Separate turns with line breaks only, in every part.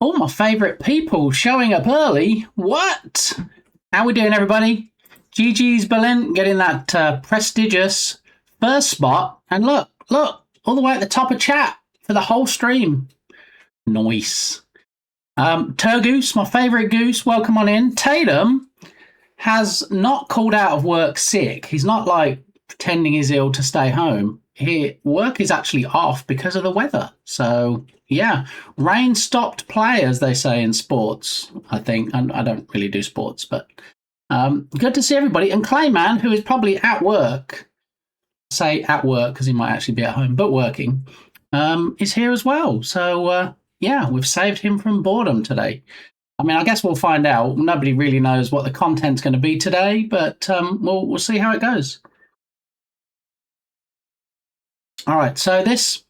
All my favourite people showing up early. What? How we doing, everybody? GG's Berlin getting that prestigious first spot. And look, all the way at the top of chat for the whole stream. Nice. Turgoose, my favourite goose, welcome on in. Tatum has not called out of work sick. He's not like pretending he's ill to stay home. Work is actually off because of the weather. So yeah, rain stopped play, as they say in sports. I think I don't really do sports, but good to see everybody. And Clayman, who is probably at work, say at work because he might actually be at home, but working, is here as well. So yeah, we've saved him from boredom today. I mean, I guess we'll find out. Nobody really knows what the content's going to be today, but we'll see how it goes. All right, so this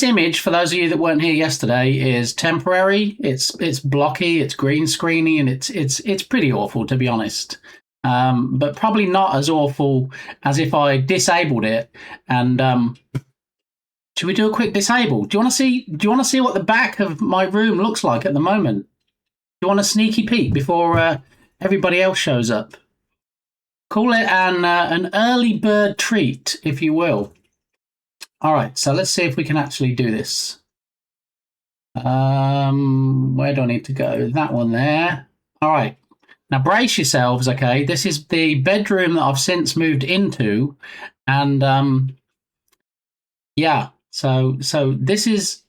image, for those of you that weren't here yesterday, is temporary. It's blocky, it's green screeny, and it's pretty awful, to be honest. But probably not as awful as if I disabled it. And should we do a quick disable? Do you want to see what the back of my room looks like at the moment? Do you want a sneaky peek before everybody else shows up? Call it an early bird treat, if you will. All right, so let's see if we can actually do this. Where do I need to go? That one there. All right. Now brace yourselves, okay? This is the bedroom that I've since moved into, and yeah. So this is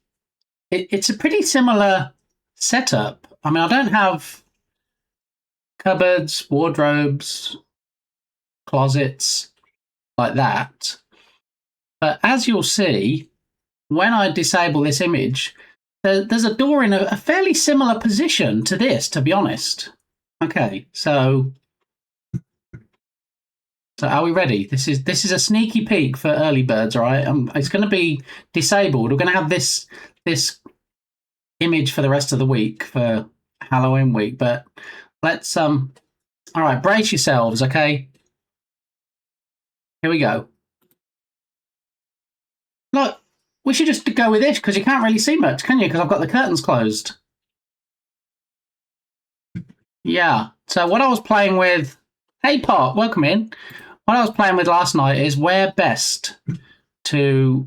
it's a pretty similar setup. I mean, I don't have cupboards, wardrobes, closets like that. But as you'll see, when I disable this image, there's a door in a fairly similar position to this, to be honest. Okay, so are we ready? This is a sneaky peek for early birds, all right? It's going to be disabled. We're going to have this image for the rest of the week for Halloween week, but let's all right, brace yourselves, okay? Here we go. Look, we should just go with this because you can't really see much, can you? Because I've got the curtains closed. Yeah. So what I was playing with, hey Pop, welcome in. What I was playing with last night is where best to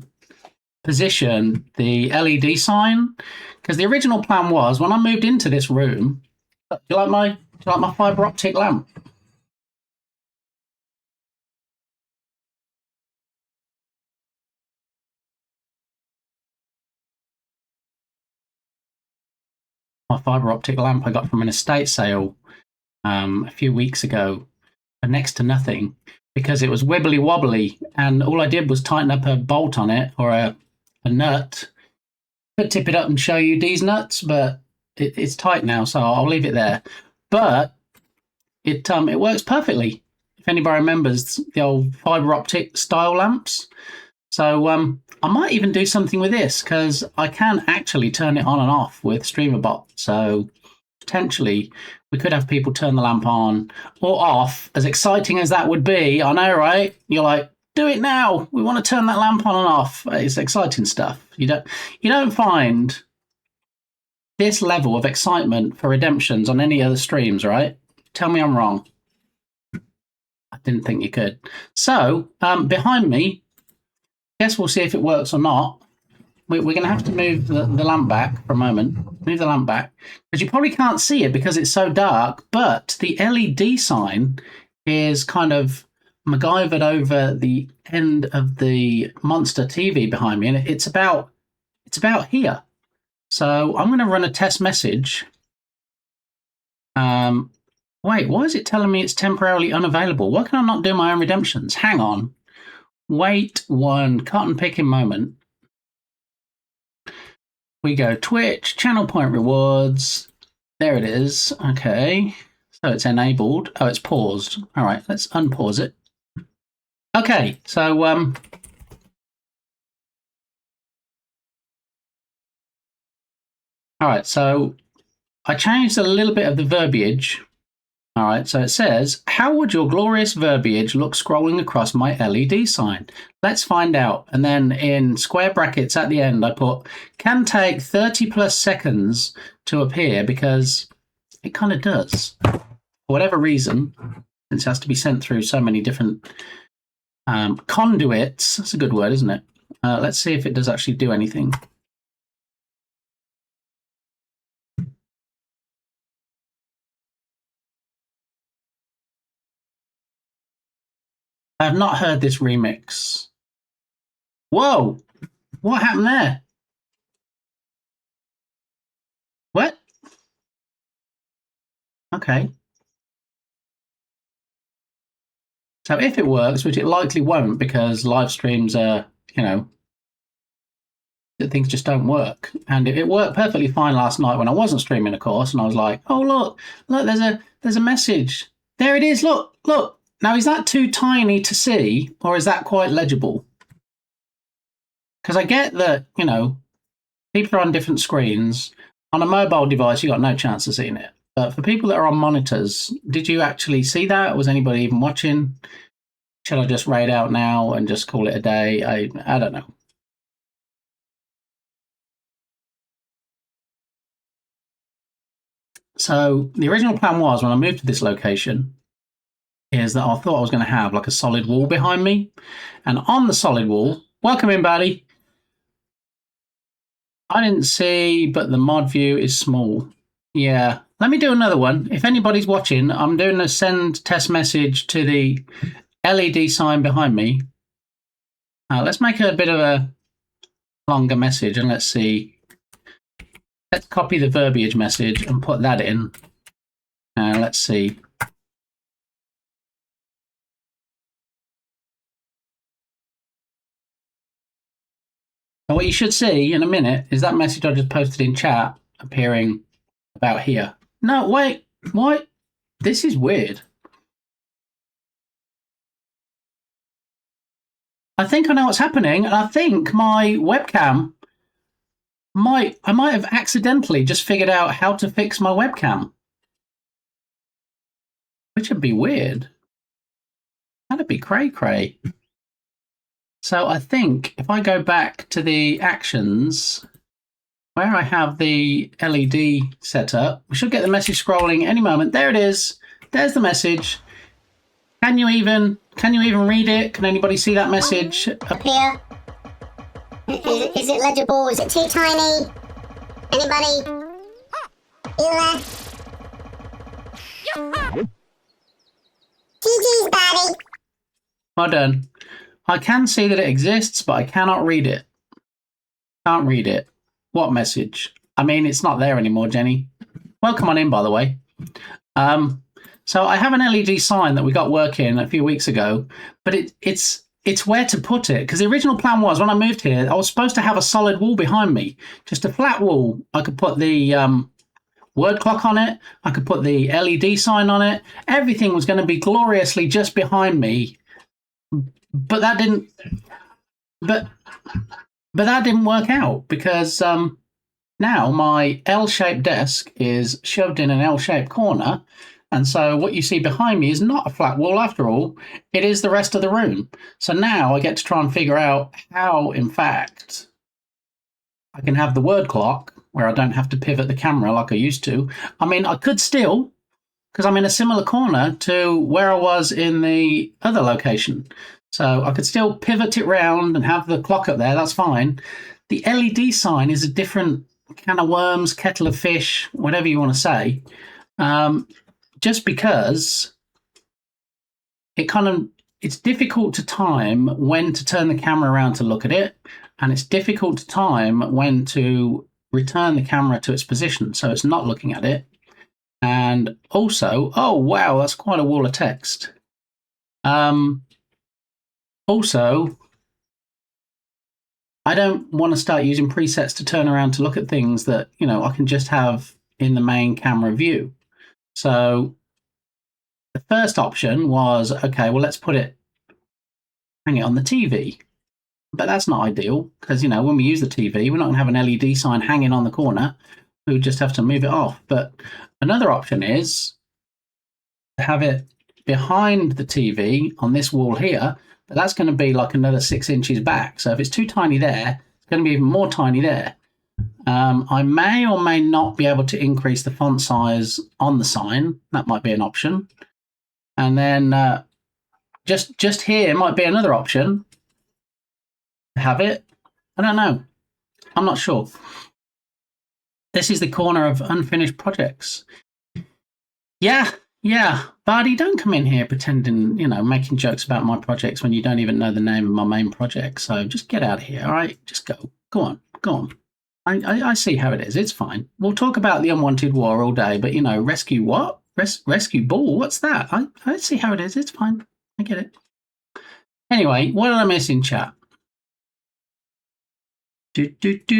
position the LED sign, because the original plan was when I moved into this room. Do you like my fiber optic lamp? My fiber optic lamp I got from an estate sale a few weeks ago for next to nothing because it was wibbly wobbly, and all I did was tighten up a bolt on it or a nut. Could tip it up and show you these nuts, but it's tight now, so I'll leave it there. But it works perfectly. If anybody remembers the old fiber optic style lamps. So I might even do something with this because I can actually turn it on and off with StreamerBot. So potentially we could have people turn the lamp on or off. As exciting as that would be, I know, right? You're like, do it now. We want to turn that lamp on and off. It's exciting stuff. You don't find this level of excitement for redemptions on any other streams, right? Tell me I'm wrong. I didn't think you could. So behind me, guess we'll see if it works or not. We're going to have to move the lamp back for a moment. Move the lamp back because you probably can't see it because it's so dark. But the LED sign is kind of MacGyvered over the end of the monster TV behind me, and it's about here. So I'm going to run a test message. Wait, why is it telling me it's temporarily unavailable? Why can I not do my own redemptions? Hang on. Wait one cotton picking moment. We go Twitch, channel point rewards. There it is. Okay. So it's enabled. Oh, it's paused. All right, let's unpause it. Okay, so all right, so I changed a little bit of the verbiage All right, so it says, how would your glorious verbiage look scrolling across my LED sign? Let's find out. And then in square brackets at the end, I put, can take 30 plus seconds to appear because it kind of does. For whatever reason, since it has to be sent through so many different conduits. That's a good word, isn't it? Let's see if it does actually do anything. I have not heard this remix. Whoa! What happened there? What? Okay. So if it works, which it likely won't because live streams are, things just don't work. And it worked perfectly fine last night when I wasn't streaming, of course, and I was like, oh look, there's a message. There it is, look. Now is that too tiny to see, or is that quite legible? Because I get that, people are on different screens. On a mobile device, you got no chance of seeing it. But for people that are on monitors, did you actually see that? Was anybody even watching? Should I just raid out now and just call it a day? I don't know. So the original plan was when I moved to this location is that I thought I was going to have like a solid wall behind me. And on the solid wall, welcome in, buddy. I didn't see, but the mod view is small. Yeah. Let me do another one. If anybody's watching, I'm doing a send test message to the LED sign behind me. Let's make a bit of a longer message and let's see. Let's copy the verbiage message and put that in. Let's see. And what you should see in a minute is that message I just posted in chat appearing about here. No, wait, what? This is weird. I think I know what's happening, and I think my webcam I might have accidentally just figured out how to fix my webcam. Which would be weird. That'd be cray-cray. So I think if I go back to the actions where I have the LED set up, we should get the message scrolling any moment. There it is. There's the message. Can you even read it? Can anybody see that message
appear? Is it legible? Is it too tiny? Anybody? You GG's, buddy.
Well done. I can see that it exists, but I cannot read it. Can't read it. What message? I mean, it's not there anymore, Jenny. Welcome on in, by the way. So I have an LED sign that we got working a few weeks ago, but it's where to put it. Because the original plan was when I moved here, I was supposed to have a solid wall behind me, just a flat wall. I could put the word clock on it. I could put the LED sign on it. Everything was going to be gloriously just behind me. But that didn't. But that didn't work out because now my L-shaped desk is shoved in an L-shaped corner, and so what you see behind me is not a flat wall after all. It is the rest of the room. So now I get to try and figure out how, in fact, I can have the word clock where I don't have to pivot the camera like I used to. I mean, I could still, because I'm in a similar corner to where I was in the other location. So I could still pivot it round and have the clock up there. That's fine. The LED sign is a different can of worms, kettle of fish, whatever you want to say. Just because it's difficult to time when to turn the camera around to look at it, and it's difficult to time when to return the camera to its position so it's not looking at it. And also, oh wow, that's quite a wall of text. Also, I don't want to start using presets to turn around to look at things that, I can just have in the main camera view. So the first option was, okay, well, let's hang it on the TV. But that's not ideal because, when we use the TV, we're not going to have an LED sign hanging on the corner. We would just have to move it off. But another option is to have it behind the TV on this wall here, but that's going to be like another 6 inches back. So if it's too tiny there, it's going to be even more tiny there. I may or may not be able to increase the font size on the sign. That might be an option. And then just here might be another option to have it. I don't know. I'm not sure. This is the corner of unfinished projects. Yeah. Bardi, don't come in here pretending, making jokes about my projects when you don't even know the name of my main project. So just get out of here, all right? Just go. Go on. I see how it is. It's fine. We'll talk about the unwanted war all day, but, rescue what? Rescue ball? What's that? I see how it is. It's fine. I get it. Anyway, what did I miss in chat?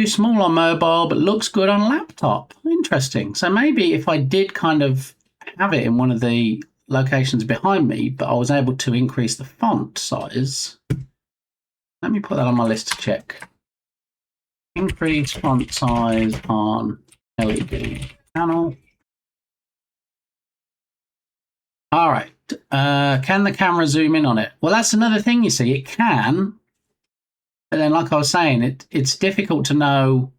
Small on mobile, but looks good on laptop. Interesting. So maybe if I did kind of have it in one of the locations behind me, but I was able to increase the font size. Let me put that on my list to check. Increase font size on LED panel. All right. Can the camera zoom in on it? Well, that's another thing, you see. It can. But then, like I was saying, it's difficult to know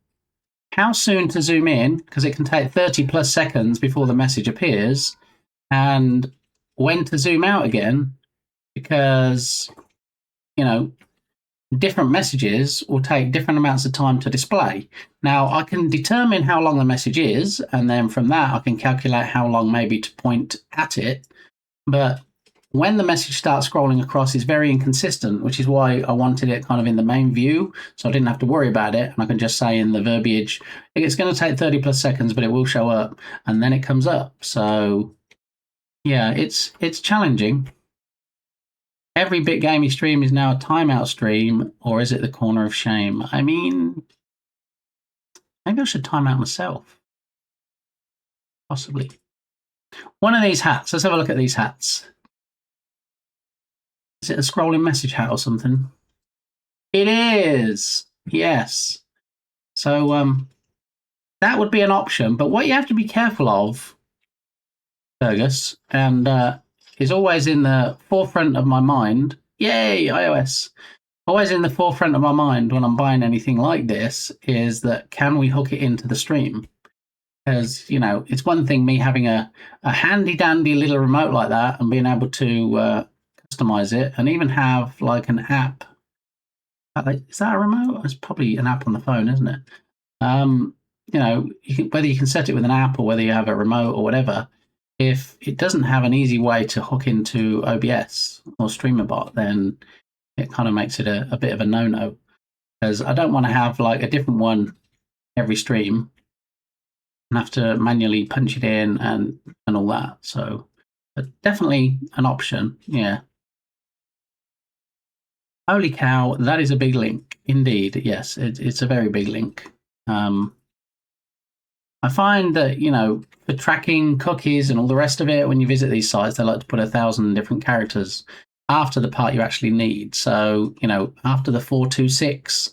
how soon to zoom in because it can take 30 plus seconds before the message appears, and when to zoom out again because, different messages will take different amounts of time to display. Now, I can determine how long the message is, and then from that, I can calculate how long maybe to point at it. But when the message starts scrolling across, it's very inconsistent, which is why I wanted it kind of in the main view, so I didn't have to worry about it. And I can just say in the verbiage, it's going to take 30 plus seconds, but it will show up, and then it comes up. So, yeah, it's challenging. Every Bit Gamey stream is now a timeout stream, or is it the corner of shame? I mean, maybe I should time out myself. Possibly. One of these hats. Let's have a look at these hats. Is it a scrolling message hat or something? It is. Yes. So that would be an option. But what you have to be careful of, Fergus, and is always in the forefront of my mind. Yay, iOS. Always in the forefront of my mind when I'm buying anything like this is that can we hook it into the stream? Because, it's one thing me having a handy dandy little remote like that and being able to customize it and even have like an app. Is that a remote? It's probably an app on the phone, isn't it? Whether you can set it with an app or whether you have a remote or whatever, if it doesn't have an easy way to hook into OBS or StreamerBot, then it kind of makes it a bit of a no-no. Because I don't want to have like a different one every stream and have to manually punch it in and all that. So but definitely an option, yeah. Holy cow, that is a big link. Indeed, yes, it's a very big link. I find that, for tracking cookies and all the rest of it, when you visit these sites, they like to put 1,000 different characters after the part you actually need. So, after the 426,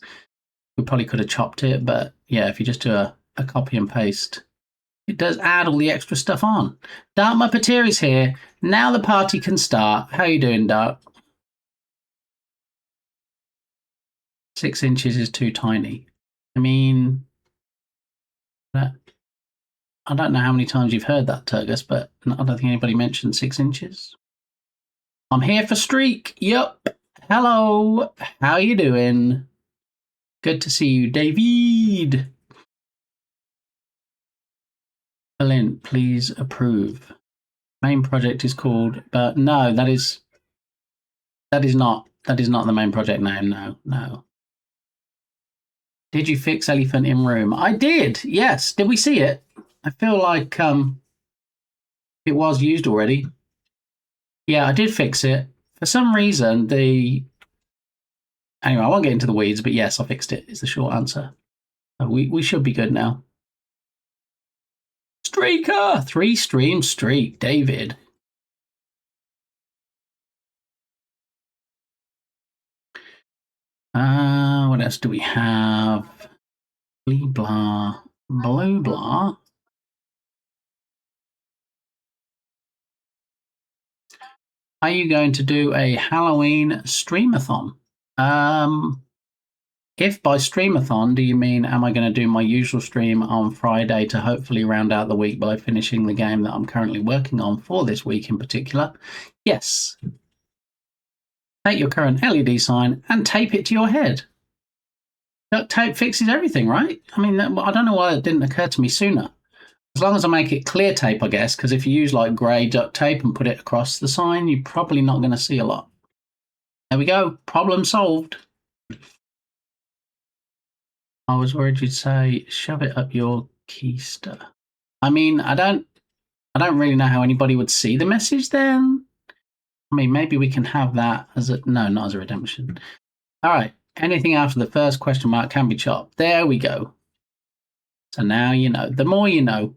we probably could have chopped it. But yeah, if you just do a copy and paste, it does add all the extra stuff on. Dark Muppeteer is here. Now the party can start. How you doing, Dark? 6 inches is too tiny. I mean, I don't know how many times you've heard that, Turgus, but I don't think anybody mentioned 6 inches. I'm here for Streak. Yup. Hello. How you doing? Good to see you, David. Clint, please approve. Main project is called, but no, that is not the main project name. No. Did you fix elephant in room? I did. Yes. Did we see it? I feel like it was used already. Yeah, I did fix it. For some reason, anyway, I won't get into the weeds, but yes, I fixed it, is the short answer. So we should be good now. Streaker! 3 stream streak, David. What else do we have? Blah, blah. Are you going to do a Halloween streamathon? If by streamathon do you mean am I going to do my usual stream on Friday to hopefully round out the week by finishing the game that I'm currently working on for this week in particular? Yes. Take your current LED sign and tape it to your head. Duct tape fixes everything, right? I mean, I don't know why it didn't occur to me sooner. As long as I make it clear tape, I guess, because if you use like grey duct tape and put it across the sign, you're probably not going to see a lot. There we go. Problem solved. I was worried you'd say, shove it up your keister. I mean, I don't really know how anybody would see the message then. I mean, maybe we can have that as a, no, not as a redemption. All right. Anything after the first question mark can be chopped. There we go. So now you know. The more you know.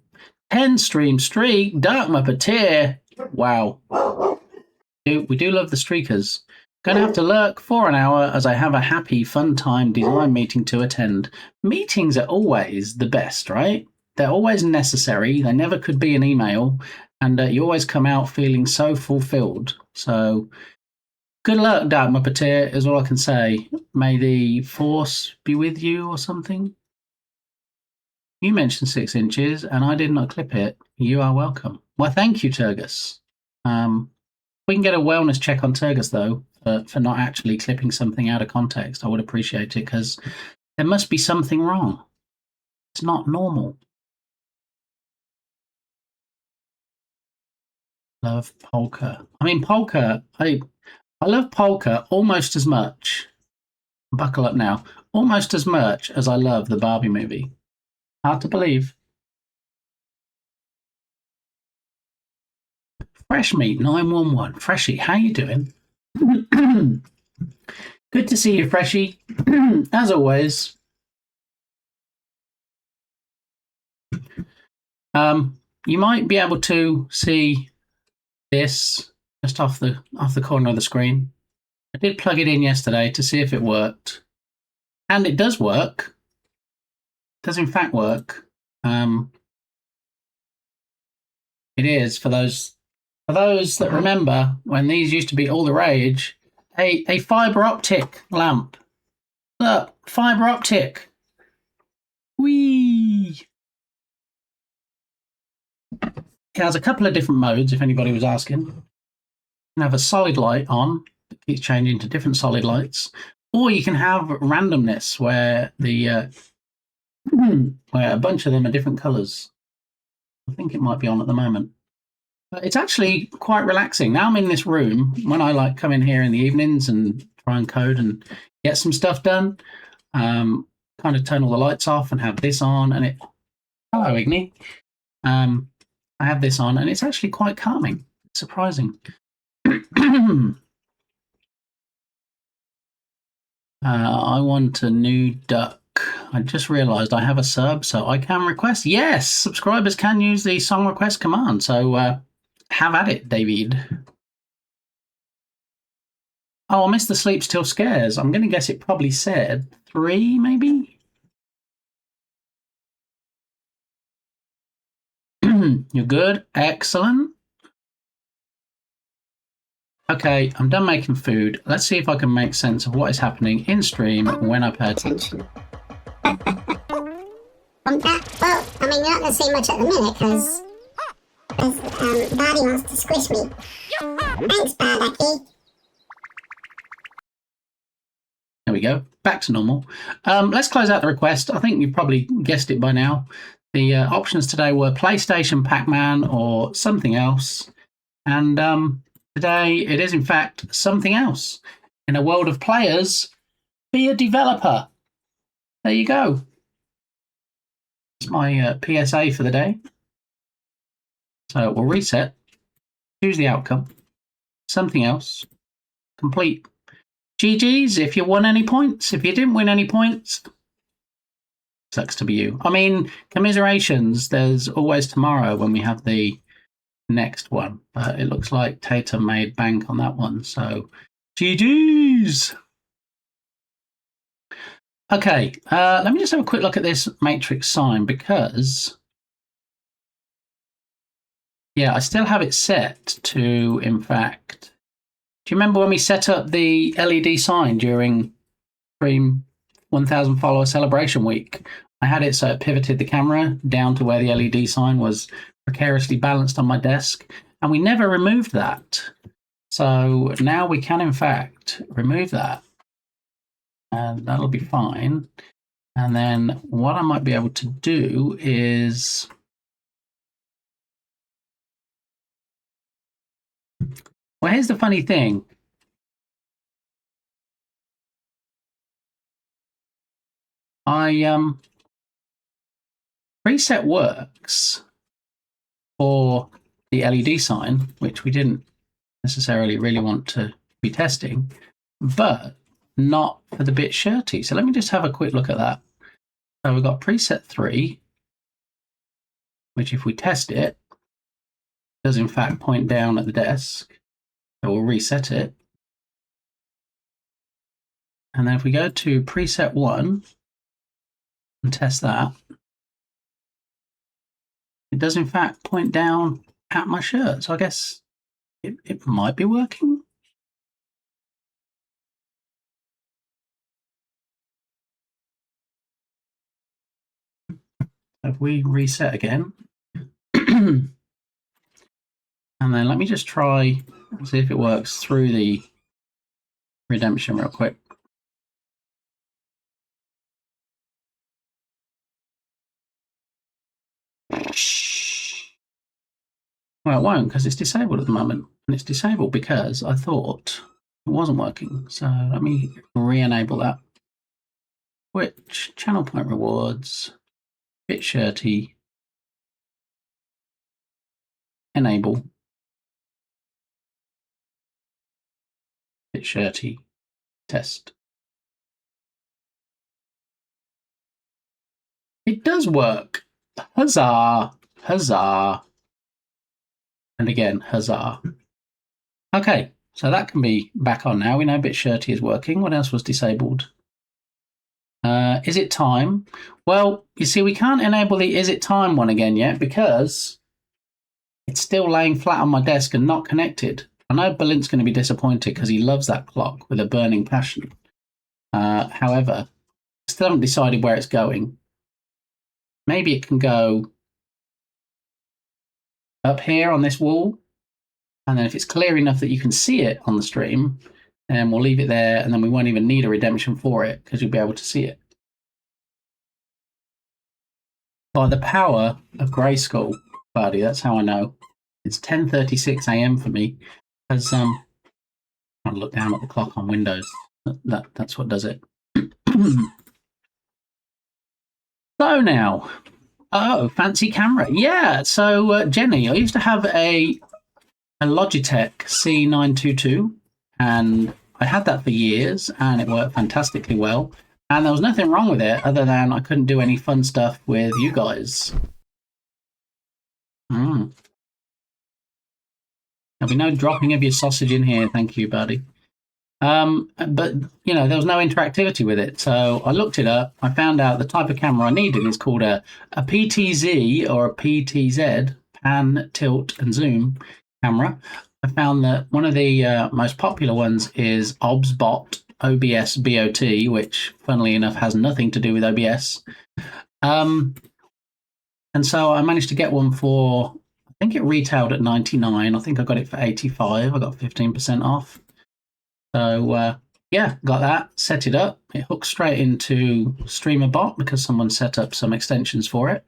10 stream streak, Dark Muppeteer. Wow. We do love the streakers. Going to have to lurk for an hour as I have a happy, fun time design meeting to attend. Meetings are always the best, right? They're always necessary. They never could be an email. And you always come out feeling so fulfilled. So good luck, Dark Muppeteer, is all I can say. May the force be with you or something. You mentioned 6 inches and I did not clip it. You are welcome. Well, thank you, Turgus. We can get a wellness check on Turgus, though, for not actually clipping something out of context. I would appreciate it because there must be something wrong. It's not normal. Love polka. I mean, polka, I love polka almost as much. Buckle up now. Almost as much as I love the Barbie movie. Hard to believe. Fresh Meat 911. Freshie, how you doing? Good to see you, Freshie. As always. You might be able to see this just off the corner of the screen. I did plug it in yesterday to see if it worked. And it does work. It does in fact work. It is for those that remember when these used to be all the rage, a fiber optic lamp. Look, fiber optic. Whee! It has a couple of different modes, if anybody was asking. You can have a solid light on, that keeps changing to different solid lights, or you can have randomness where the where a bunch of them are different colours. I think it might be on at the moment. But it's actually quite relaxing. Now I'm in this room, when I like come in here in the evenings and try and code and get some stuff done, kind of turn all the lights off and have this on, and it. Hello, Igni. I have this on, and it's actually quite calming. It's surprising. I want a new duck. I just realised I have a sub, so I can request. Yes, subscribers can use the song request command. So have at it, David. Oh, I missed the sleeps till scares. I'm going to guess it probably said 3, maybe? You're good. Excellent. Okay, I'm done making food. Let's see if I can make sense of what is happening in stream when I pay attention.
Well, I mean, you're not going to see much at the minute because Bardy wants to squish me. Thanks, Bardacky.
There we go. Back to normal. Let's close out the request. I think you've probably guessed it by now. The options today were PlayStation, Pac-Man, or something else. And today it is, in fact, something else. In a world of players, be a developer. There you go. It's my PSA for the day. So we'll reset. Choose the outcome. Something else. Complete. GG's if you won any points. If you didn't win any points, sucks to be you. I mean, commiserations. There's always tomorrow when we have the next one. But it looks like Tatum made bank on that one. So GG's. Okay, let me just have a quick look at this matrix sign because, yeah, I still have it set to, in fact, Do you remember when we set up the LED sign during Stream 1000 follower celebration week? I had it so it pivoted the camera down to where the LED sign was precariously balanced on my desk, and we never removed that. So now we can, in fact, remove that, and that'll be fine. And then what I might be able to do is... Well, here's the funny thing. Preset works for the LED sign, which we didn't necessarily really want to be testing, but not for the bit shirty. So let me just have a quick look at that. So we've got preset 3, which if we test it, does in fact point down at the desk. So we'll reset it. And then if we go to preset 1 and test that, it does in fact point down at my shirt. So I guess it might be working. If we reset again, and then let me just try and see if it works through the redemption real quick. Well, it won't because it's disabled at the moment. And it's disabled because I thought it wasn't working. So let me re-enable that. Which channel point rewards, bit shirty, enable, bit shirty, test. It does work. Huzzah! Huzzah! And again, huzzah. Okay, so that can be back on now. We know bit shirty is working. What else was disabled? Is it time? Well, you see, we can't enable the is it time one again yet because it's still laying flat on my desk and not connected. I know Berlin's going to be disappointed because he loves that clock with a burning passion. However, still haven't decided where it's going. Maybe it can go up here on this wall, and then if it's clear enough that you can see it on the stream, then we'll leave it there, and then we won't even need a redemption for it because you'll be able to see it. By the power of Grayskull, buddy, that's how I know. It's 10:36 a.m. for me because I'll look down at the clock on Windows. That's what does it. So now, oh, fancy camera. Yeah, so Jenny, I used to have a Logitech C922, and I had that for years, and it worked fantastically well. And there was nothing wrong with it other than I couldn't do any fun stuff with you guys. There'll be no dropping of your sausage in here, thank you, buddy. But, you know, there was no interactivity with it. So I looked it up. I found out the type of camera I needed is called a PTZ or a PTZ, pan, tilt, and zoom camera. I found that one of the most popular ones is OBS BOT, which, funnily enough, has nothing to do with OBS. And so I managed to get one for, I think it retailed at 99. I think I got it for 85. I got 15% off. So, yeah, got that, set it up. It hooks straight into StreamerBot because someone set up some extensions for it.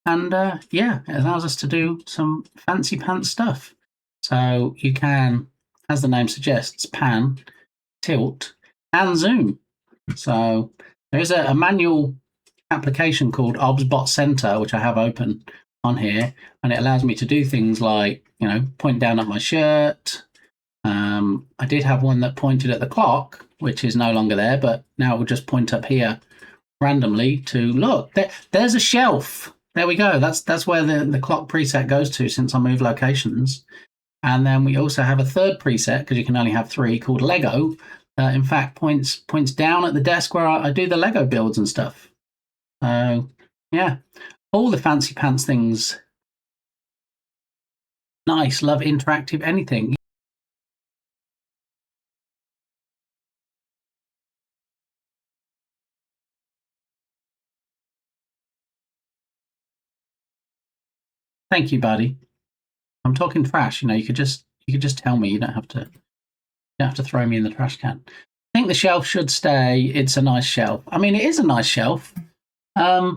And, yeah, it allows us to do some fancy pants stuff. So you can, as the name suggests, pan, tilt, and zoom. So there is a manual application called OBSBot Center, which I have open on here, and it allows me to do things like, you know, point down at my shirt. I did have one that pointed at the clock, which is no longer there, but now it will just point up here randomly to look. There's a shelf. There we go. That's where the clock preset goes to since I moved locations. And then we also have a third preset, because you can only have 3, called Lego. In fact, points down at the desk where I do the Lego builds and stuff. So, yeah, all the fancy pants things. Nice, love interactive anything. Thank you, buddy. I'm talking trash. You know, you could just tell me. You don't have to throw me in the trash can. I think the shelf should stay. It's a nice shelf. I mean, it is a nice shelf. I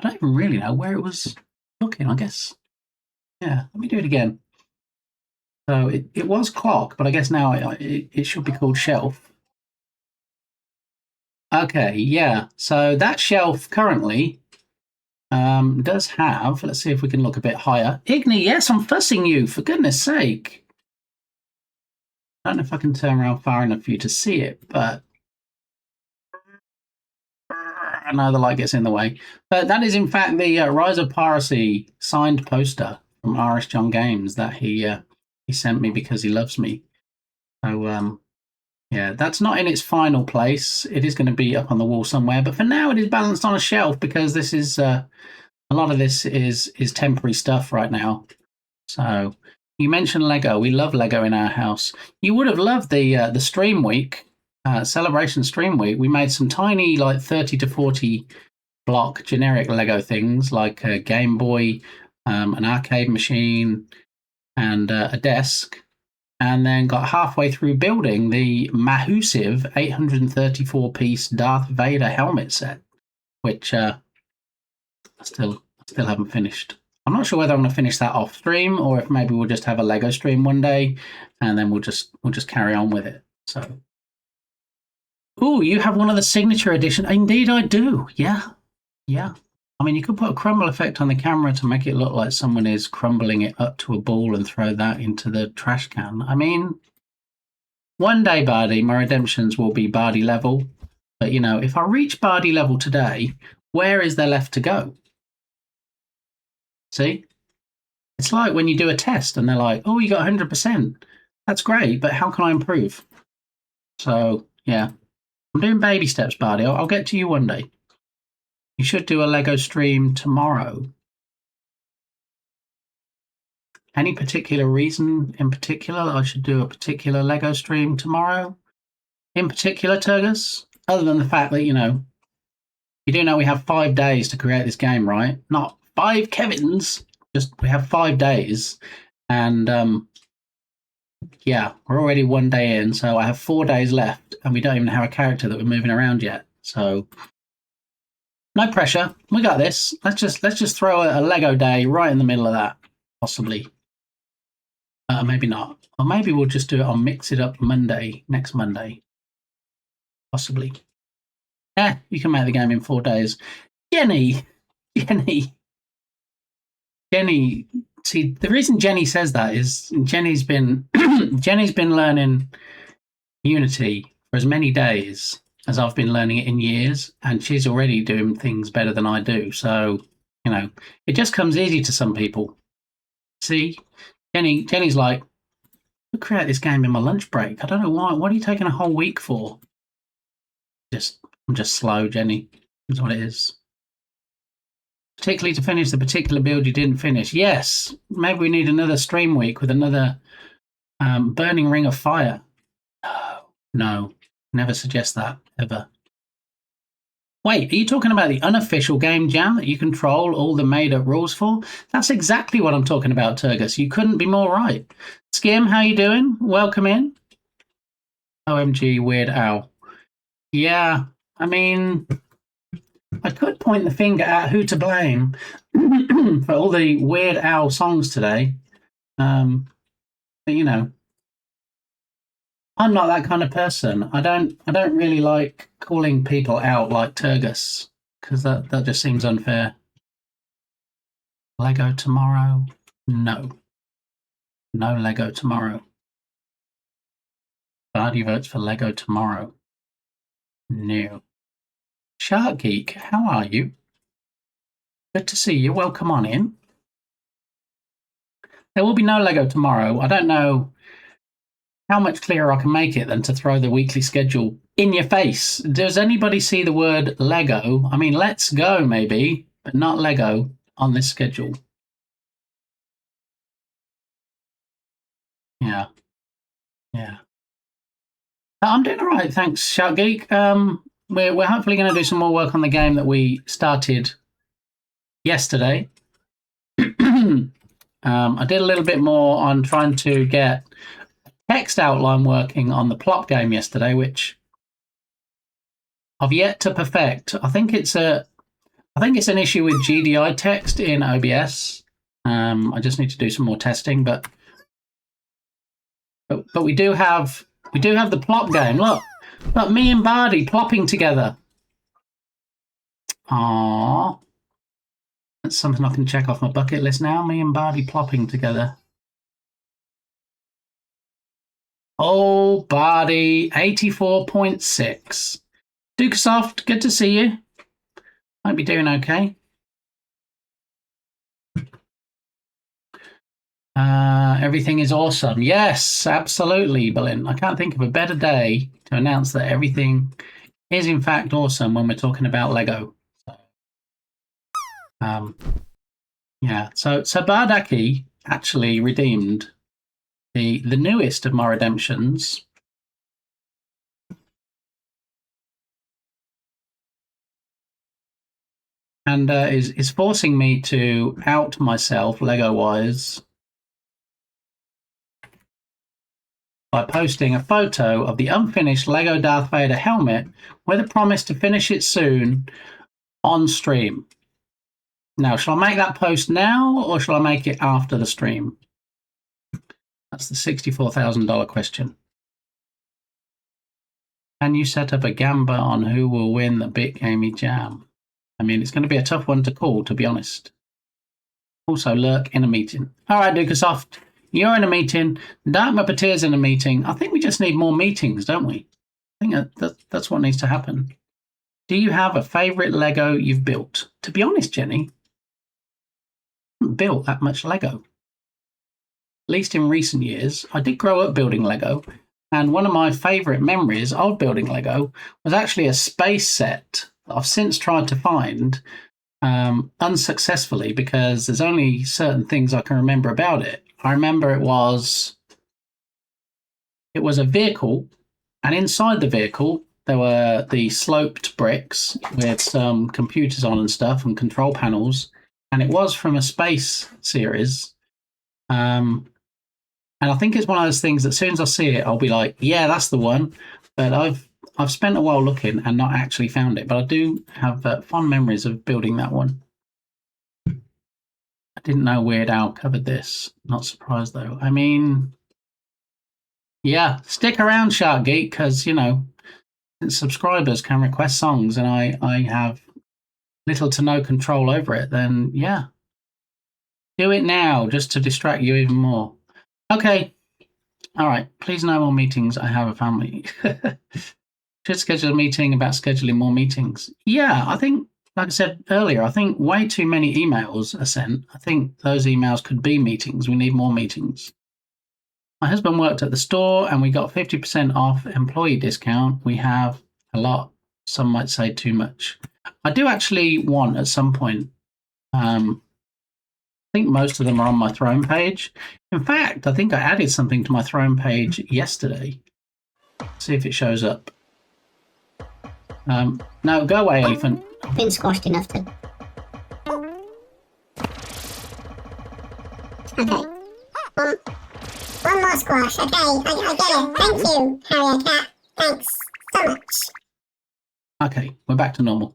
don't even really know where it was looking. I guess. Yeah. Let me do it again. So it was clock, but I guess now it should be called shelf. Okay, yeah. So that shelf currently does have, let's see if we can look a bit higher. Igni, yes, I'm fussing you, for goodness sake. I don't know if I can turn around far enough for you to see it, but I know the light gets in the way. But that is in fact the Rise of Piracy signed poster from Irish John Games that he sent me because he loves me. So yeah, that's not in its final place. It is going to be up on the wall somewhere, but for now it is balanced on a shelf because this is a lot of this is temporary stuff right now. So you mentioned Lego. We love Lego in our house. You would have loved the stream week, celebration stream week. We made some tiny, like 30 to 40 block generic Lego things, like a Game Boy, an arcade machine, and a desk. And then got halfway through building the massive 834-piece Darth Vader helmet set, which I still haven't finished. I'm not sure whether I'm going to finish that off stream or if maybe we'll just have a Lego stream one day and then we'll just carry on with it. So, ooh, you have one of the signature edition. Indeed, I do. Yeah. I mean, you could put a crumble effect on the camera to make it look like someone is crumbling it up to a ball and throw that into the trash can. I mean, one day, Bardi, my redemptions will be Bardi level. But, you know, if I reach Bardi level today, where is there left to go? See? It's like when you do a test and they're like, oh, you got 100%. That's great, but how can I improve? So, yeah. I'm doing baby steps, Bardi. I'll get to you one day. You should do a Lego stream tomorrow. Any particular reason in particular that I should do a particular Lego stream tomorrow? In particular, Turgus? Other than the fact that, you know, you do know we have 5 days to create this game, right? Not 5 Kevins. Just we have 5 days. And yeah, we're already 1 day in, so I have 4 days left, and we don't even have a character that we're moving around yet. So no pressure. We got this. Let's just throw a Lego day right in the middle of that, possibly. Maybe not. Or maybe we'll just do it on Mix It Up Monday, next Monday. Possibly. Yeah, you can make the game in 4 days. Jenny. See, the reason Jenny says that is Jenny's been learning Unity for as many days as I've been learning it in years, and she's already doing things better than I do. So, you know, it just comes easy to some people. See, Jenny's like, I'll create this game in my lunch break. I don't know why. What are you taking a whole week for? I'm just slow, Jenny. That's what it is. Particularly to finish the particular build you didn't finish. Yes, maybe we need another stream week with another Burning Ring of Fire. No, never suggest that, ever. Wait, are you talking about the unofficial game jam that you control all the made-up rules for? That's exactly what I'm talking about, Turgus. You couldn't be more right. Skim, how you doing? Welcome in. OMG, Weird Owl. Yeah, I mean, I could point the finger at who to blame for all the Weird Owl songs today. But, you know, I'm not that kind of person. I don't really like calling people out like Turgus, because that just seems unfair. Lego tomorrow? No. No Lego tomorrow. Bardi votes for Lego tomorrow. No. Shark Geek, how are you? Good to see you. Welcome on in. There will be no Lego tomorrow. I don't know how much clearer I can make it than to throw the weekly schedule in your face. Does anybody see the word Lego? I mean, let's go maybe, but not Lego on this schedule. Yeah. I'm doing all right, thanks, Shark Geek. We're hopefully going to do some more work on the game that we started yesterday. I did a little bit more on trying to get text outline working on the plop game yesterday, which I've yet to perfect. I think it's an issue with GDI text in OBS. I just need to do some more testing, but we do have the plop game. Look, me and Bardi plopping together. Aww. That's something I can check off my bucket list now. Me and Bardi plopping together. Oh, Bardi, 84.6. Dukesoft, good to see you. Might be doing okay. Everything is awesome. Yes, absolutely, Berlin. I can't think of a better day to announce that everything is in fact awesome when we're talking about Lego. Yeah, so Bardaki actually redeemed the newest of my redemptions. And is forcing me to out myself Lego-wise by posting a photo of the unfinished Lego Darth Vader helmet with a promise to finish it soon on stream. Now, shall I make that post now or shall I make it after the stream? That's the $64,000 question. Can you set up a gamba on who will win the Bit Gamey Jam? I mean, it's going to be a tough one to call, to be honest. Also, lurk in a meeting. All right, Dukesoft, you're in a meeting. Dark Muppeteer's in a meeting. I think we just need more meetings, don't we? I think that's what needs to happen. Do you have a favourite Lego you've built? To be honest, Jenny, I haven't built that much Lego. At least in recent years. I did grow up building Lego, and one of my favourite memories of building Lego was actually a space set that I've since tried to find unsuccessfully because there's only certain things I can remember about it. I remember it was a vehicle, and inside the vehicle there were the sloped bricks with some computers on and stuff and control panels, and it was from a space series. And I think it's one of those things that as soon as I see it, I'll be like, yeah, that's the one. But I've spent a while looking and not actually found it. But I do have fond memories of building that one. I didn't know Weird Al covered this. Not surprised, though. I mean, yeah, stick around, Shark Geek, because, you know, subscribers can request songs and I have little to no control over it, then, yeah. Do it now, just to distract you even more. Okay. All right. Please no more meetings. I have a family. Should schedule a meeting about scheduling more meetings. Yeah, I think, like I said earlier, I think way too many emails are sent. I think those emails could be meetings. We need more meetings. My husband worked at the store and we got 50% off employee discount. We have a lot. Some might say too much. I do actually want at some point, I think most of them are on my throne page. In fact, I think I added something to my throne page yesterday. Let's see if it shows up. No, go away, elephant.
I've been squashed enough to... Okay. One more squash. Okay, I get it. Thank you, Harrier Cat. Thanks so much.
Okay, we're back to normal.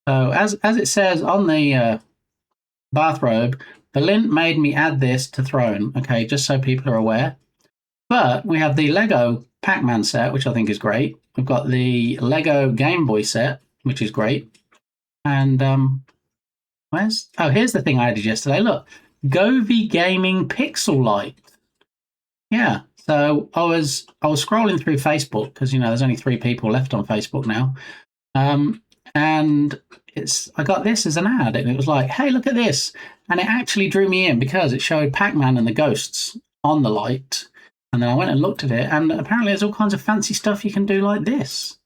So, as it says on the bathrobe, the lint made me add this to Throne. Okay, just so people are aware. But we have the Lego Pac-Man set, which I think is great. We've got the Lego Game Boy set, which is great. And here's the thing I added yesterday. Look, Govy Gaming Pixel Light. Yeah. So I was scrolling through Facebook because, you know, there's only 3 people left on Facebook now. And I got this as an ad, and it was like, hey, look at this. And it actually drew me in because it showed Pac-Man and the ghosts on the light. And then I went and looked at it, and apparently there's all kinds of fancy stuff you can do like this.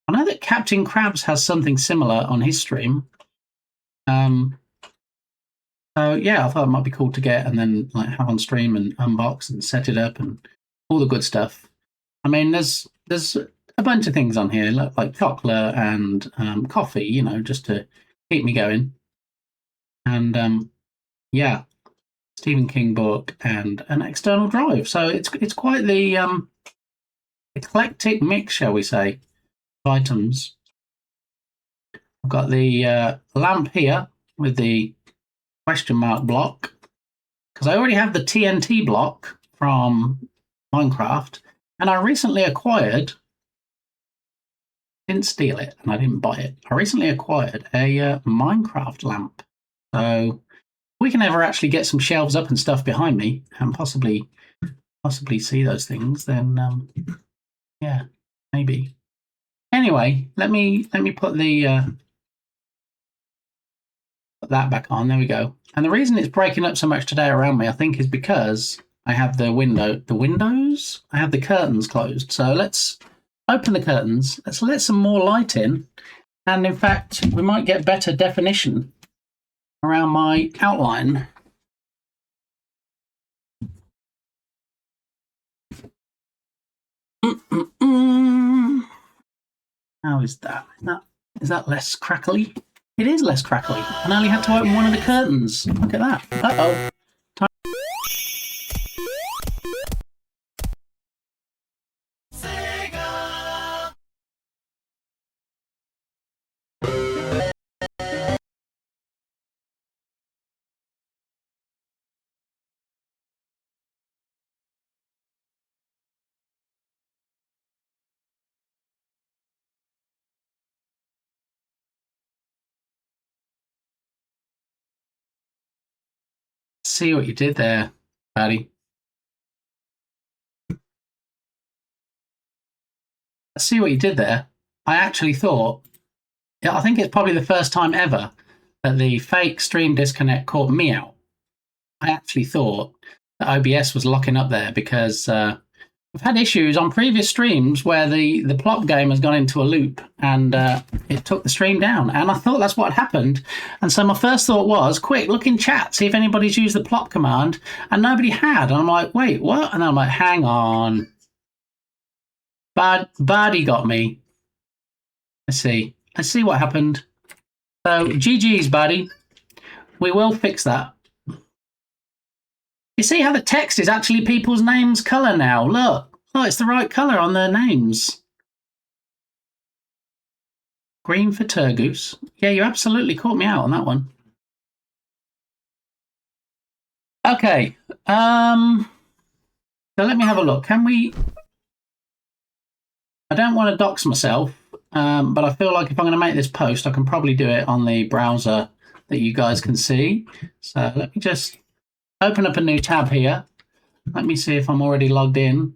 I know that Captain Krabs has something similar on his stream. So yeah, I thought it might be cool to get and then like have on stream and unbox and set it up and all the good stuff. I mean, there's a bunch of things on here like chocolate and coffee, you know, just to keep me going. And yeah, Stephen King book and an external drive. So it's quite the eclectic mix, shall we say, of items. I've got the lamp here with the question mark block, because I already have the TNT block from Minecraft, and I recently acquired, didn't steal it and I didn't buy it, I recently acquired a Minecraft lamp. So we can ever actually get some shelves up and stuff behind me and possibly see those things, then yeah, maybe. Anyway, let me put the put that back on. There we go. And the reason it's breaking up so much today around me, I think, is because I have the windows. I have the curtains closed. So let's open the curtains. Let's let some more light in, and in fact, we might get better definition around my outline. How is that? Is that less crackly? It is less crackly. And I only had to open one of the curtains. Look at that. Uh-oh. See what you did there, Patty. See what you did there. I actually thought, I think it's probably the first time ever that the fake stream disconnect caught me out. I actually thought that OBS was locking up there because I've had issues on previous streams where the plop game has gone into a loop and it took the stream down. And I thought that's what happened. And so my first thought was, quick, look in chat, see if anybody's used the plop command. And nobody had. And I'm like, wait, what? And I'm like, hang on. Bardy got me. Let's see what happened. So GG's, Bardy. We will fix that. You see how the text is actually people's names' colour now? Look, it's the right colour on their names. Green for Turgoose. Yeah, you absolutely caught me out on that one. Okay. So let me have a look. Can we... I don't want to dox myself, but I feel like if I'm going to make this post, I can probably do it on the browser that you guys can see. So let me just open up a new tab here. Let me see if I'm already logged in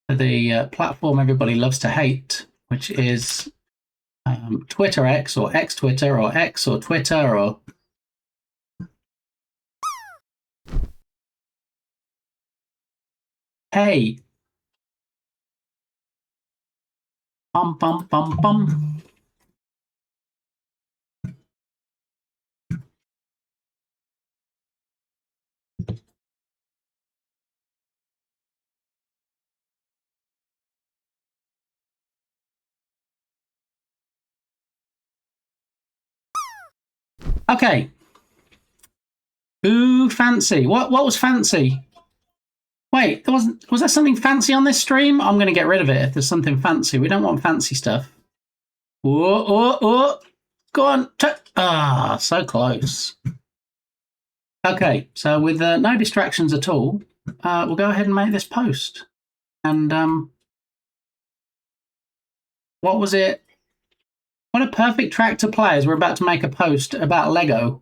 to the platform everybody loves to hate, which is Twitter X or X Twitter or X or Twitter or... Hey. Bum, bum, bum, bum. Okay. Ooh, fancy. What was fancy? Wait, was there something fancy on this stream? I'm going to get rid of it if there's something fancy. We don't want fancy stuff. Oh. Go on. So close. Okay, so with no distractions at all, we'll go ahead and make this post. And what was it? What a perfect track to play as we're about to make a post about Lego.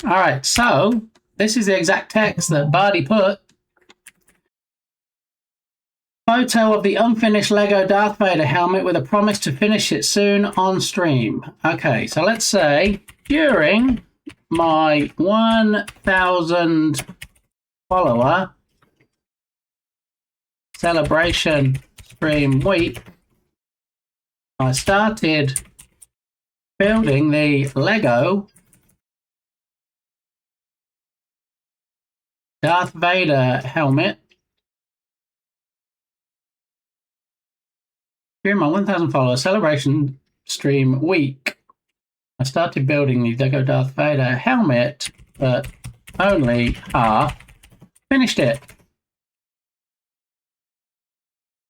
All right, so this is the exact text that Bardi put. Photo of the unfinished Lego Darth Vader helmet with a promise to finish it soon on stream. Okay, so let's say during my 1,000 follower celebration stream week, I started building the Lego Darth Vader helmet. During my 1,000 follower celebration stream week, I started building the Lego Darth Vader helmet, but only half finished it.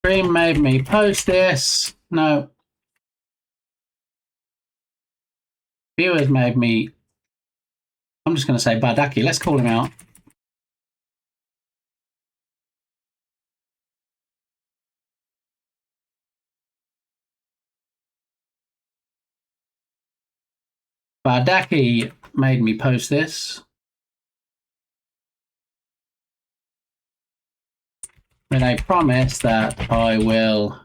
Stream made me post this. No. Viewers made me. I'm just going to say Bardaki. Let's call him out. Bardaki made me post this. With a promise that I will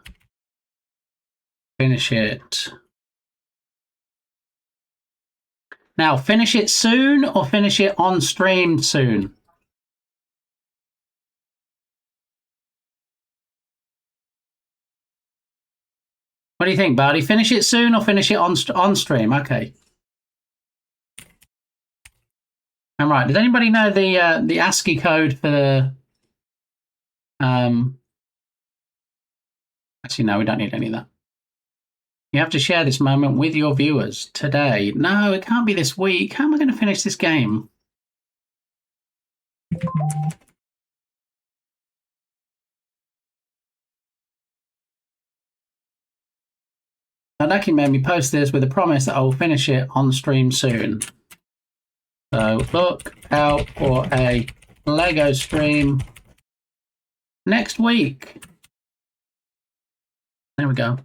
finish it. Now, finish it soon or finish it on stream soon? What do you think, Bardi? Finish it soon or finish it on stream? Okay. All right. Does anybody know the ASCII code for the? Actually, no, we don't need any of that. You have to share this moment with your viewers today. No, it can't be this week. How am I going to finish this game? Nadaki made me post this with a promise that I will finish it on stream soon. So look out for a Lego stream next week. There we go.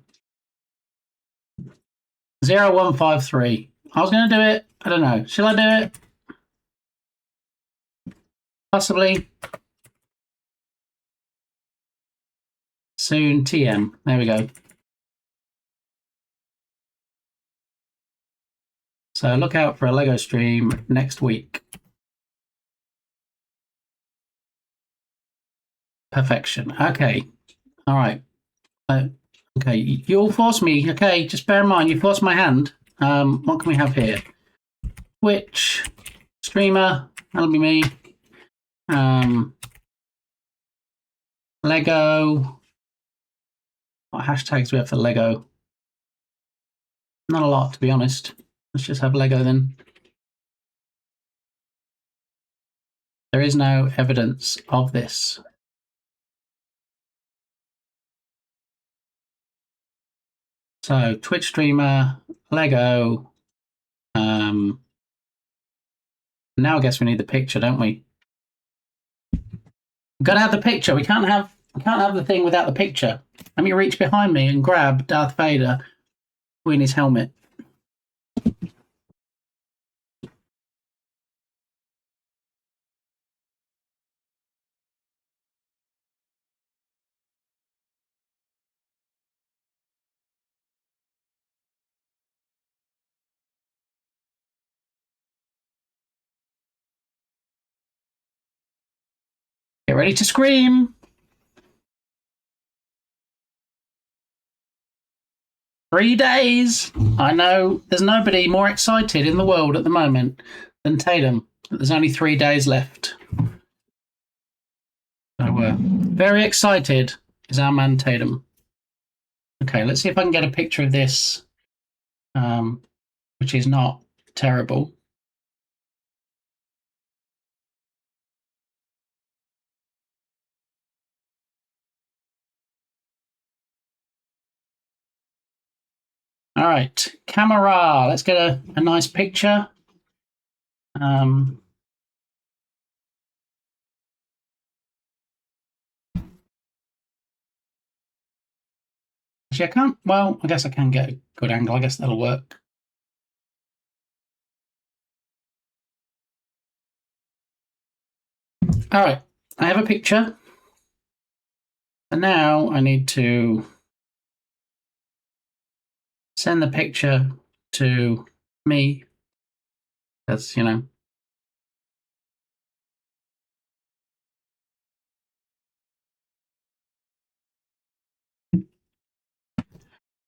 0153. I was going to do it. I don't know. Shall I do it? Possibly. Soon TM. There we go. So look out for a Lego stream next week. Perfection. Okay. All right. Okay. You'll force me. Okay. Just bear in mind, you force my hand. What can we have here? Twitch streamer. That'll be me. Lego. What hashtags do we have for Lego? Not a lot, to be honest. Let's just have Lego then. There is no evidence of this. So Twitch streamer, Lego. Now I guess we need the picture, don't we? We've got to have the picture. We can't have the thing without the picture. Let me reach behind me and grab Darth Vader in his helmet. Get ready to scream. 3 days. I know there's nobody more excited in the world at the moment than Tatum. There's only 3 days left. So we're very excited is our man Tatum. Okay, let's see if I can get a picture of this, which is not terrible. All right, camera. Let's get a nice picture. Actually, I can't. Well, I guess I can get a good angle. I guess that'll work. All right, I have a picture. And now I need to send the picture to me. That's, you know.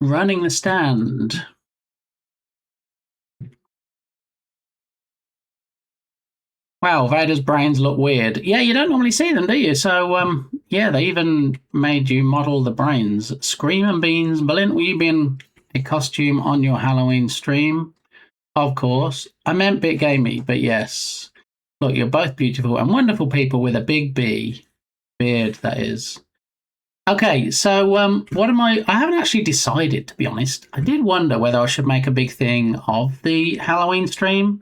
Running the stand. Wow, Vader's brains look weird. Yeah, you don't normally see them, do you? So, yeah, they even made you model the brains. Scream and Beans, Berlin, will you be in a costume on your Halloween stream? Of course. I meant bit gamey, but yes. Look, you're both beautiful and wonderful people with a big B. Beard, that is. Okay, so what am I haven't actually decided, to be honest. I did wonder whether I should make a big thing of the Halloween stream,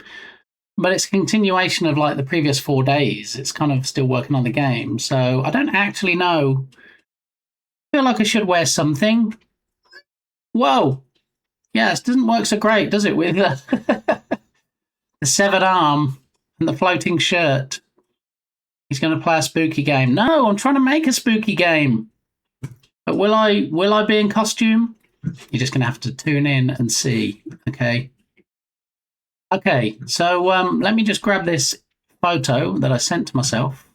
but it's a continuation of like the previous 4 days. It's kind of still working on the game. So I don't actually know. I feel like I should wear something. Whoa. Yes, doesn't work so great, does it, with the severed arm and the floating shirt? He's going to play a spooky game. No, I'm trying to make a spooky game. But will I be in costume? You're just going to have to tune in and see. Okay. Okay, so let me just grab this photo that I sent to myself.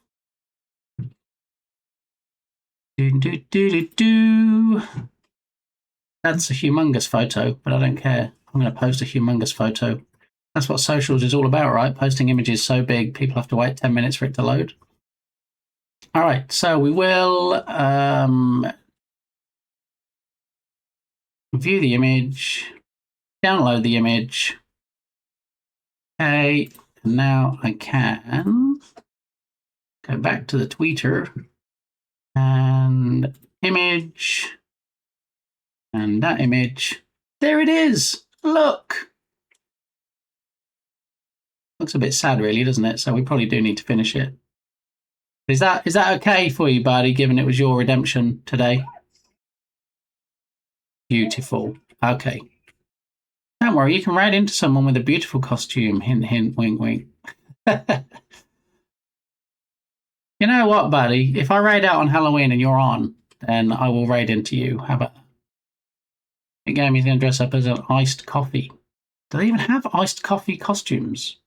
That's a humongous photo, but I don't care. I'm going to post a humongous photo. That's what socials is all about, right? Posting images so big, people have to wait 10 minutes for it to load. All right, so we will view the image, download the image. Okay, and now I can go back to the tweeter and image and that image. There it is. Look. Looks a bit sad, really, doesn't it? So we probably do need to finish it. Is that okay for you, buddy, given it was your redemption today? Beautiful. Okay. Don't worry, you can ride into someone with a beautiful costume. Hint, hint, wink, wink. You know what, buddy? If I raid out on Halloween and you're on, then I will raid into you. How about that? The game is going to dress up as an iced coffee. Do they even have iced coffee costumes?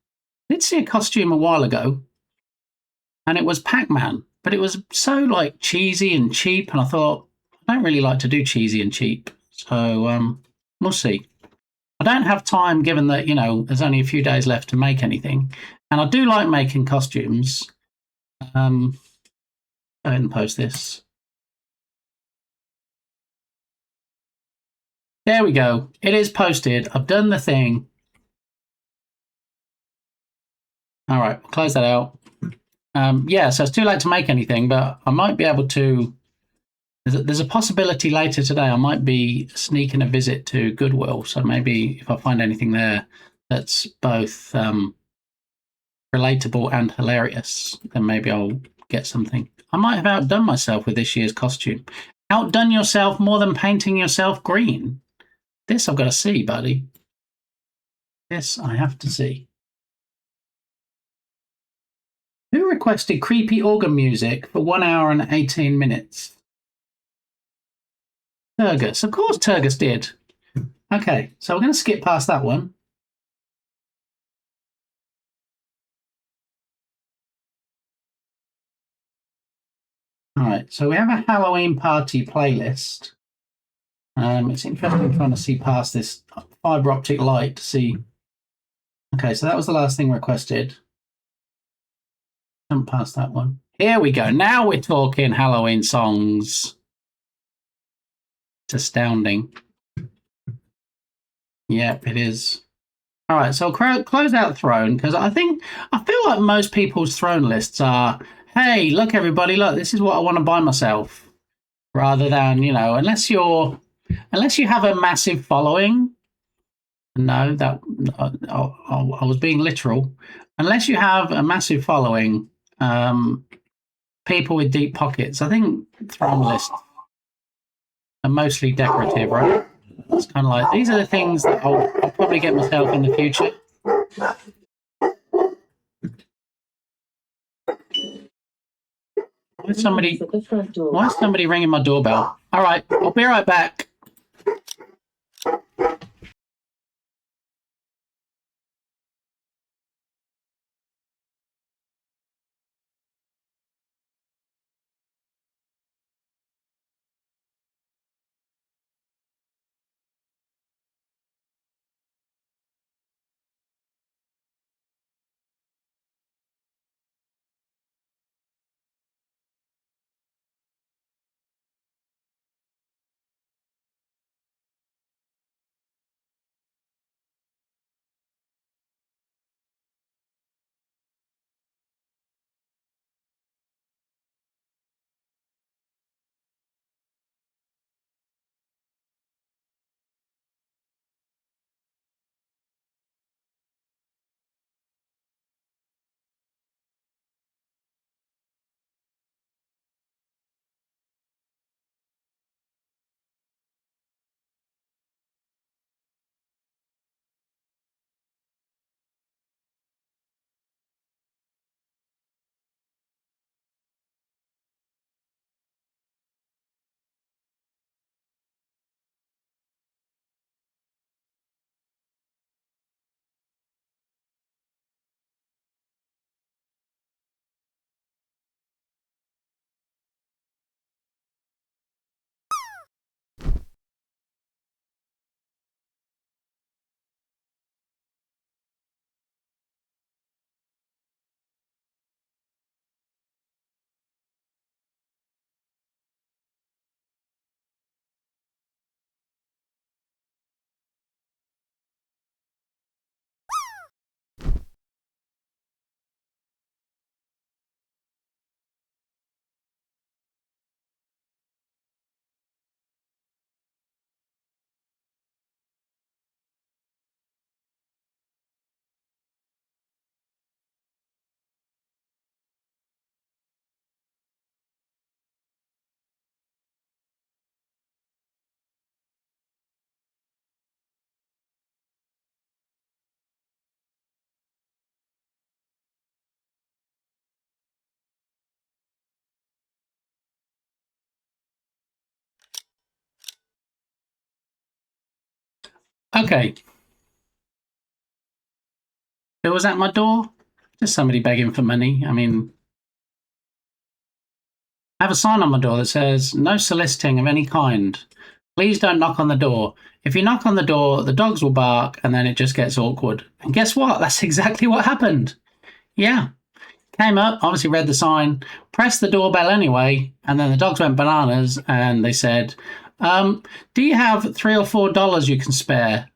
I did see a costume a while ago, and it was Pac-Man, but it was so like cheesy and cheap, and I thought I don't really like to do cheesy and cheap, so we'll see. I don't have time, given that there's only a few days left to make anything, and I do like making costumes. Go ahead and post this. There we go. It is posted. I've done the thing. All right, close that out. Yeah, so it's too late to make anything, but I might be able to. There's a possibility later today I might be sneaking a visit to Goodwill. So maybe if I find anything there that's both relatable and hilarious, then maybe I'll get something. I might have outdone myself with this year's costume. Outdone yourself more than painting yourself green. This I've got to see, buddy. This I have to see. Who requested creepy organ music for 1 hour and 18 minutes? Turgus. Of course Turgus did. Okay, so we're going to skip past that one. All right, so we have a Halloween party playlist. It's interesting trying to see past this fiber optic light to see. Okay, so that was the last thing requested. Jump past that one. Here we go. Now we're talking Halloween songs. It's astounding. Yep, it is. All right, so close out Throne, because I feel like most people's Throne lists are, hey, look, everybody, look, this is what I want to buy myself, rather than unless you have a massive following. No, that I was being literal. Unless you have a massive following, people with deep pockets, I think Throne lists are mostly decorative, right? It's kind of like, these are the things that I'll probably get myself in the future. Why is somebody ringing my doorbell? All right, I'll be right back. Okay. Who was at my door? Just somebody begging for money. I mean, I have a sign on my door that says, no soliciting of any kind. Please don't knock on the door. If you knock on the door, the dogs will bark and then it just gets awkward. And guess what? That's exactly what happened. Yeah. Came up, obviously read the sign, pressed the doorbell anyway, and then the dogs went bananas and they said, do you have $3 or $4 you can spare?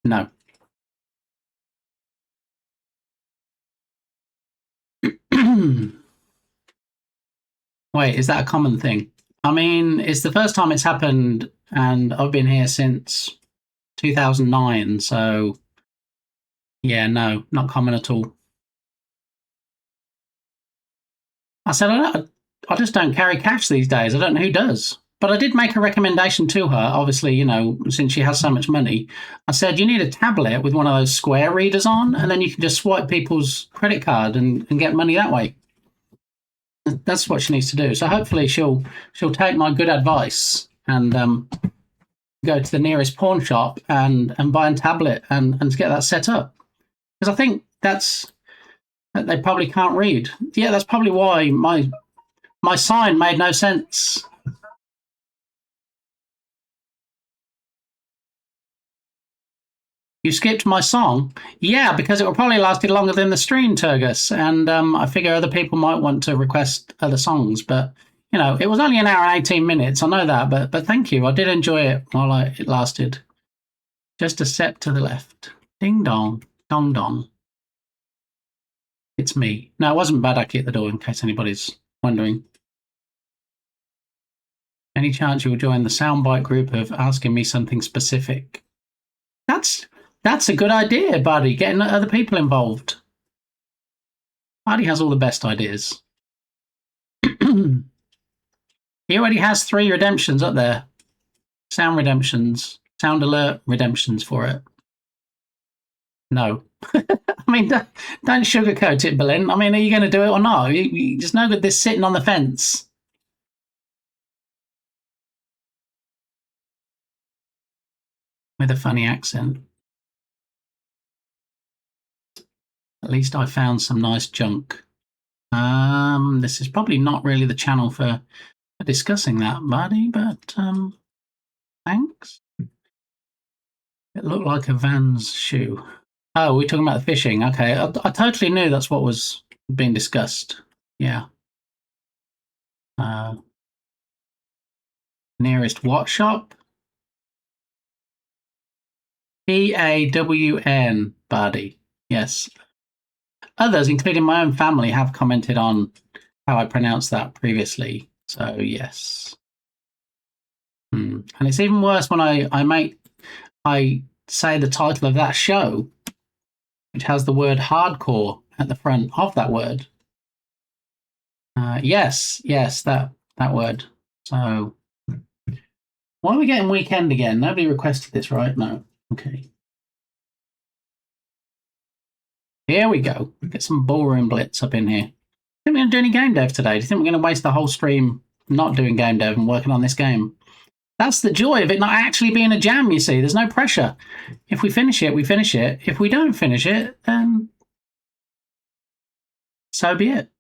No. Wait, is that a common thing? I mean, it's the first time it's happened, and I've been here since 2009, so yeah, no, not common at all. I said, I just don't carry cash these days. I don't know who does. But I did make a recommendation to her, obviously, you know, since she has so much money. I said, you need a tablet with one of those square readers on, and then you can just swipe people's credit card and get money that way. That's what she needs to do. So hopefully she'll take my good advice and go to the nearest pawn shop and buy a tablet and get that set up. Because I think they probably can't read. Yeah, that's probably why my sign made no sense. You skipped my song? Yeah, because it will probably lasted longer than the stream, Turgus, and I figure other people might want to request other songs, but you know, it was only an hour and 18 minutes. I know that, but thank you. I did enjoy it while it lasted. Just a step to the left. Ding dong, dong dong. It's me. No, it wasn't Badaki at the door, in case anybody's wondering. Any chance you will join the soundbite group of asking me something specific? That's a good idea, Buddy, getting other people involved. Buddy has all the best ideas. He already has 3 redemptions up there. Sound redemptions. Sound alert redemptions for it. No. I mean, don't sugarcoat it, Berlin. I mean, are you going to do it or not? There's no good this sitting on the fence. With a funny accent. At least I found some nice junk. This is probably not really the channel for discussing that, buddy, but thanks. It looked like a Vans shoe. Oh, we're talking about the fishing. Okay, I totally knew that's what was being discussed. Yeah. Nearest what shop? PAWN, buddy. Yes. Others, including my own family, have commented on how I pronounced that previously. So, yes. And it's even worse when I say the title of that show, which has the word hardcore at the front of that word. Yes, that word. So, why are we getting weekend again? Nobody requested this, right? No. Okay. Here we go. Get some ballroom blitz up in here. Think we're going to do any game dev today? Do you think we're going to waste the whole stream not doing game dev and working on this game? That's the joy of it not actually being a jam, you see. There's no pressure. If we finish it, we finish it. If we don't finish it, then so be it.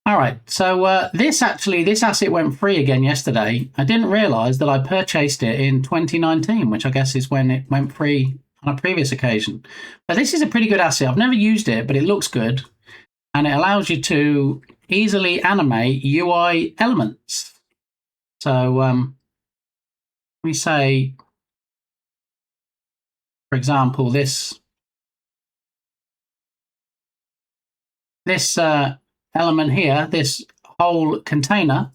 All right, so this asset went free again yesterday. I didn't realise that I purchased it in 2019, which I guess is when it went free on a previous occasion. But this is a pretty good asset. I've never used it, but it looks good. And it allows you to easily animate UI elements. So we say, for example, this element here, this whole container,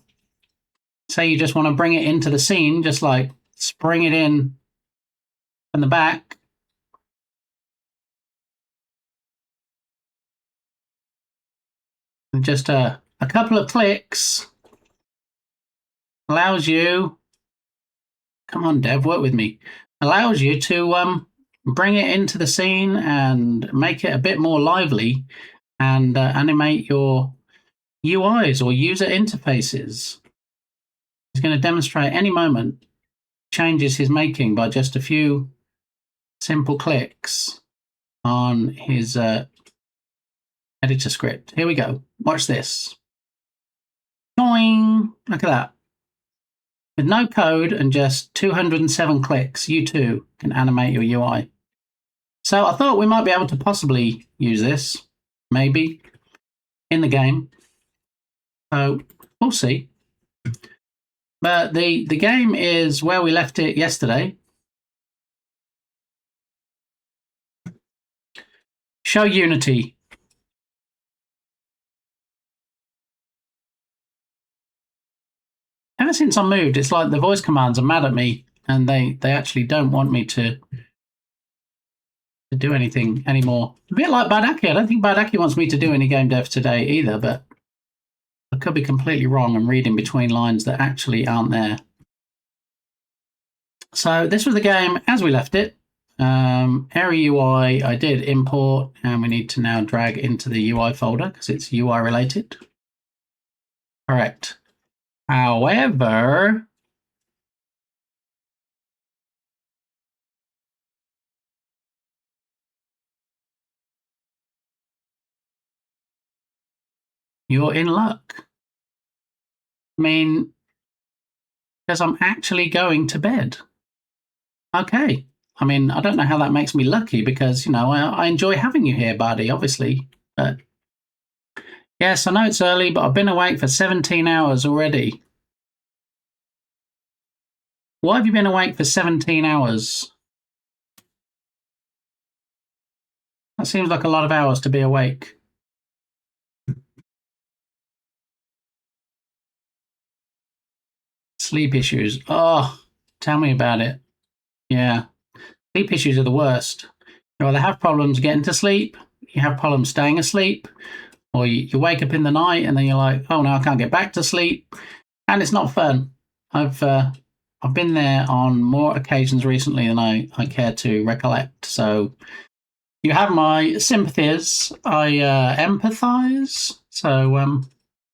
say you just want to bring it into the scene, just like spring it in from the back. And just a couple of clicks allows you, come on Dev, work with me, allows you to bring it into the scene and make it a bit more lively and animate your UIs or user interfaces. He's going to demonstrate any moment changes he's making by just a few simple clicks on his editor script. Here we go. Watch this. Boing! Look at that. With no code and just 207 clicks, you too can animate your UI. So I thought we might be able to possibly use this, maybe, in the game. So we'll see. But the game is where we left it yesterday. Show Unity. Ever since I moved, it's like the voice commands are mad at me, and they actually don't want me to do anything anymore. A bit like Badaki. I don't think Badaki wants me to do any game dev today either, but I could be completely wrong and reading between lines that actually aren't there. So this was the game as we left it. Area UI I did import, and we need to now drag into the UI folder because it's UI related. Correct. However, you're in luck. I mean, because I'm actually going to bed. Okay. I mean, I don't know how that makes me lucky because, you know, I enjoy having you here, buddy, obviously. But yes, I know it's early, but I've been awake for 17 hours already. Why have you been awake for 17 hours? That seems like a lot of hours to be awake. Sleep issues. Oh, tell me about it. Yeah. Sleep issues are the worst. You either have problems getting to sleep, you have problems staying asleep, or you wake up in the night and then you're like, oh no, I can't get back to sleep. And it's not fun. I've been there on more occasions recently than I care to recollect. So you have my sympathies. I empathize. So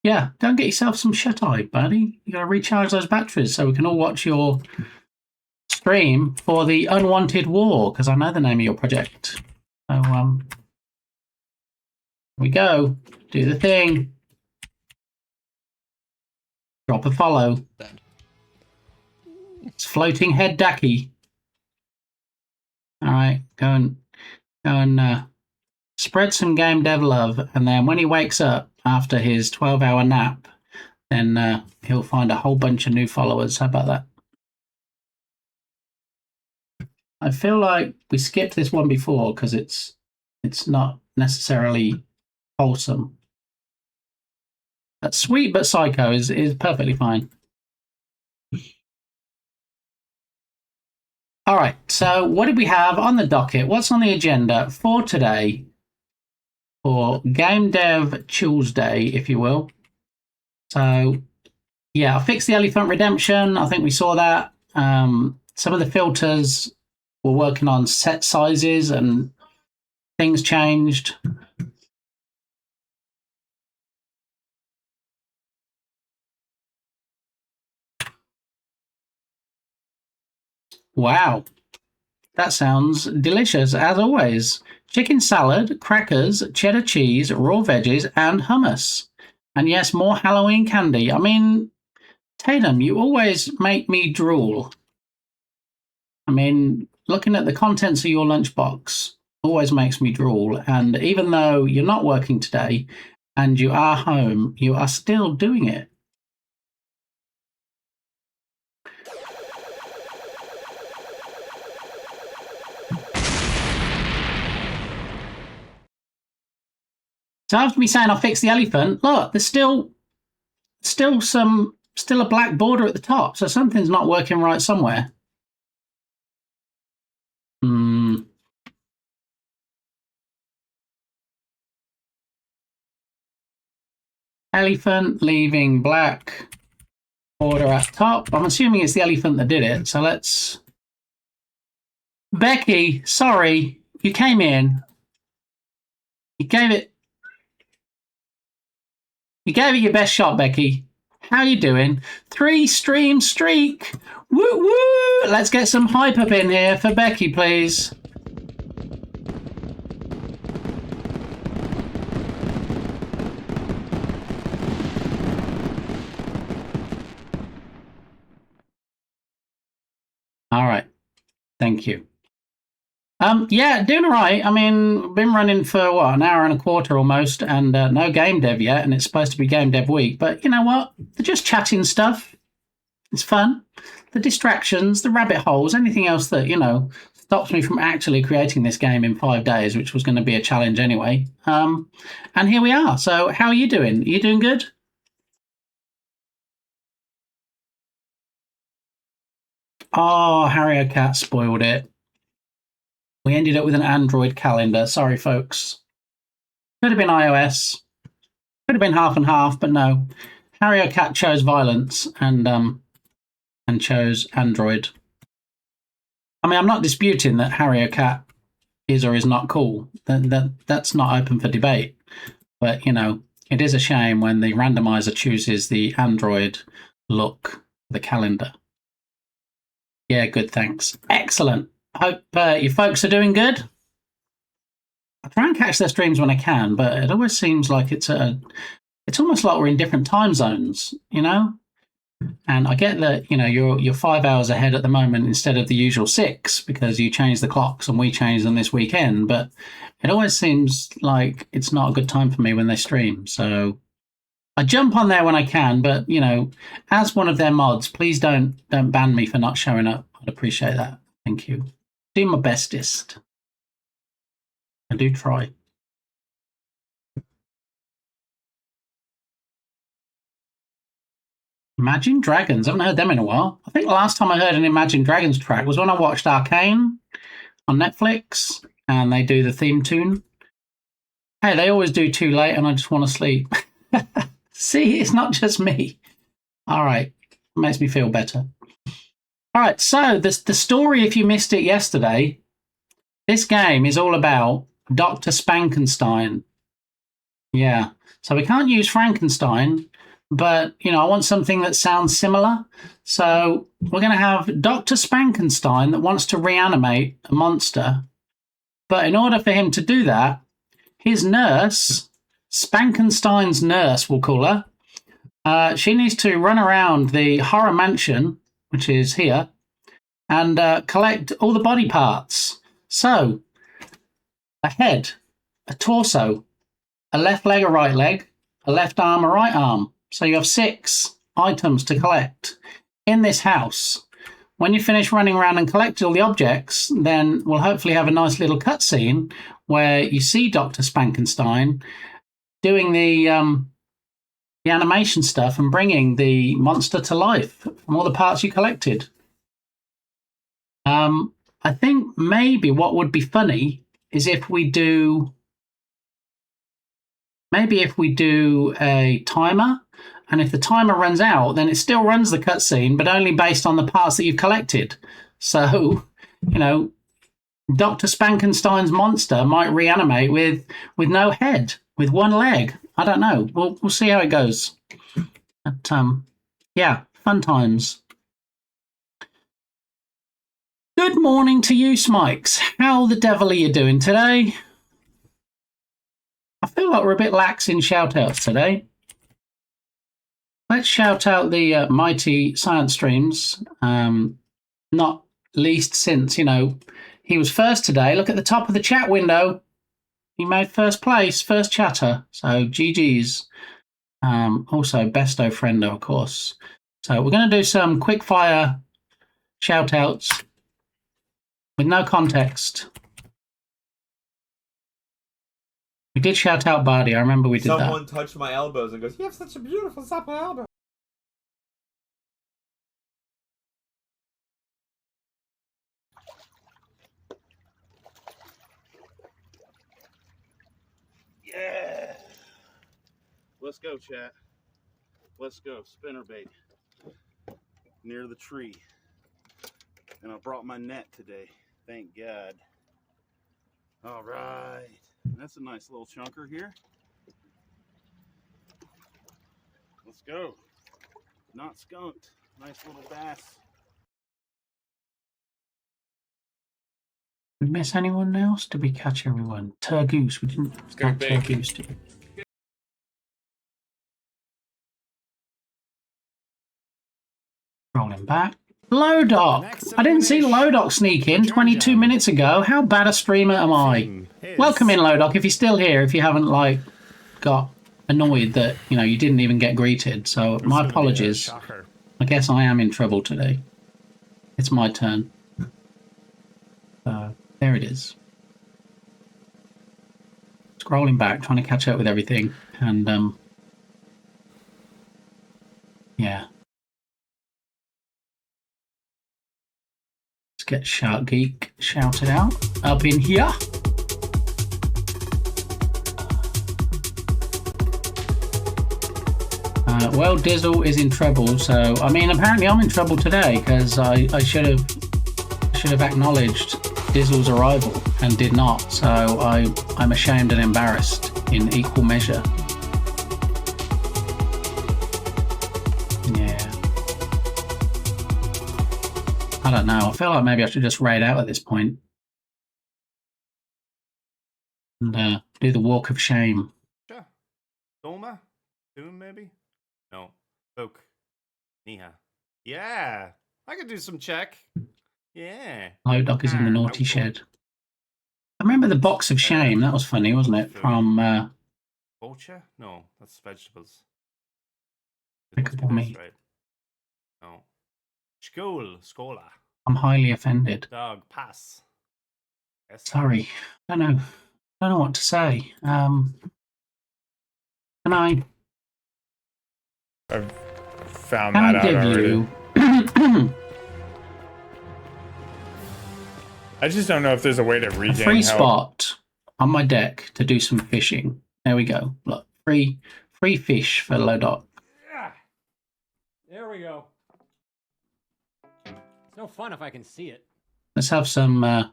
yeah, don't get yourself some shut-eye, buddy. You got to recharge those batteries so we can all watch your stream for the Unwanted War, because I know the name of your project. So here we go. Do the thing. Drop a follow. It's floating head Daki. All right, go and spread some game dev love, and then when he wakes up after his 12-hour nap, then he'll find a whole bunch of new followers. How about that? I feel like we skipped this one before because it's not necessarily wholesome. Sweet but Psycho is perfectly fine. All right, so what did we have on the docket? What's on the agenda for today? For Game Dev Tuesday, if you will. So, yeah, I fixed the Elephant Redemption. I think we saw that. Some of the filters were working on set sizes and things changed. Wow, that sounds delicious, as always. Chicken salad, crackers, cheddar cheese, raw veggies, and hummus. And yes, more Halloween candy. I mean, Tatum, you always make me drool. I mean, looking at the contents of your lunchbox always makes me drool. And even though you're not working today and you are home, you are still doing it. So after me saying I fixed the elephant, look, there's still a black border at the top. So something's not working right somewhere. Elephant leaving black border at top. I'm assuming it's the elephant that did it. So let's... Becky, sorry, you came in. You gave it... You gave it your best shot, Becky. How you doing? 3 stream streak. Woo woo! Let's get some hype up in here for Becky, please. All right. Thank you. Yeah, doing all right. I mean, been running for what, an hour and a quarter almost, and no game dev yet, and it's supposed to be game dev week. But you know what? They're just chatting stuff. It's fun. The distractions, the rabbit holes, anything else that, you know, stops me from actually creating this game in 5 days, which was going to be a challenge anyway. And here we are. So how are you doing? Are you doing good? Oh, Harry Cat spoiled it. We ended up with an Android calendar. Sorry, folks. Could have been iOS. Could have been half and half, but no. Harry Cat chose violence and chose Android. I mean, I'm not disputing that Harry Cat is or is not cool. That's not open for debate. But, you know, it is a shame when the randomizer chooses the Android look, the calendar. Yeah, good, thanks. Excellent. Hope you folks are doing good. I try and catch their streams when I can, but it always seems like it's almost like we're in different time zones, you know? And I get that, you know, you're 5 hours ahead at the moment instead of the usual 6 because you changed the clocks and we changed them this weekend. But it always seems like it's not a good time for me when they stream. So I jump on there when I can, but you know, as one of their mods, please don't ban me for not showing up. I'd appreciate that. Thank you. Do my bestest. I do try. Imagine Dragons. I haven't heard them in a while. I think the last time I heard an Imagine Dragons track was when I watched Arcane on Netflix, and they do the theme tune. Hey, they always do too late, and I just want to sleep. See, it's not just me. All right, makes me feel better. All right, so the story, if you missed it yesterday, this game is all about Dr. Spankenstein. Yeah, so we can't use Frankenstein, but, you know, I want something that sounds similar. So we're going to have Dr. Spankenstein that wants to reanimate a monster. But in order for him to do that, his nurse, Spankenstein's nurse, we'll call her, she needs to run around the horror mansion, which is here, and collect all the body parts. So, a head, a torso, a left leg, a right leg, a left arm, a right arm. So you have 6 items to collect in this house. When you finish running around and collect all the objects, then we'll hopefully have a nice little cutscene where you see Dr. Spankenstein doing the animation stuff and bringing the monster to life from all the parts you collected. I think maybe what would be funny is if we do a timer, and if the timer runs out, then it still runs the cutscene, but only based on the parts that you've collected. So, you know, Dr. Spankenstein's monster might reanimate with no head, with one leg. I don't know. We'll see how it goes. But yeah, fun times. Good morning to you, Smikes. How the devil are you doing today? I feel like we're a bit lax in shout-outs today. Let's shout out the mighty science streams, not least since, you know, he was first today. Look at the top of the chat window. He made first place, first chatter. So GG's. Also, besto friendo, of course. So we're going to do some quick fire shout outs with no context. We did shout out Bardi. I remember we did that.
Someone touched my elbows and goes, "You have such a beautiful supple elbow."
Yeah. Let's go, chat. Let's go. Spinnerbait. Near the tree. And I brought my net today. Thank God. All right. That's a nice little chunker here. Let's go. Not skunked. Nice little bass.
Did we miss anyone else? Did we catch everyone? Turgoose. We didn't catch Turgoose, did we? Rolling back. Lodock! I didn't see Lodock sneak in 22 minutes ago. How bad a streamer am I? Welcome in, Lodock, if you're still here, if you haven't, like, got annoyed that, you know, you didn't even get greeted. So, my apologies. I guess I am in trouble today. It's my turn. So, there it is. Scrolling back, trying to catch up with everything. And, yeah. Let's get Shark Geek shouted out up in here. Well, Dizzle is in trouble, so I mean, apparently I'm in trouble today because I should have acknowledged Dizzle's arrival and did not. So I'm ashamed and embarrassed in equal measure. Yeah. I don't know. I feel like maybe I should just raid out at this point and do the walk of shame.
Sure. Doma? Doom, maybe? No. Oak. Niha. Yeah. I could do some check. Yeah.
Lodock is in the naughty shed. I remember the box of shame. That was funny, wasn't it? From
Vulture? No, that's vegetables.
Pickable meat.
Right. No. Scola.
I'm highly offended.
Dog, pass. Yes.
Sorry. I don't know what to say. Can I?
I've found
Can
that
I
out
give
already.
you
I just don't know if there's a way to
a
regain
free
health.
spot on my deck to do some fishing? There we go. Look, free fish for Lodock.
Yeah. There we go. It's no fun if I can see it.
Let's have some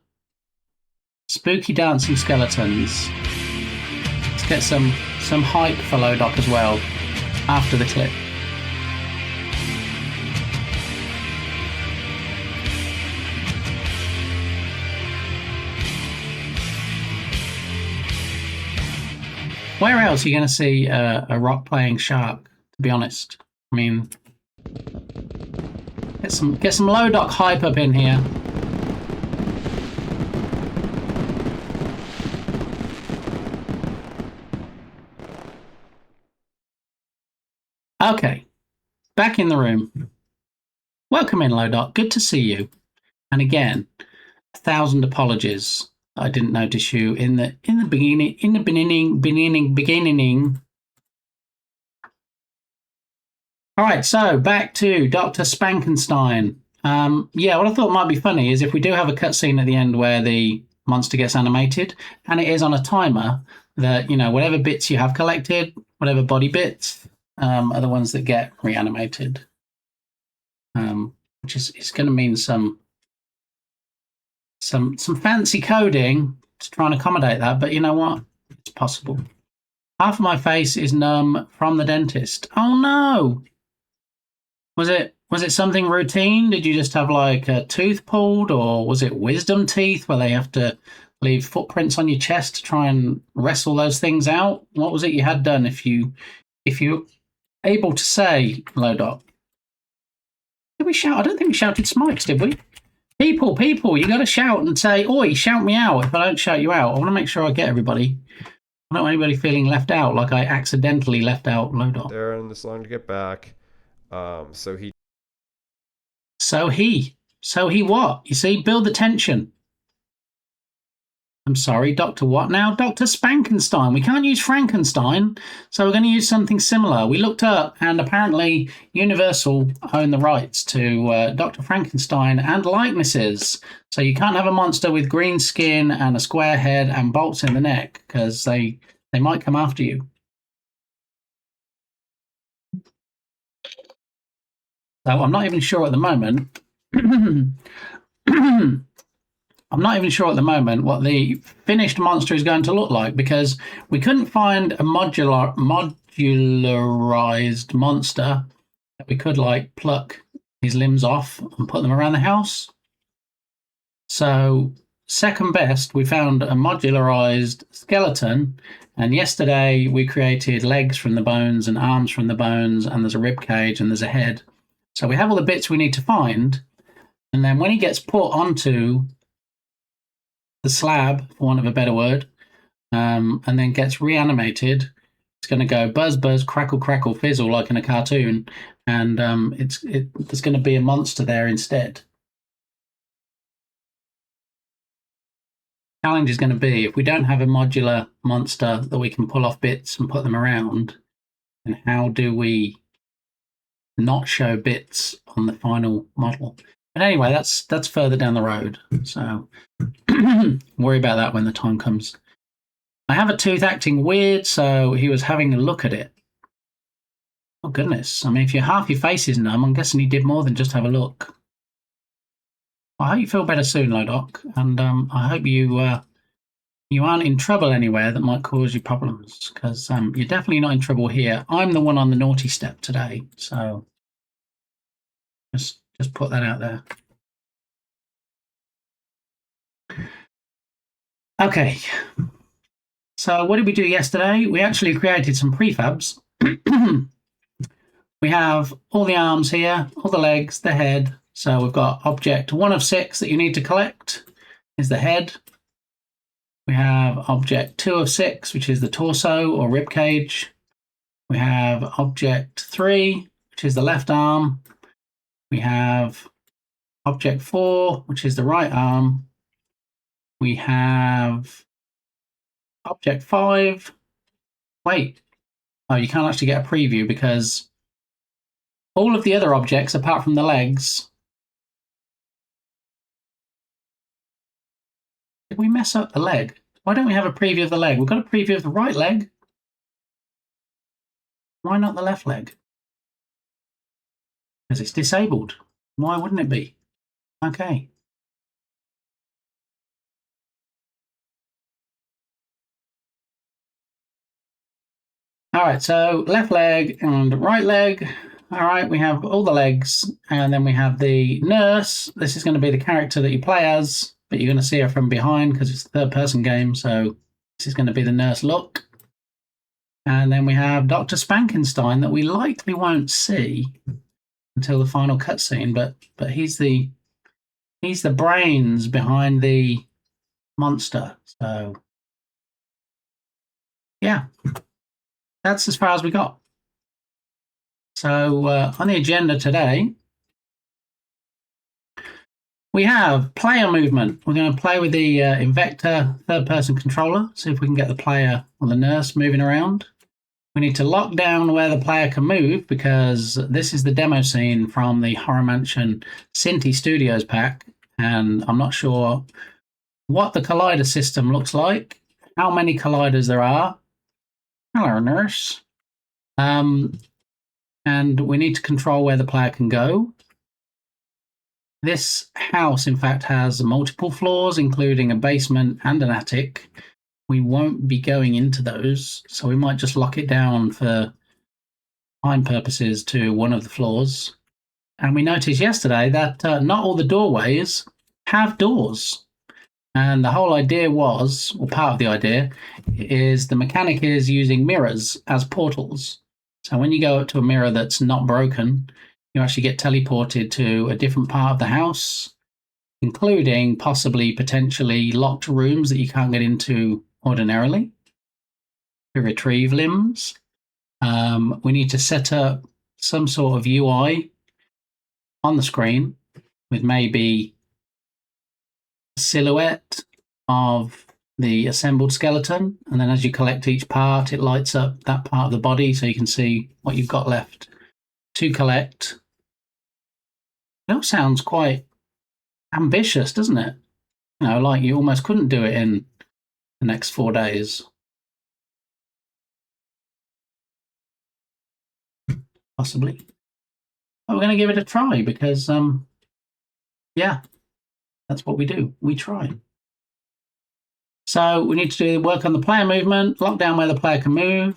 spooky dancing skeletons. Let's get some hype for Lodock as well after the clip. Where else are you going to see a rock playing shark? To be honest, I mean, get some Lodock hype up in here. Okay, back in the room. Welcome in, Lodock. Good to see you. And again, 1,000 apologies. I didn't notice you in the beginning. All right, so back to Dr. Spankenstein. Yeah, what I thought might be funny is if we do have a cutscene at the end where the monster gets animated, and it is on a timer, that, you know, whatever bits you have collected, whatever body bits, are the ones that get reanimated. Which is going to mean some fancy coding to try and accommodate that, but you know what? It's possible. Half of my face is numb from the dentist. Oh no! Was it something routine? Did you just have like a tooth pulled, or was it wisdom teeth where they have to leave footprints on your chest to try and wrestle those things out? What was it you had done? If you're able to say, Lodock. Did we shout? I don't think we shouted Smikes, did we? People, you got to shout and say, oi, shout me out if I don't shout you out. I want to make sure I get everybody. I don't want anybody feeling left out, like I accidentally left out Lodock.
Darren, this long to get back. So he what? You see, build the tension.
I'm sorry, Dr. what now? Dr. Spankenstein. We can't use Frankenstein, so we're going to use something similar. We looked up, and apparently Universal own the rights to Dr. Frankenstein and likenesses. So you can't have a monster with green skin and a square head and bolts in the neck, because they might come after you. So I'm not even sure at the moment I'm not even sure at the moment what the finished monster is going to look like, because we couldn't find a modularized monster that we could like pluck his limbs off and put them around the house. So second best, we found a modularized skeleton, and yesterday we created legs from the bones and arms from the bones, and there's a rib cage and there's a head. So we have all the bits we need to find, and then when he gets put onto the slab, for want of a better word, and then gets reanimated, it's going to go buzz, buzz, crackle, crackle, fizzle like in a cartoon, and there's going to be a monster there instead. Challenge is going to be, if we don't have a modular monster that we can pull off bits and put them around, then how do we not show bits on the final model? But anyway, that's further down the road, so worry about that when the time comes. I have a tooth acting weird, so he was having a look at it. Oh goodness, I mean, if half your face is numb, I'm guessing he did more than just have a look. I hope you feel better soon, Lodoc, and I hope you aren't in trouble anywhere that might cause you problems, because you're definitely not in trouble here. I'm the one on the naughty step today, so just put that out there. Okay, so what did we do yesterday? We actually created some prefabs. We have all the arms here, all the legs, the head. So we've got object 1 of 6 that you need to collect is the head. We have object 2 of 6, which is the torso or rib cage. We have object 3, which is the left arm. We have object 4, which is the right arm. We have object 5. Wait. Oh, you can't actually get a preview because all of the other objects, apart from the legs. Did we mess up the leg? Why don't we have a preview of the leg? We've got a preview of the right leg. Why not the left leg? Because it's disabled. Why wouldn't it be? Okay. All right, so left leg and right leg. All right, we have all the legs, and then we have the nurse. This is going to be the character that you play as, but you're going to see her from behind because it's a third-person game, so this is going to be the nurse look. And then we have Dr. Spankenstein that we likely won't see until the final cutscene, but he's the brains behind the monster. So yeah, that's as far as we got. So on the agenda today, we have player movement. We're going to play with the Invector third-person controller, see if we can get the player or the nurse moving around. We need to lock down where the player can move because this is the demo scene from the Horror Mansion Cinti Studios pack, and I'm not sure what the collider system looks like, how many colliders there are. Hello, nurse. And we need to control where the player can go. This house, in fact, has multiple floors, including a basement and an attic. We won't be going into those, so we might just lock it down for time purposes to one of the floors. And we noticed yesterday that not all the doorways have doors. And the whole idea was, or part of the idea, is the mechanic is using mirrors as portals. So when you go up to a mirror that's not broken, you actually get teleported to a different part of the house, including possibly potentially locked rooms that you can't get into ordinarily to retrieve limbs. We need to set up some sort of UI on the screen with maybe a silhouette of the assembled skeleton, and then as you collect each part, it lights up that part of the body so you can see what you've got left to collect. It all sounds quite ambitious, doesn't it? You know, like you almost couldn't do it in the next 4 days. Possibly. But we're going to give it a try because, yeah, That's what we do. We try. So we need to do work on the player movement, lock down where the player can move.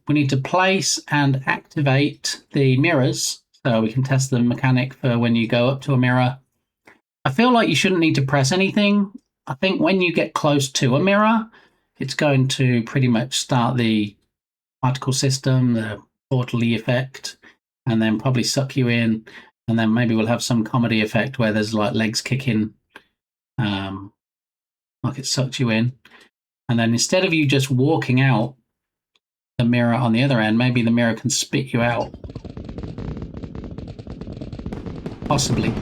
We need to place and activate the mirrors so we can test the mechanic for when you go up to a mirror. I feel like you shouldn't need to press anything. I think when you get close to a mirror, it's going to pretty much start the particle system, the portal-y effect, and then probably suck you in. And then maybe we'll have some comedy effect where there's like legs kicking, like it sucks you in. And then instead of you just walking out the mirror on the other end, maybe the mirror can spit you out. Possibly.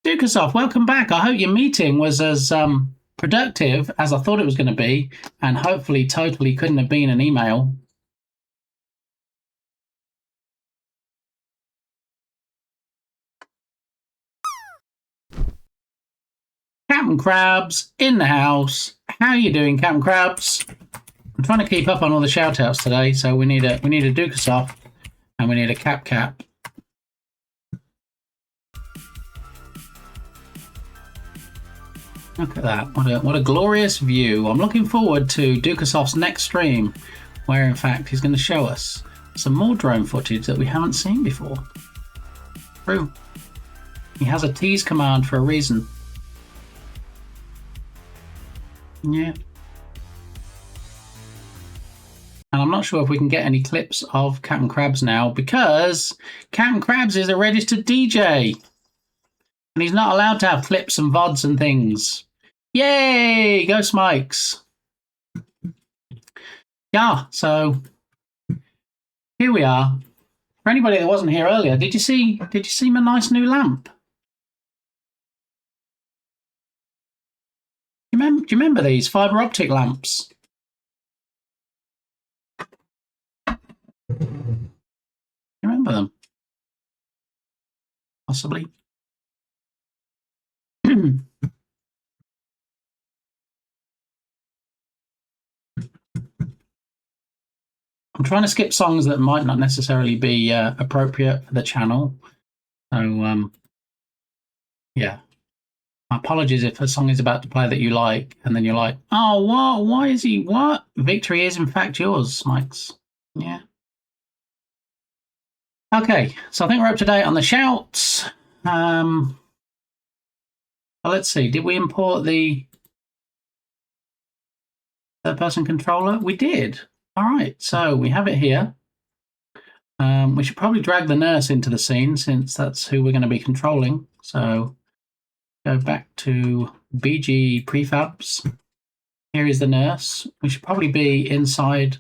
Dukasoft, welcome back. I hope your meeting was as productive as I thought it was going to be, and hopefully totally couldn't have been an email. Captain Krabs in the house. How are you doing, Captain Krabs? I'm trying to keep up on all the shout outs today, so we need a Dukasoft and we need a Cap. Look at that. What a glorious view. I'm looking forward to Dukasoft's next stream, where in fact he's going to show us some more drone footage that we haven't seen before. True. He has a tease command for a reason. Yeah. And I'm not sure if we can get any clips of Captain Krabs now, because Captain Krabs is a registered DJ. And he's not allowed to have clips and VODs and things. Yay! Go Smikes. Yeah, so here we are. For anybody that wasn't here earlier, did you see my nice new lamp? Do you remember these fiber optic lamps? You remember them? Possibly. I'm trying to skip songs that might not necessarily be appropriate for the channel. So, yeah. My apologies if a song is about to play that you like, and then you're like, oh, what? Why is he? What? Victory is, in fact, yours, Mikes. Yeah. Okay, so I think we're up to date on the shouts. Well, let's see. Did we import the third-person controller? We did. All right, so we have it here. We should probably drag the nurse into the scene since that's who we're going to be controlling. So go back to BG prefabs. Here is the nurse. We should probably be inside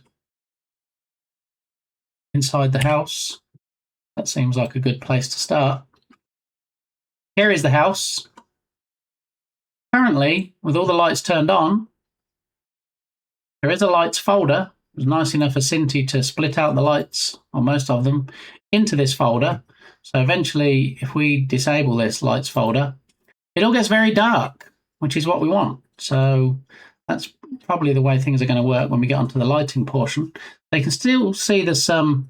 the house. That seems like a good place to start. Here is the house. Currently, with all the lights turned on, there is a lights folder. It was nice enough for Cinti to split out the lights, or most of them, into this folder. So eventually, if we disable this lights folder, it all gets very dark, which is what we want. So that's probably the way things are going to work when we get onto the lighting portion. They can still see there's some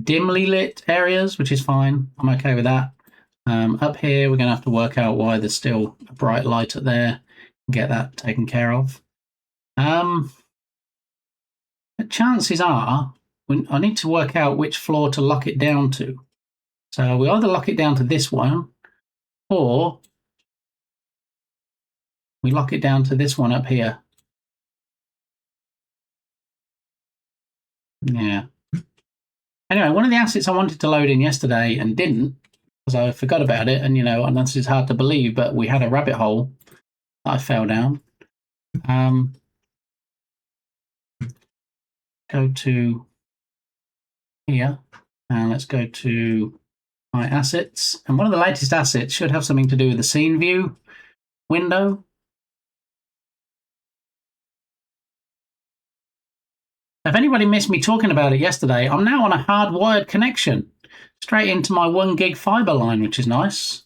dimly lit areas, which is fine. I'm okay with that. Up here, we're going to have to work out why there's still a bright light up there and get that taken care of. The chances are, I need to work out which floor to lock it down to. So we either lock it down to this one, or we lock it down to this one up here. Yeah. Anyway, one of the assets I wanted to load in yesterday and didn't, because I forgot about it, and and this is hard to believe, but we had a rabbit hole that I fell down. Go to here, and let's go to my assets. And one of the latest assets should have something to do with the scene view window. If anybody missed me talking about it yesterday, I'm now on a hardwired connection straight into my 1 gig fiber line, which is nice.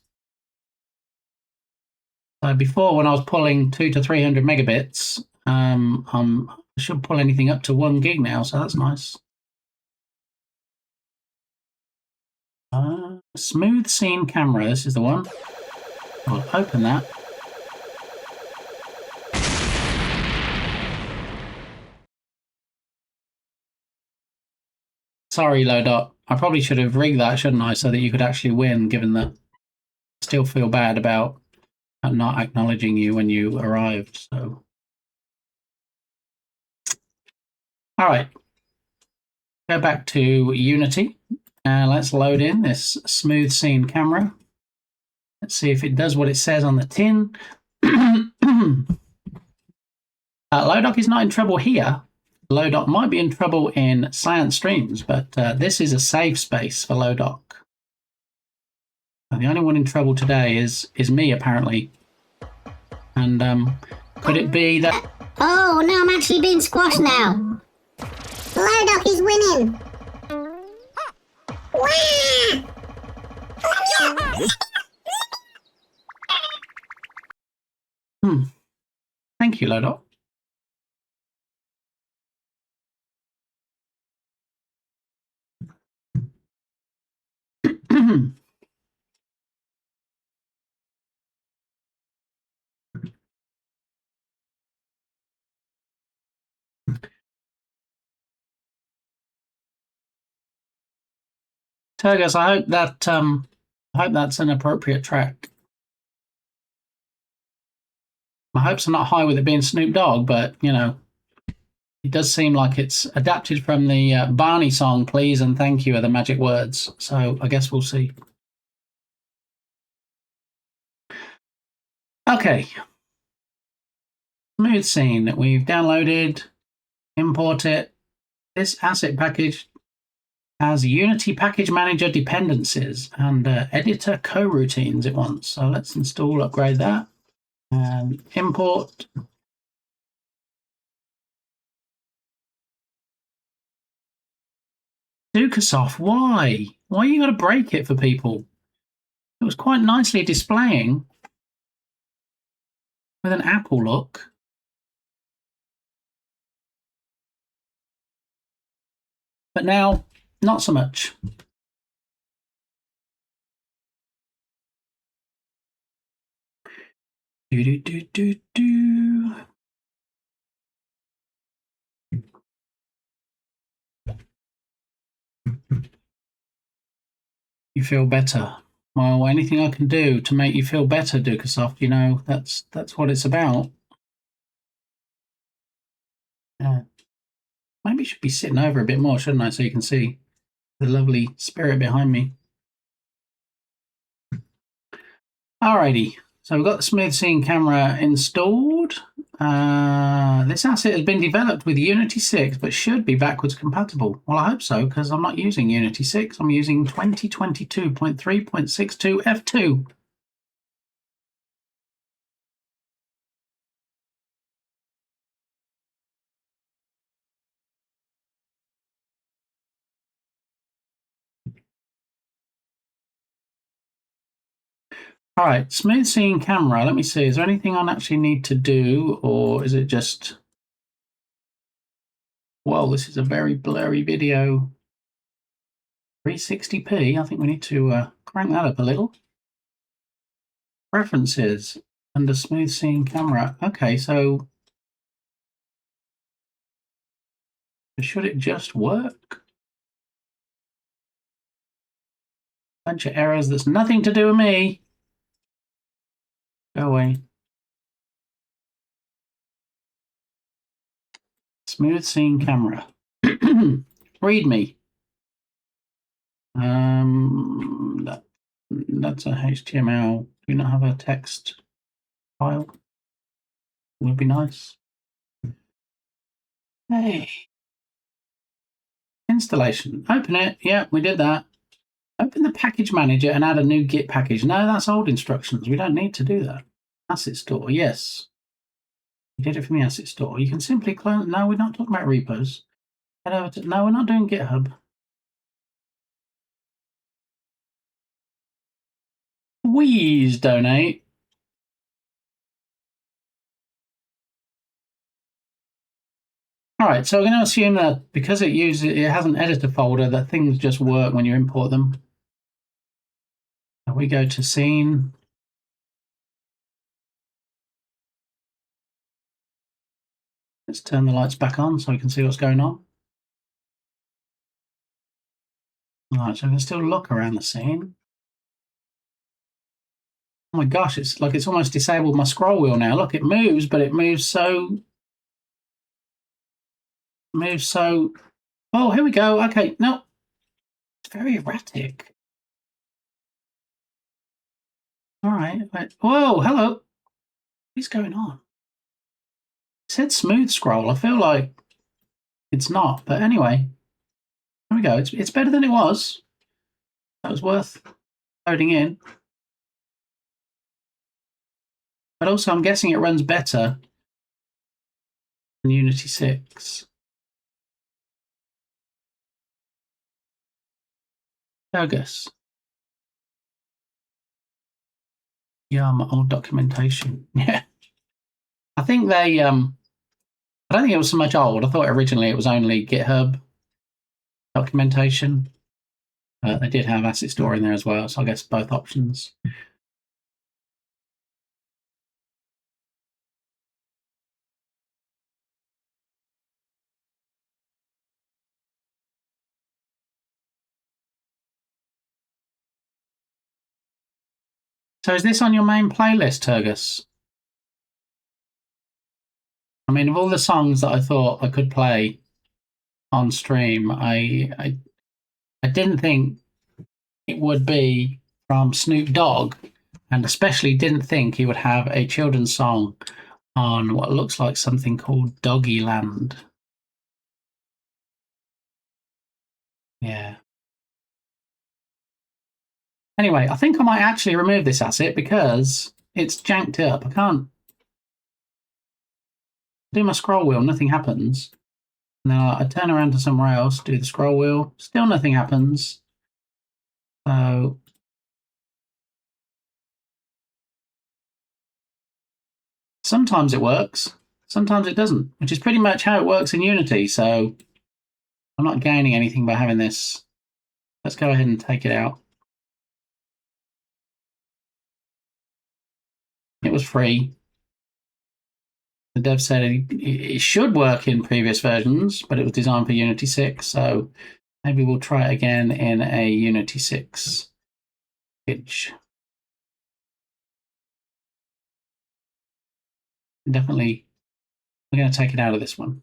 So before, when I was pulling 200 to 300 megabits, I'm I should pull anything up to 1 gig now, so that's nice. Smooth scene camera, this is the one. I'll open that. Sorry, Lodot. I probably should have rigged that, shouldn't I, so that you could actually win, given that I still feel bad about not acknowledging you when you arrived, so. All right. Go back to Unity, and let's load in this smooth scene camera. Let's see if it does what it says on the tin. Lodot is not in trouble here. Lodot might be in trouble in Science Streams, but this is a safe space for Lodot. The only one in trouble today is me, apparently. And could it be that...
Oh, no, I'm actually being squashed now. Lodok is winning.
Thank you, Lodot. Turgus, I hope that's an appropriate track. My hopes are not high with it being Snoop Dogg, but you know, it does seem like it's adapted from the Barney song "Please and Thank You" are the magic words. So I guess we'll see. Okay, smooth scene. We've downloaded, import it. This asset package has Unity Package Manager dependencies and editor coroutines it wants. So let's install, upgrade that, and import. Dukasoft, why? Why you got to break it for people? It was quite nicely displaying with an Apple look. But now, not so much. Do. You feel better. Well, anything I can do to make you feel better, Dukasoft, you know, that's what it's about. Yeah. Maybe I should be sitting over a bit more, shouldn't I, so you can see the lovely spirit behind me. Alrighty, so we've got the smooth scene camera installed. This asset has been developed with Unity 6, but should be backwards compatible. Well, I hope so, because I'm not using Unity 6. I'm using 2022.3.62 F2. All right, smooth scene camera. Let me see. Is there anything I actually need to do, or is it just... Well, this is a very blurry video. 360p. I think we need to crank that up a little. Preferences under smooth scene camera. Okay, so should it just work? Bunch of errors. That's nothing to do with me. Go away. Smooth scene camera. Read me. That's a HTML. Do we not have a text file? Would be nice. Hey. Installation. Open it. Yeah, we did that. Open the package manager and add a new Git package. No, that's old instructions. We don't need to do that. Asset store. Yes. We did it from the asset store. You can simply clone. No, we're not talking about repos. Head over to... No, we're not doing GitHub. Please donate. All right, so we're going to assume that because it has an editor folder, that things just work when you import them. We go to scene. Let's turn the lights back on so we can see what's going on. All right, so I can still look around the scene. Oh my gosh, it's like it's almost disabled my scroll wheel now. Look, it moves, but it moves so... Oh, here we go. Okay, no. It's very erratic. All right. Wait. Whoa, hello. What's going on? It said smooth scroll. I feel like it's not, but anyway. There we go. It's better than it was. That was worth loading in. But also, I'm guessing it runs better than Unity 6. Bogus. Yeah, my old documentation. Yeah. I think they, I don't think it was so much old. I thought originally it was only GitHub documentation. They did have Asset Store in there as well, so I guess both options. So is this on your main playlist, Turgus? I mean, of all the songs that I thought I could play on stream, I didn't think it would be from Snoop Dogg, and especially didn't think he would have a children's song on what looks like something called Doggyland. Yeah. Anyway, I think I might actually remove this asset because it's janked up. I can't do my scroll wheel, nothing happens. Now I turn around to somewhere else, do the scroll wheel, still nothing happens. So sometimes it works, sometimes it doesn't, which is pretty much how it works in Unity. So I'm not gaining anything by having this. Let's go ahead and take it out. It was free. The dev said it should work in previous versions, but it was designed for Unity 6. So maybe we'll try it again in a Unity 6 package. Definitely, we're going to take it out of this one.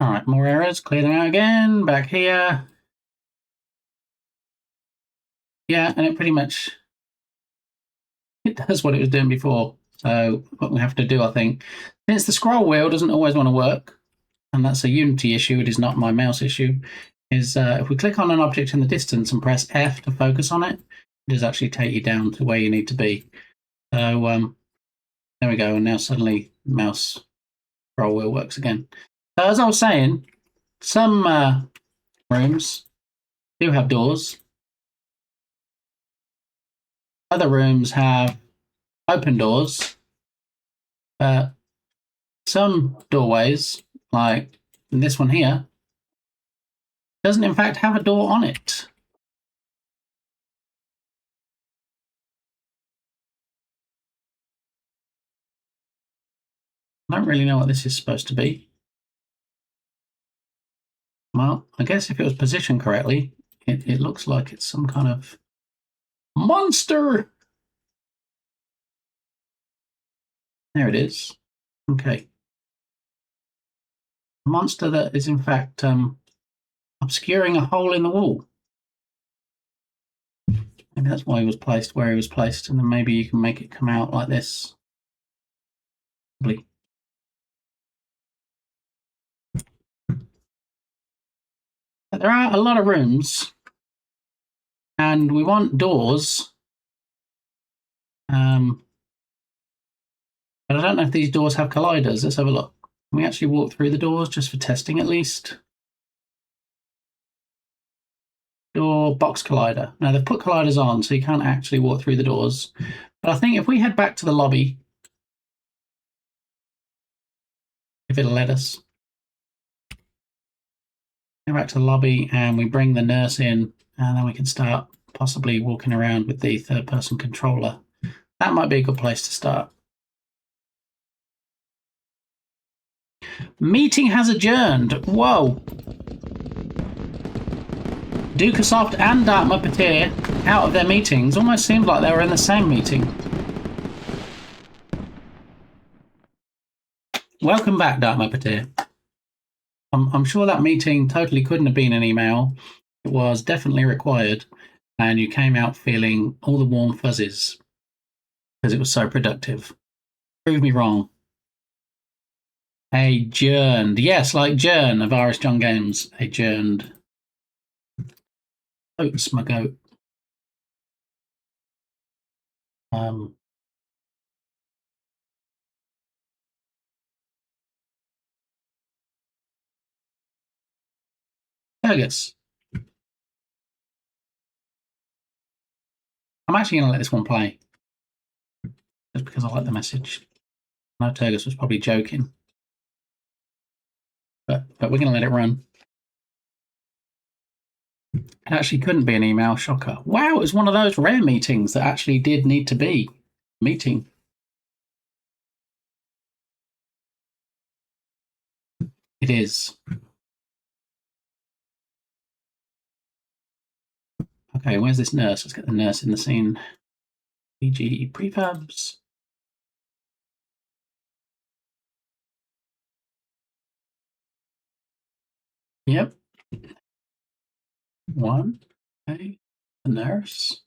All right, more errors, clear them out again, back here. Yeah, and it pretty much, it does what it was doing before. So what we have to do, I think, since the scroll wheel doesn't always want to work, and that's a Unity issue, it is not my mouse issue, is if we click on an object in the distance and press F to focus on it, it does actually take you down to where you need to be. So there we go, and now suddenly the mouse scroll wheel works again. So as I was saying, some rooms do have doors. Other rooms have open doors. Some doorways, like this one here, doesn't in fact have a door on it. I don't really know what this is supposed to be. Well, I guess if it was positioned correctly, it looks like it's some kind of monster. There it is. Okay. A monster that is in fact obscuring a hole in the wall. Maybe that's why he was placed where he was placed, and then maybe you can make it come out like this. Probably. But there are a lot of rooms, and we want doors But I don't know if these doors have colliders. Let's have a look. Can we actually walk through the doors just for testing at least? Door box collider. Now they've put colliders on, so you can't actually walk through the doors. But I think if we head back to the lobby, if it'll let us, go back to the lobby and we bring the nurse in, and then we can start possibly walking around with the third-person controller. That might be a good place to start. Meeting has adjourned. Whoa. Dukasoft and Dark Muppeteer out of their meetings. Almost seemed like they were in the same meeting. Welcome back, Dark Muppeteer. I'm sure that meeting totally couldn't have been an email. It was definitely required. And you came out feeling all the warm fuzzies because it was so productive. Prove me wrong. Adjourned. Yes, like Jern of Irish John Games. Adjourned. Oats, my goat. Fergus. I'm actually going to let this one play. Just because I like the message. I know Turgus was probably joking. But we're going to let it run. It actually couldn't be an email. Shocker. Wow, it was one of those rare meetings that actually did need to be a meeting. It is. Okay, where's this nurse? Let's get the nurse in the scene. PG prefabs. Yep. One. Okay. The nurse.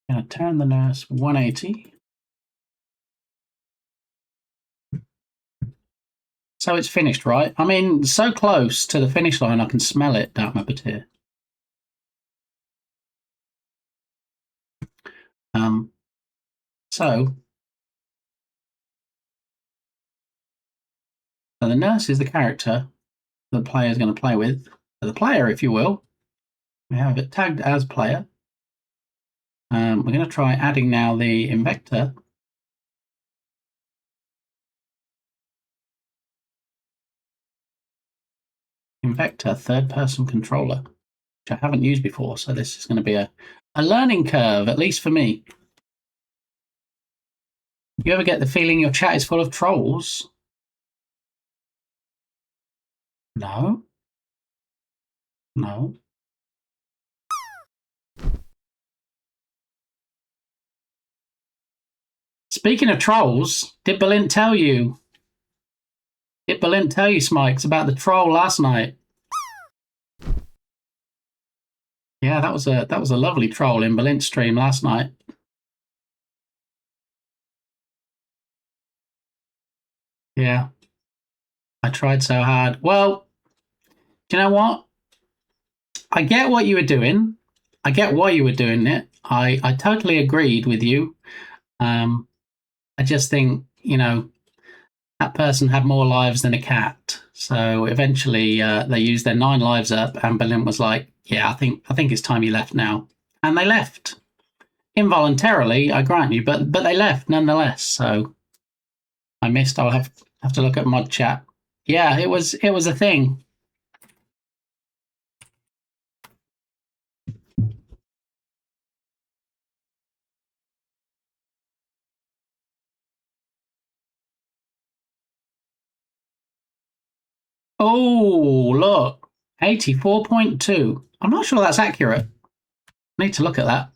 Gonna turn the nurse 180. So it's finished, right? I mean, so close to the finish line, I can smell it, Dark Muppeteer. So the nurse is the character the player is going to play with. So the player, if you will, we have it tagged as player. We're going to try adding now the Invector. Invector third-person controller, which I haven't used before, so this is going to be a learning curve, at least for me. You ever get the feeling your chat is full of trolls? No. No. Speaking of trolls, did Balint tell you? Did Balint tell you, Smikes, about the troll last night? Yeah, that was a lovely troll in Balint's stream last night. Yeah. I tried so hard. Well, do you know what? I get what you were doing. I get why you were doing it. I totally agreed with you. I just think, you know, that person had more lives than a cat. So eventually they used their 9 lives up and Balint was like, yeah, I think it's time you left now. And they left. Involuntarily, I grant you, but they left nonetheless. So I missed. I'll have to look at mod chat. Yeah, it was a thing. Oh, look. 84.2. I'm not sure that's accurate. I need to look at that.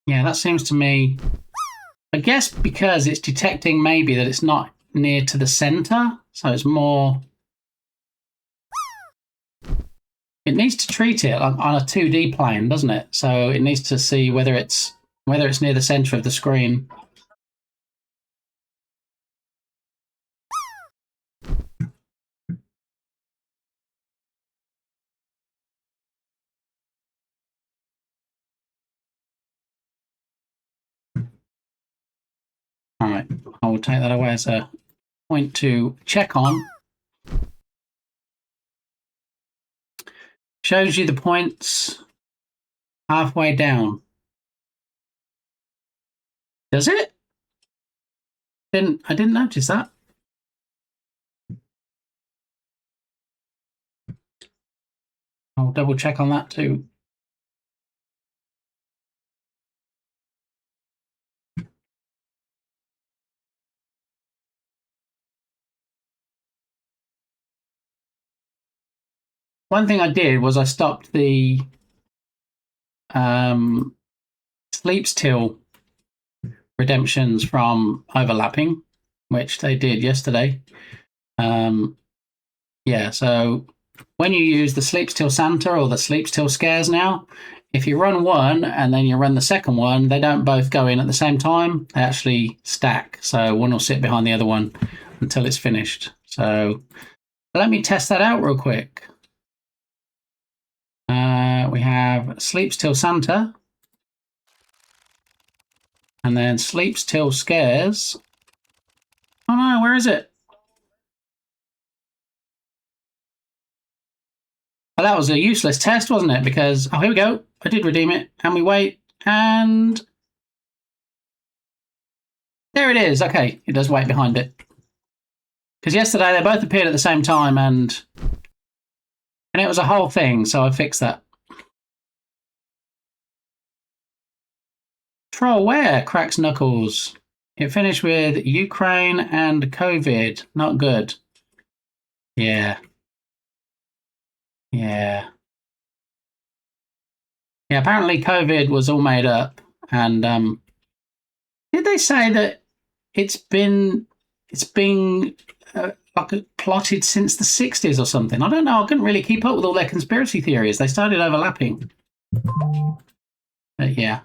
Yeah, that seems to me, I guess because it's detecting maybe that it's not near to the center, so it's more, it needs to treat it on a 2D plane, doesn't it? So it needs to see whether it's near the center of the screen. Right, I will take that away as a point to check on. Shows you the points halfway down. Does it? I didn't notice that. I'll double check on that too. One thing I did was I stopped the Sleeps Till redemptions from overlapping, which they did yesterday. Yeah, so when you use the Sleeps Till Santa or the Sleeps Till Scares now, if you run one and then you run the second one, they don't both go in at the same time. They actually stack. So one will sit behind the other one until it's finished. So let me test that out real quick. We have Sleeps Till Santa. And then Sleeps Till Scares. Oh no, where is it? Well, that was a useless test, wasn't it? Because, oh, here we go. I did redeem it. And we wait. And there it is. Okay, it does wait behind it. Because yesterday they both appeared at the same time and it was a whole thing, so I fixed that. Troll where? Cracks Knuckles. It finished with Ukraine and COVID. Not good. Yeah. Yeah. Yeah, apparently COVID was all made up. And did they say that it's been like plotted since the 60s or something? I don't know. I couldn't really keep up with all their conspiracy theories. They started overlapping. But yeah.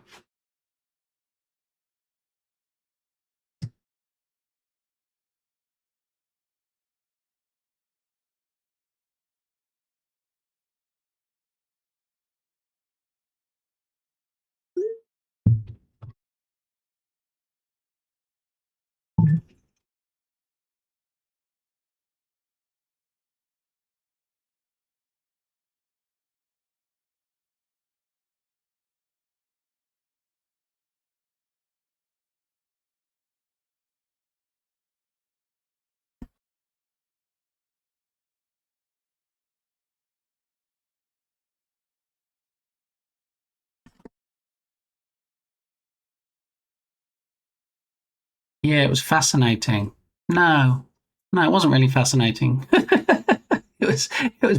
Yeah, it was fascinating. No, it wasn't really fascinating. It was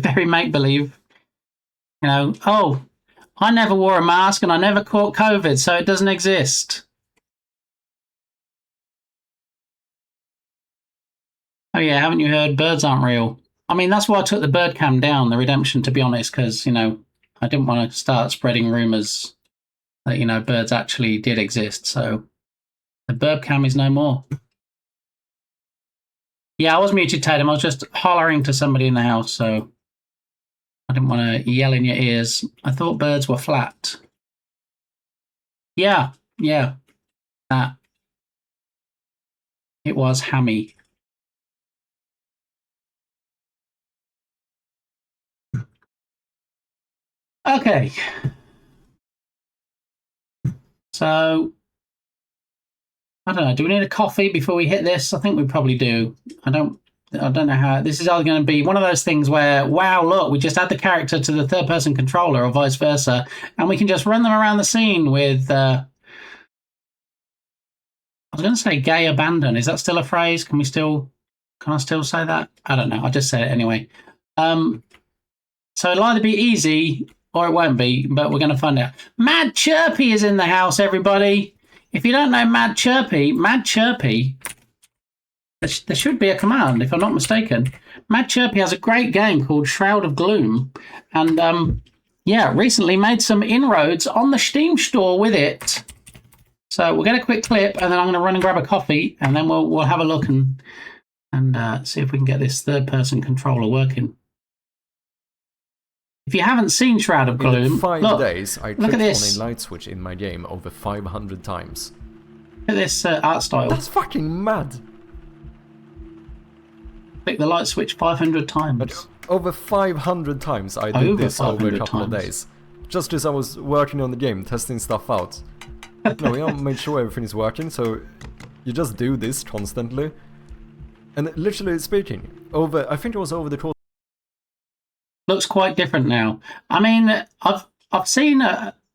very make-believe. You know, oh, I never wore a mask and I never caught COVID, so it doesn't exist. Oh yeah, haven't you heard birds aren't real? I mean, that's why I took the bird cam down, the redemption, to be honest, because, you know, I didn't want to start spreading rumors that, you know, birds actually did exist, so the bird cam is no more. Yeah, I was muted, Tatum. I was just hollering to somebody in the house, so I didn't want to yell in your ears. I thought birds were flat. Yeah, that. It was hammy. Okay. So, I don't know. Do we need a coffee before we hit this? I think we probably do. I don't know how. This is either going to be one of those things where, wow, look, we just add the character to the third-person controller, or vice versa, and we can just run them around the scene with. I was going to say "gay abandon." Is that still a phrase? Can I still say that? I don't know. I just said it anyway. So it'll either be easy or it won't be, but we're going to find out. Mad Chirpy is in the house, everybody. If you don't know Mad Chirpy, there should be a command, if I'm not mistaken. Mad Chirpy has a great game called Shroud of Gloom, and yeah, recently made some inroads on the Steam store with it. So we'll get a quick clip, and then I'm going to run and grab a coffee, and then we'll have a look and see if we can get this third-person controller working. If you haven't seen Shroud of Gloom,
in 5 days, I
look
tripped
at
on
this.
a light switch in my game over 500 times.
Look at this art style.
That's fucking mad.
Click the light switch 500 times.
But over 500 times I did
Over
this over a
500
couple of
times.
days. Just as I was working on the game, testing stuff out. No, we all made sure everything is working, so you just do this constantly. And literally speaking, I think it was over the course.
Looks quite different now. I mean, I've seen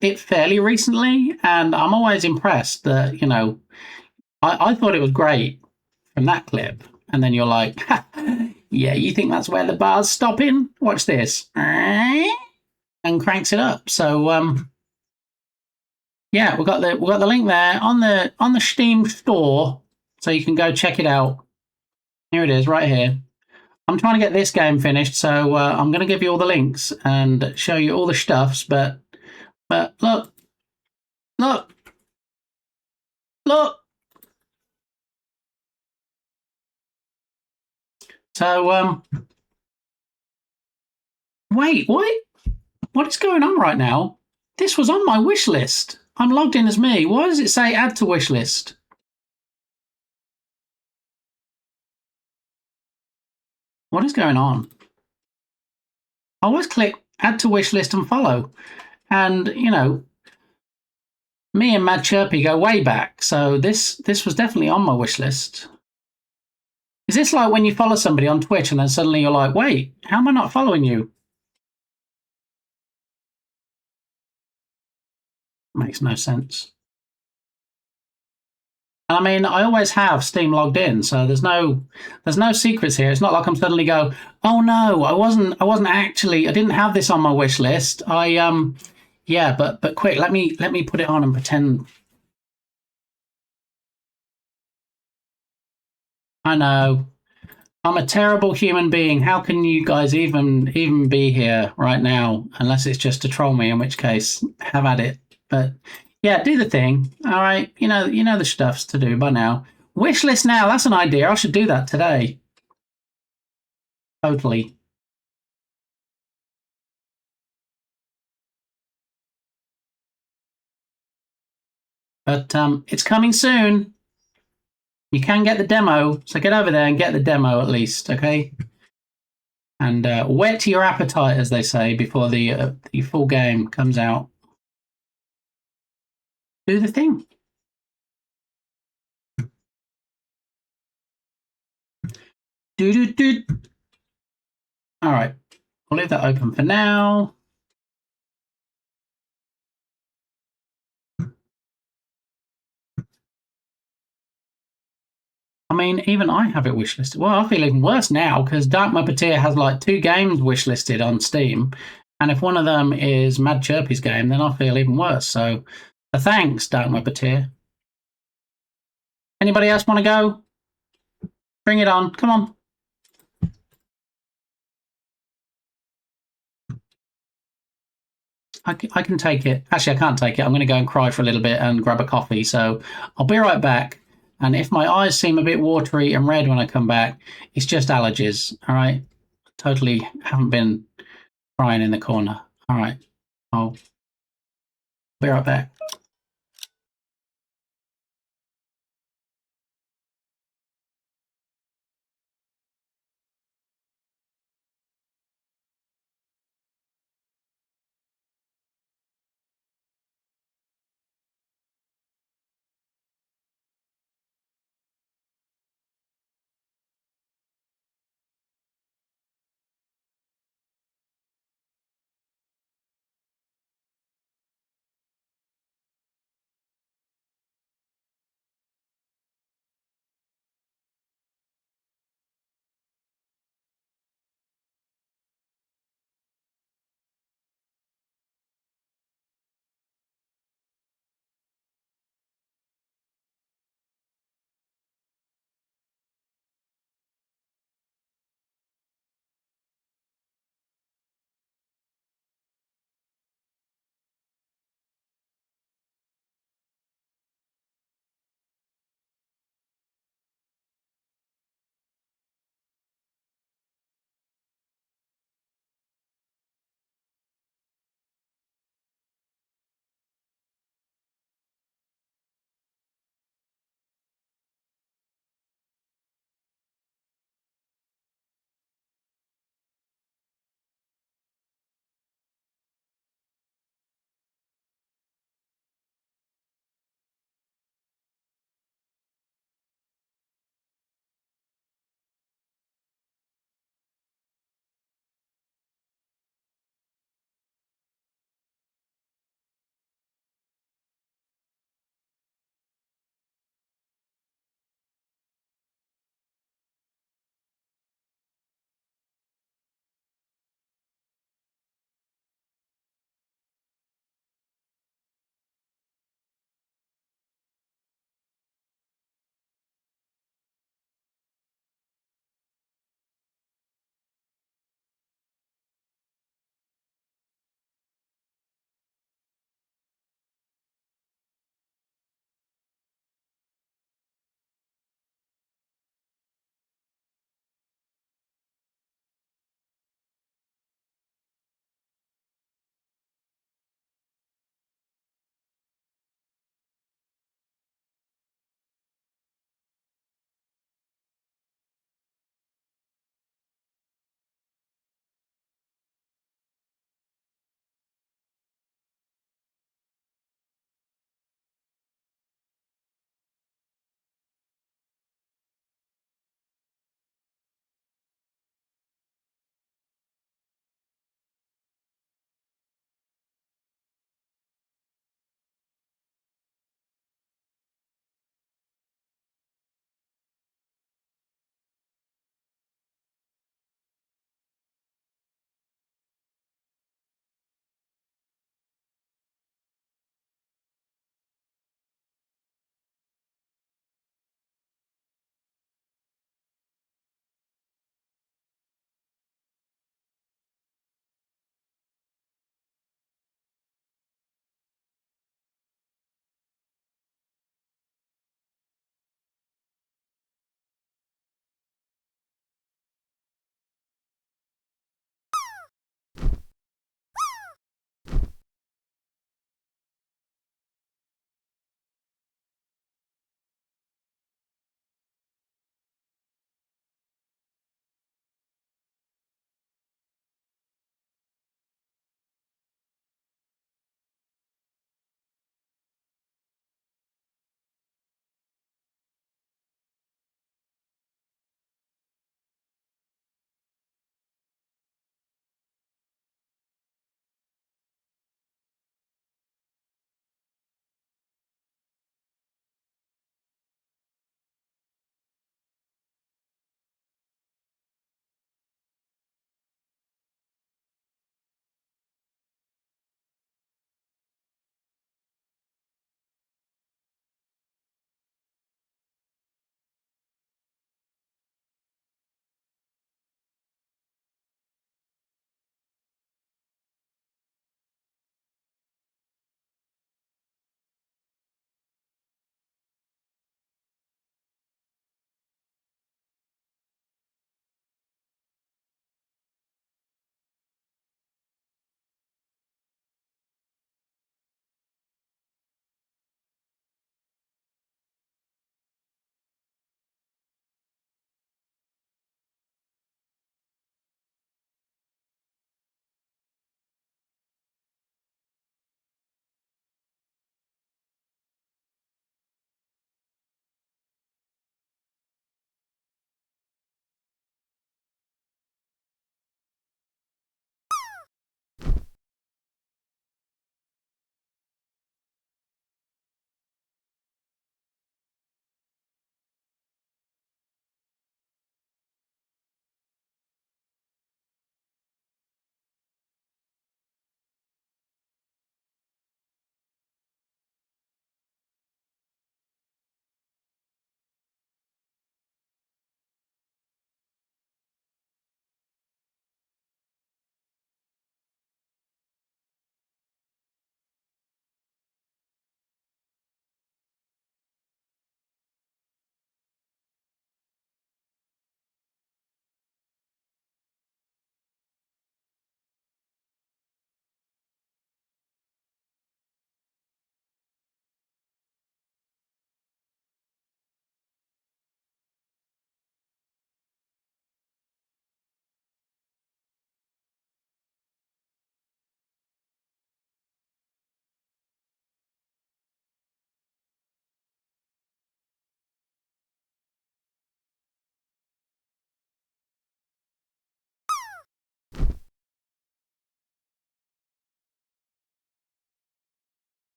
it fairly recently, and I'm always impressed that, you know, I thought it was great from that clip. And then you're like, ha, yeah, you think that's where the bar's stopping? Watch this. And cranks it up. So yeah, we've got the link there on the Steam store, so you can go check it out. Here it is, right here. I'm trying to get this game finished, so I'm going to give you all the links and show you all the stuffs. But look. So wait, what is going on right now? This was on my wish list. I'm logged in as me. Why does it say add to wish list? What is going on? I always click add to wish list and follow. And, you know, me and Mad Chirpy go way back. So this was definitely on my wish list. Is this like when you follow somebody on Twitch and then suddenly you're like, wait, how am I not following you? Makes no sense. And I mean, I always have Steam logged in, so there's no secrets here. It's not like I'm suddenly go, oh no, I didn't have this on my wish list. Yeah, but quick, let me put it on and pretend. I know. I'm a terrible human being. How can you guys even be here right now? Unless it's just to troll me, in which case, have at it. But yeah, do the thing. All right, you know the stuffs to do by now. Wish list now. That's an idea. I should do that today. Totally. But it's coming soon. You can get the demo, so get over there and get the demo at least, okay? And whet your appetite, as they say, before the full game comes out. Do the thing. Do. All right, I'll leave that open for now. I mean, even I have it wishlisted. Well, I feel even worse now because Dark Muppeteer has like 2 games wishlisted on Steam. And if one of them is Mad Chirpy's game, then I feel even worse. So thanks, Dark Muppeteer. Anybody else want to go? Bring it on. Come on. I can take it. Actually, I can't take it. I'm going to go and cry for a little bit and grab a coffee. So I'll be right back. And if my eyes seem a bit watery and red when I come back, it's just allergies. All right. Totally haven't been crying in the corner. All right. I'll be right back.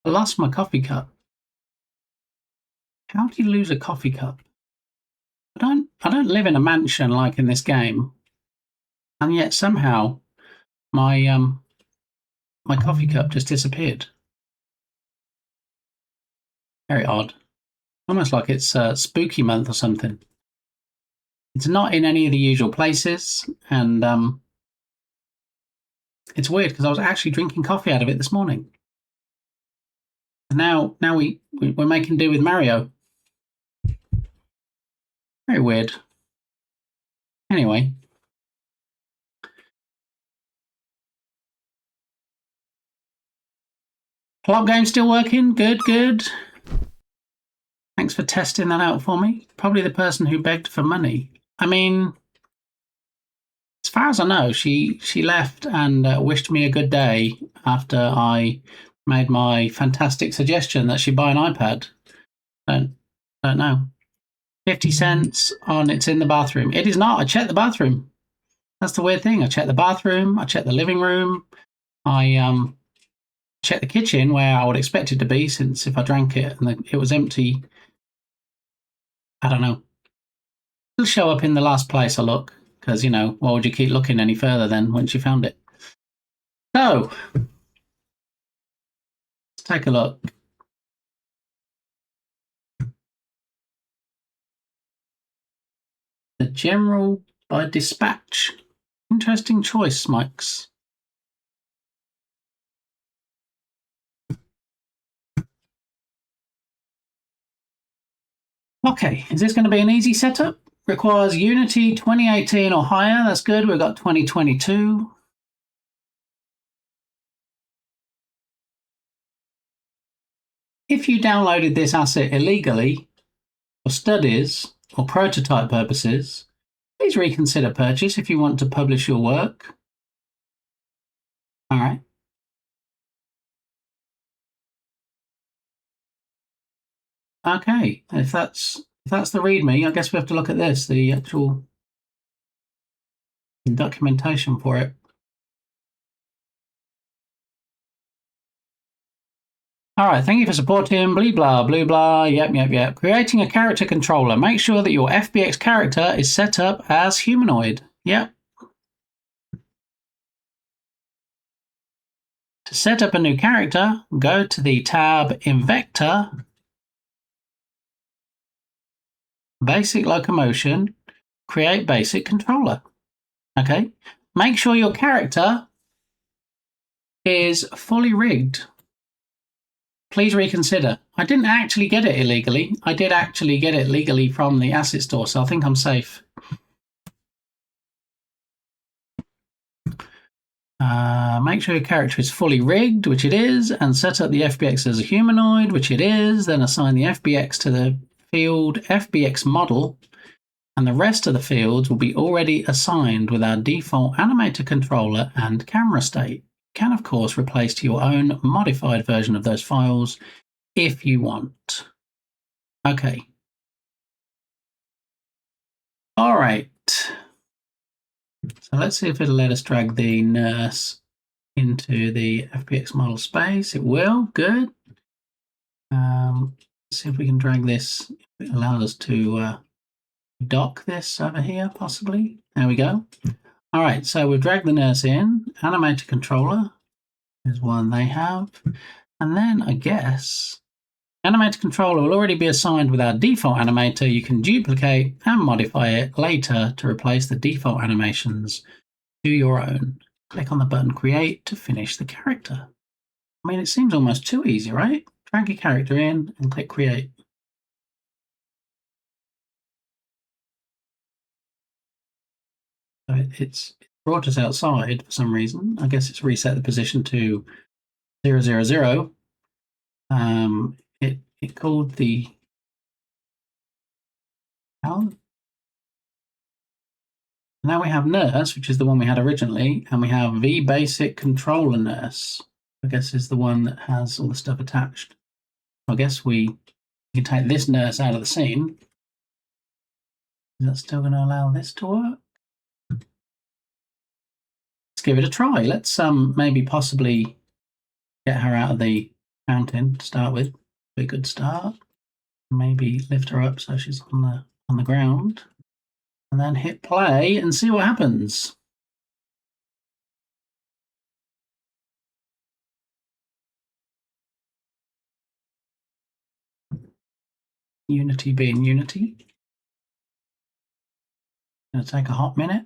I lost my coffee cup. How do you lose a coffee cup? I don't live in a mansion like in this game, and yet somehow my my coffee cup just disappeared. Very odd. Almost like it's spooky month or something. It's not in any of the usual places, and it's weird because I was actually drinking coffee out of it this morning. And now we're making do with Mario. Very weird. Anyway. Plot game still working? Good, good. Thanks for testing that out for me. Probably the person who begged for money. I mean, as far as I know, she left and wished me a good day after I made my fantastic suggestion that she buy an iPad. Don't know. 50 cents on it's in the bathroom. It is not. I checked the bathroom. That's the weird thing. I checked the bathroom. I checked the living room. I checked the kitchen where I would expect it to be, since if I drank it and it was empty, I don't know. It'll show up in the last place I look, because, you know, why would you keep looking any further then once you found it? So, let's take a look. The General by Dispatch. Interesting choice, Mikes. Okay, is this going to be an easy setup? Requires Unity 2018 or higher. That's good. We've got 2022. If you downloaded this asset illegally for studies or prototype purposes, please reconsider purchase if you want to publish your work. All right. Okay, if that's the README, I guess we have to look at this, the actual documentation for it. All right, thank you for supporting. Blee blah, blue blah. Yep. Creating a character controller. Make sure that your FBX character is set up as humanoid. Yep. To set up a new character, go to the tab Invector, Basic Locomotion, Create Basic Controller. Okay. Make sure your character is fully rigged. Please reconsider. I didn't actually get it illegally. I did actually get it legally from the asset store, so I think I'm safe. Make sure your character is fully rigged, which it is, and set up the FBX as a humanoid, which it is. Then assign the FBX to the field FBX model, and the rest of the fields will be already assigned with our default animator controller and camera state. You can, of course, replace to your own modified version of those files if you want. Okay. All right. So let's see if it'll let us drag the nurse into the FBX model space. It will. Good. Let's see if we can drag this. It allows us to dock this over here, possibly. There we go. All right, so we've dragged the nurse in. Animator controller is one they have. And then I guess animator controller will already be assigned with our default animator. You can duplicate and modify it later to replace the default animations to your own. Click on the button Create to finish the character. I mean, it seems almost too easy, right? Drag your character in and click Create. So it's brought us outside for some reason. I guess it's reset the position to 000. It called the now we have nurse, which is the one we had originally, and we have V basic controller nurse. I guess is the one that has all the stuff attached. I guess we can take this nurse out of the scene. Is that still going to allow this to work? Let's give it a try. Let's maybe possibly get her out of the fountain to start with. Be a good start. Maybe lift her up so she's on the ground. And then hit play and see what happens. Unity being Unity. Gonna take a hot minute.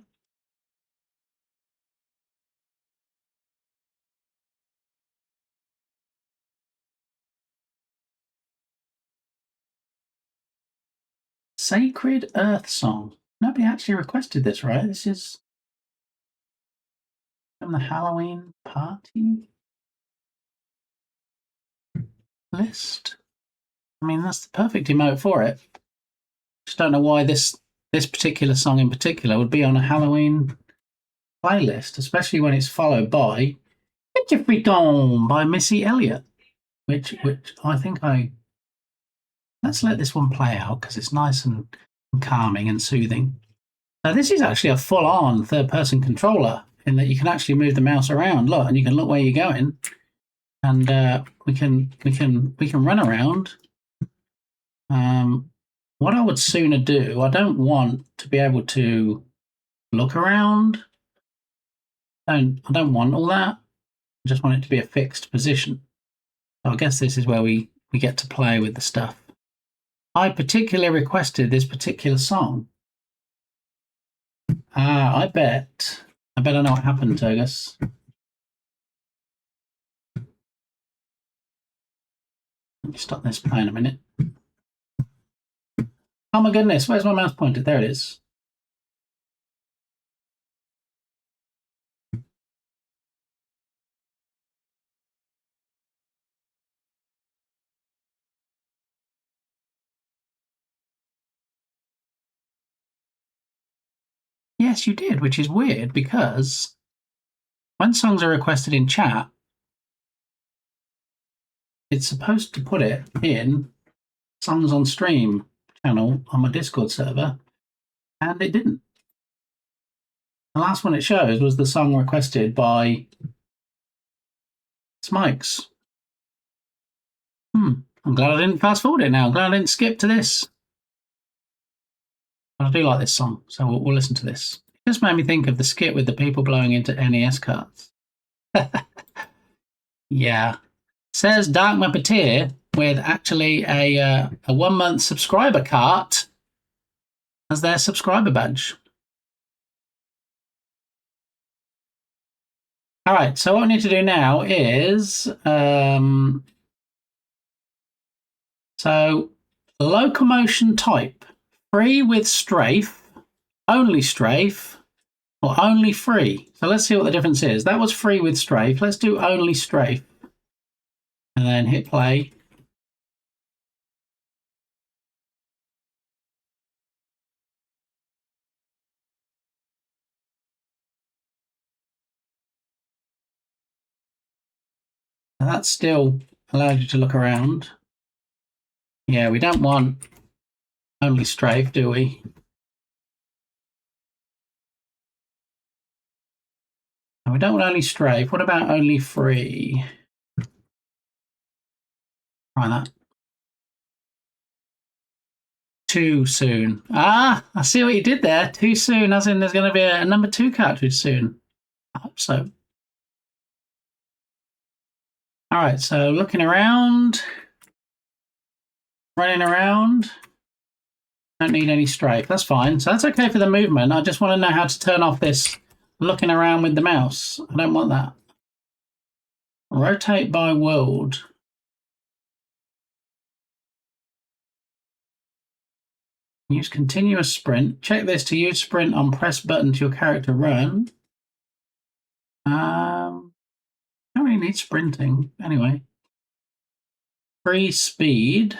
Sacred Earth Song. Nobody actually requested this, right? This is from the Halloween party list. I mean, that's the perfect emote for it. Just don't know why this particular song in particular would be on a Halloween playlist, especially when it's followed by Jeffrey Dawn by Missy Elliott, which I think let's let this one play out because it's nice and calming and soothing. Now this is actually a full-on third-person controller in that you can actually move the mouse around. Look, and you can look where you're going, and we can run around. What I would sooner do, I don't want to be able to look around. I don't want all that. I just want it to be a fixed position. So I guess this is where we get to play with the stuff. I particularly requested this particular song. I bet I know what happened, Turgus. Let me stop this playing a minute. Oh my goodness, where's my mouse pointer? There it is. Yes, you did, which is weird because when songs are requested in chat, it's supposed to put it in Songs on Stream channel on my Discord server, and it didn't. The last one it shows was the song requested by Smikes. I'm glad I didn't fast forward it now. I'm glad I didn't skip to this. But I do like this song, so we'll listen to this. It just made me think of the skit with the people blowing into NES carts. Yeah. Says Dark Muppeteer with actually a 1 month subscriber cart as their subscriber badge. All right, so what we need to do now is so locomotion type, free with strafe, only strafe, or only free. So let's see what the difference is. That was free with strafe. Let's do only strafe. And then hit play. And that still allows you to look around. Yeah, we don't want only strafe, do we? And we don't want only strafe. What about only free? Try that. Too soon. Ah, I see what you did there. Too soon, as in there's going to be a number 2 cartridge soon. I hope so. All right, so looking around, running around. Don't need any strafe. That's fine. So that's okay for the movement. I just want to know how to turn off this looking around with the mouse. I don't want that. Rotate by world. Use continuous sprint. Check this to use sprint on press button to your character run. Don't really need sprinting. Anyway. Free speed.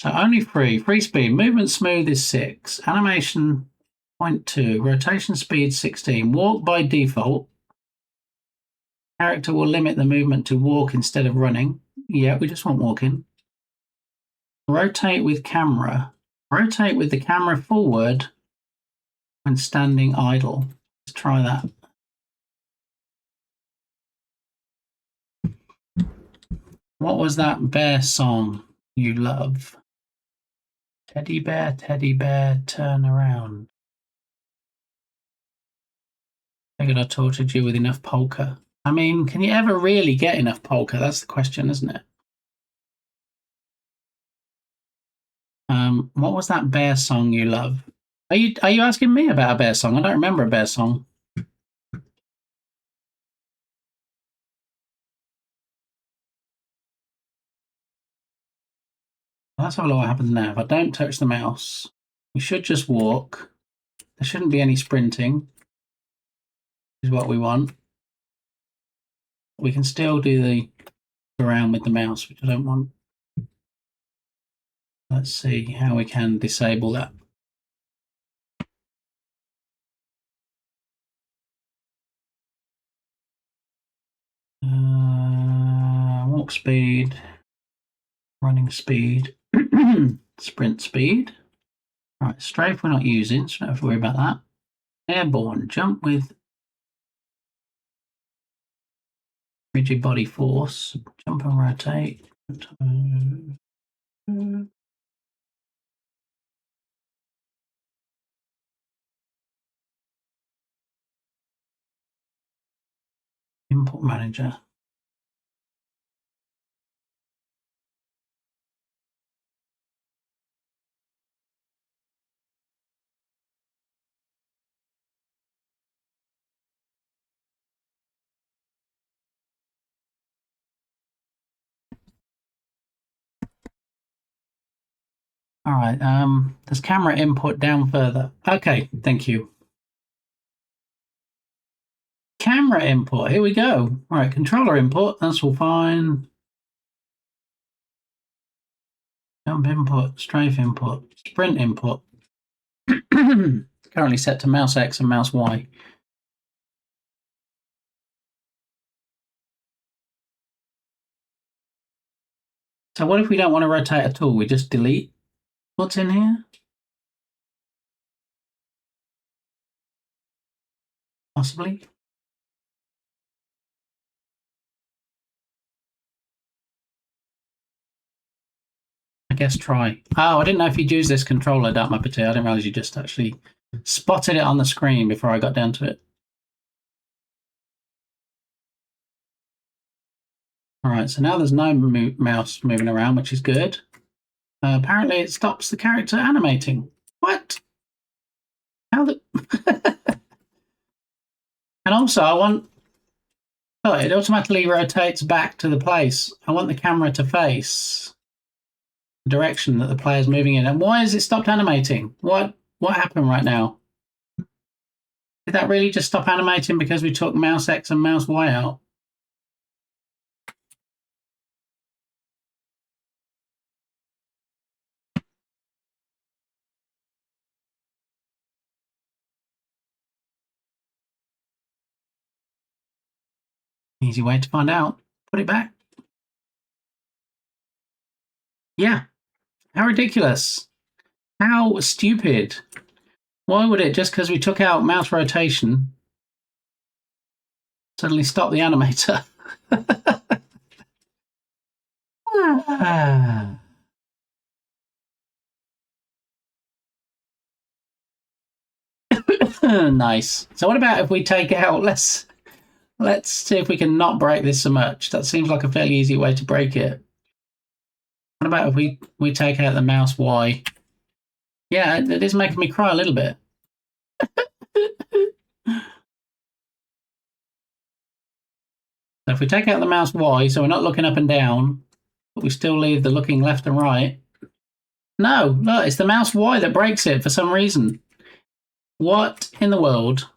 So only free speed. Movement smooth is 6. Animation 0.2. Rotation speed 16. Walk by default. Character will limit the movement to walk instead of running. Yeah, we just want walking. Rotate with camera. Rotate with the camera forward when standing idle. try that. What was that bear song you love? Teddy bear, turn around. Figured I tortured you with enough polka. I mean, can you ever really get enough polka? That's the question, isn't it? What was that bear song you love? Are you asking me about a bear song? I don't remember a bear song. Let's have a look what happens now. If I don't touch the mouse, we should just walk. There shouldn't be any sprinting, is what we want. We can still do the around with the mouse, which I don't want. Let's see how we can disable that. Walk speed, running speed, sprint speed. Right, strafe we're not using, so don't have to worry about that. Airborne, jump with rigid body force, jump and rotate. Input manager. All right, does camera input down further? Okay, thank you. Camera input, here we go. All right, controller input, that's all fine. Jump input, strafe input, sprint input. Currently set to mouse X and mouse Y. So what if we don't want to rotate at all? We just delete what's in here? Possibly. I guess try. Oh, I didn't know if you'd use this controller, Dartmouth. I didn't realize you just actually spotted it on the screen before I got down to it. All right, so now there's no mouse moving around, which is good. Apparently it stops the character animating. What? How the... And also I want... Oh, it automatically rotates back to the place. I want the camera to face the direction that the player's moving in. And why has it stopped animating? What happened right now? Did that really just stop animating because we took mouse X and mouse Y out? Easy way to find out. Put it back. Yeah. How ridiculous. How stupid. Why would it, just because we took out mouse rotation, suddenly stop the animator? Nice. So what about if we take out, let's see if we can not break this so much. That seems like a fairly easy way to break it. What about if we take out the mouse Y? Yeah, it is making me cry a little bit. So if we take out the mouse Y, so we're not looking up and down, but we still leave the looking left and right. No, look, it's the mouse Y that breaks it for some reason. What in the world?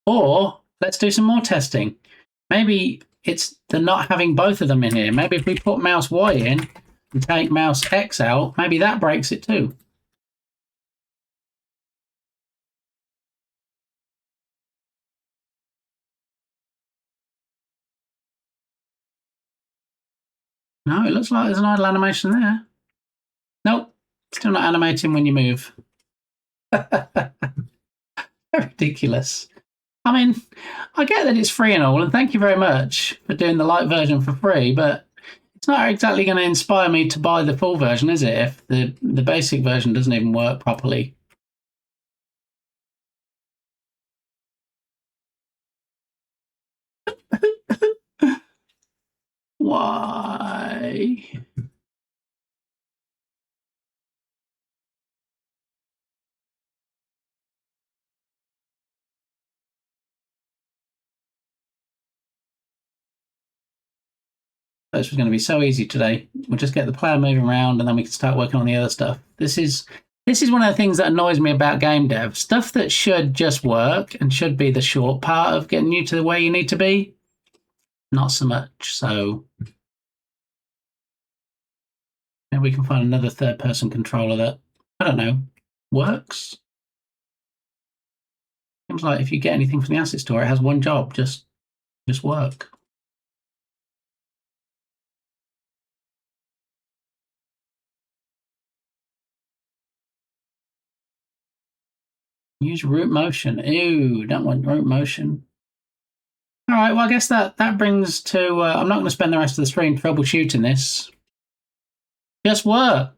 Or let's do some more testing. Maybe it's the not having both of them in here. Maybe if we put mouse Y in and take mouse X out, maybe that breaks it too. No, it looks like there's an idle animation there. Nope, still not animating when you move. Ridiculous. I mean, I get that it's free and all, and thank you very much for doing the light version for free, but it's not exactly going to inspire me to buy the full version, is it, if the basic version doesn't even work properly? Why? This was going to be so easy today. We'll just get the player moving around and then we can start working on the other stuff. This is one of the things that annoys me about game dev. Stuff that should just work and should be the short part of getting you to where you need to be. Not so much. So maybe we can find another third-person controller that, I don't know, works. Seems like if you get anything from the asset store, it has one job, just work. Use root motion. Ew, don't want root motion. All right, well, I guess that brings to... I'm not going to spend the rest of the stream troubleshooting this. Just work.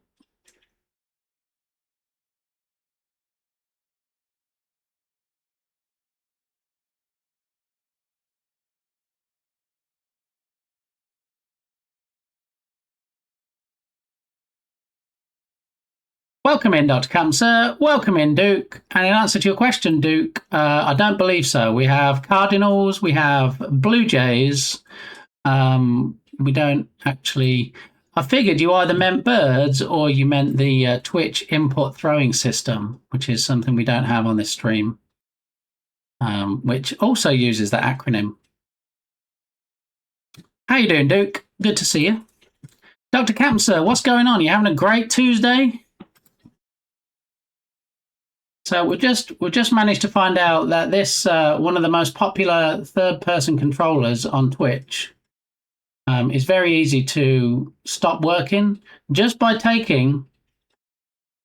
Welcome in, Dr. Camser. Welcome in, Duke. And in answer to your question, Duke, I don't believe so. We have Cardinals, we have Blue Jays. We don't actually... I figured you either meant birds or you meant the Twitch input throwing system, which is something we don't have on this stream, which also uses that acronym. How you doing, Duke? Good to see you. Dr. Camser, what's going on? You having a great Tuesday? So we've just managed to find out that this one of the most popular third-person controllers on Twitch is very easy to stop working just by taking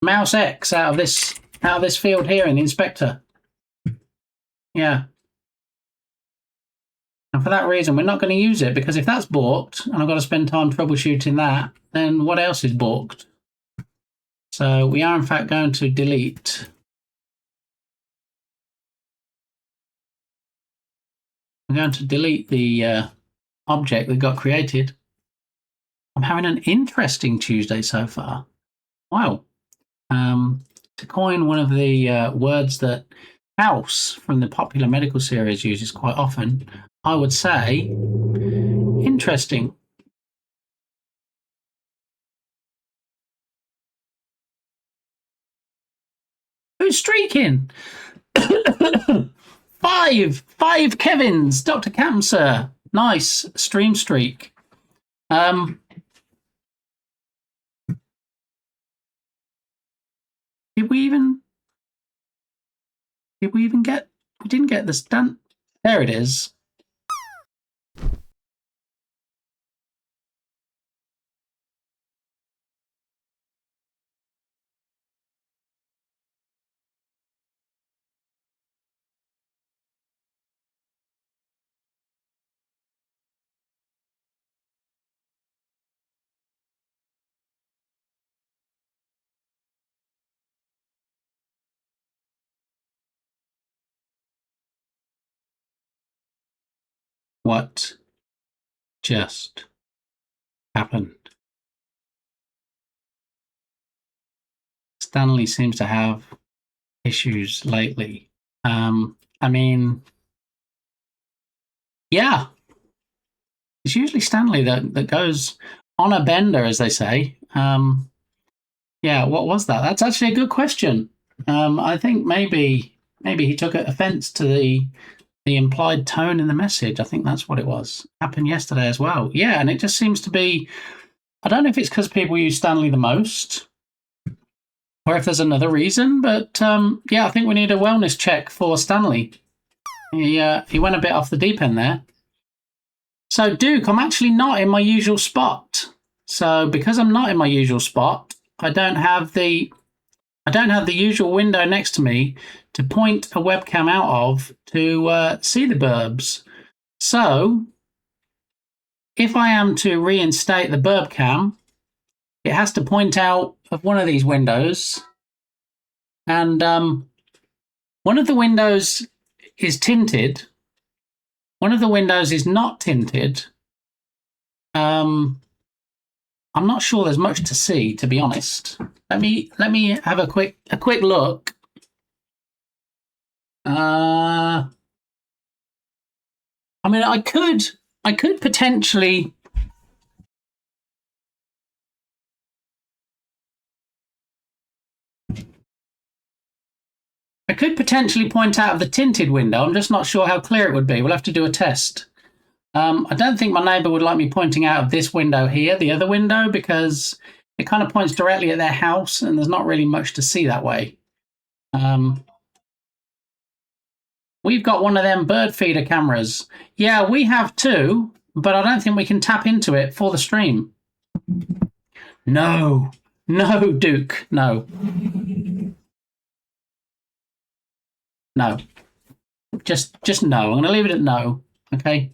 mouse X out of this field here in the inspector. Yeah. And for that reason, we're not going to use it, because if that's balked and I've got to spend time troubleshooting that, then what else is balked? So we are in fact going to delete. I'm going to delete the object that got created. I'm having an interesting Tuesday so far. Wow. To coin one of the words that House from the popular medical series uses quite often, I would say interesting. Who's streaking? Five Kevins, Dr. Camser. Nice stream streak. Did we even get? We didn't get the stunt. There it is. What just happened? Stanley seems to have issues lately. I mean, yeah, it's usually Stanley that goes on a bender, as they say. Yeah, what was that? That's actually a good question. I think maybe he took offense to the implied tone in the message. I think that's what it was. Happened yesterday as well. Yeah, and it just seems to be, I don't know if it's because people use Stanley the most or if there's another reason, but yeah, I think we need a wellness check for Stanley. He went a bit off the deep end there. So Duke, I'm actually not in my usual spot. So because I'm not in my usual spot, I don't have the usual window next to me to point a webcam out of to see the burbs. So if I am to reinstate the burb cam, it has to point out of one of these windows. And one of the windows is tinted. One of the windows is not tinted. I'm not sure there's much to see, to be honest. Let me have a quick look. I mean, I could potentially. I could potentially point out of the tinted window. I'm just not sure how clear it would be. We'll have to do a test. I don't think my neighbour would like me pointing out of this window here, the other window, because it kind of points directly at their house and there's not really much to see that way. We've got one of them bird feeder cameras. Yeah, we have too, but I don't think we can tap into it for the stream. No, Duke, no. No, just no. I'm going to leave it at no. Okay.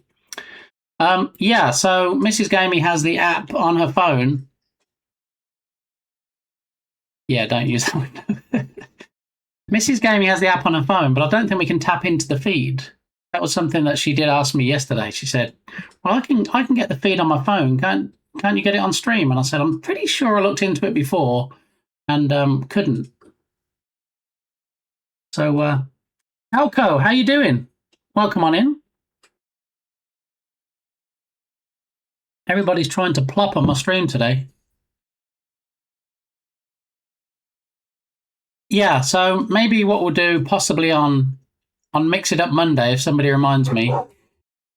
Yeah. So Mrs. Gamey has the app on her phone. Yeah, don't use that window. Mrs. Gamey has the app on her phone, but I don't think we can tap into the feed. That was something that she did ask me yesterday. She said, "Well, I can get the feed on my phone. Can't you get it on stream?" And I said, "I'm pretty sure I looked into it before, and couldn't." So. Alco, how you doing? Welcome on in. Everybody's trying to plop on my stream today. Yeah, so maybe what we'll do possibly on Mix It Up Monday, if somebody reminds me,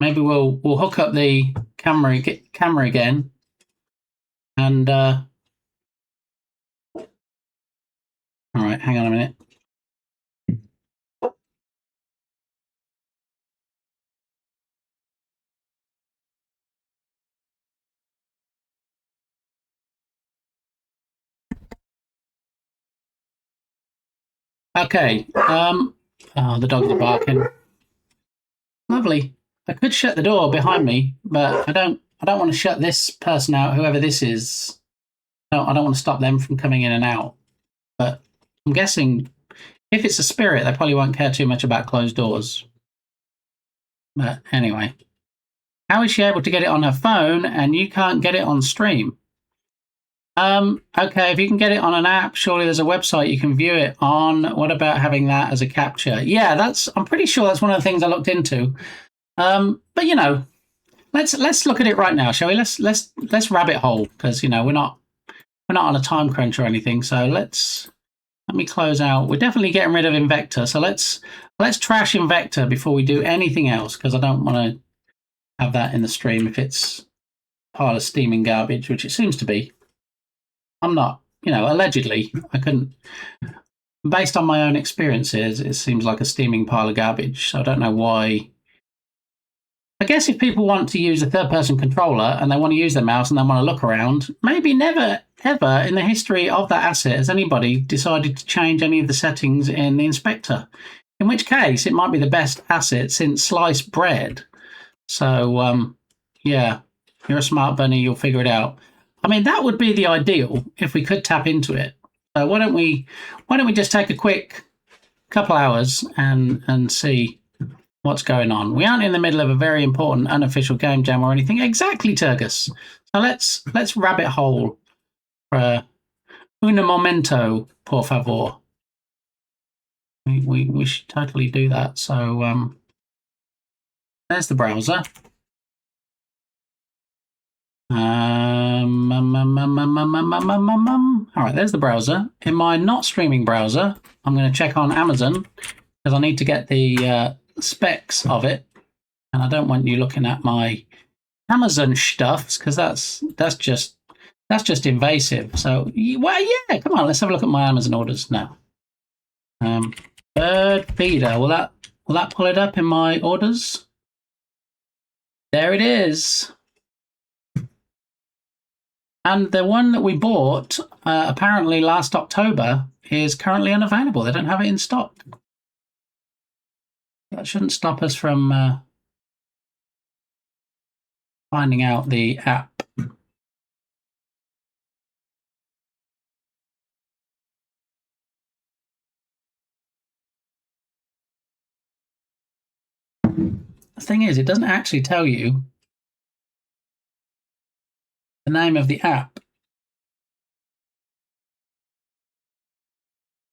maybe we'll hook up the camera again, and all right, hang on a minute. Okay. Oh, the dogs are barking. Lovely. I could shut the door behind me, but I don't want to shut this person out, whoever this is. No, I don't want to stop them from coming in and out. But I'm guessing if it's a spirit, they probably won't care too much about closed doors. But anyway, how is she able to get it on her phone and you can't get it on stream? Okay, if you can get it on an app, surely there's a website you can view it on. What about having that as a capture? Yeah, I'm pretty sure that's one of the things I looked into. But you know, let's look at it right now, shall we? Let's rabbit hole, because you know we're not on a time crunch or anything. So let me close out. We're definitely getting rid of Invector. So let's trash Invector before we do anything else, because I don't want to have that in the stream if it's a pile of steaming garbage, which it seems to be. I'm not, you know, allegedly, I couldn't, based on my own experiences, it seems like a steaming pile of garbage. So I don't know why. I guess if people want to use a third-person controller and they want to use their mouse and they want to look around, maybe never, ever in the history of that asset has anybody decided to change any of the settings in the inspector. In which case, it might be the best asset since sliced bread. So, yeah, you're a smart bunny, you'll figure it out. I mean, that would be the ideal if we could tap into it. So why don't we just take a quick couple hours and see what's going on. We aren't in the middle of a very important unofficial game jam or anything. Exactly, Turgus. So let's rabbit hole for un momento, por favor. We should totally do that. So there's the browser. All right, there's the browser. In my not streaming browser, I'm going to check on Amazon because I need to get the specs of it, and I don't want you looking at my Amazon stuffs because that's just invasive. So, well, yeah, come on, let's have a look at my Amazon orders now. Bird feeder. Will that pull it up in my orders? There it is. And the one that we bought, apparently last October, is currently unavailable. They don't have it in stock. That shouldn't stop us from finding out the app. The thing is, it doesn't actually tell you the name of the app.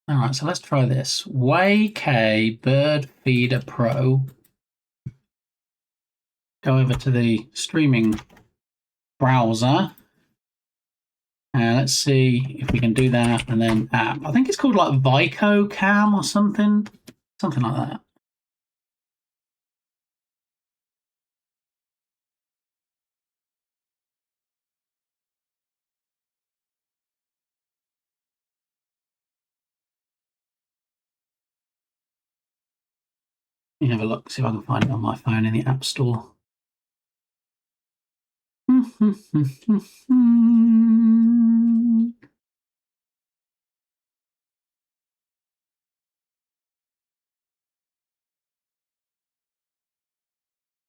All right, so let's try this. WayK Bird Feeder Pro. Go over to the streaming browser. And let's see if we can do that, and then app. I think it's called like Vico Cam or something. Something like that. Let me have a look, see if I can find it on my phone in the App Store.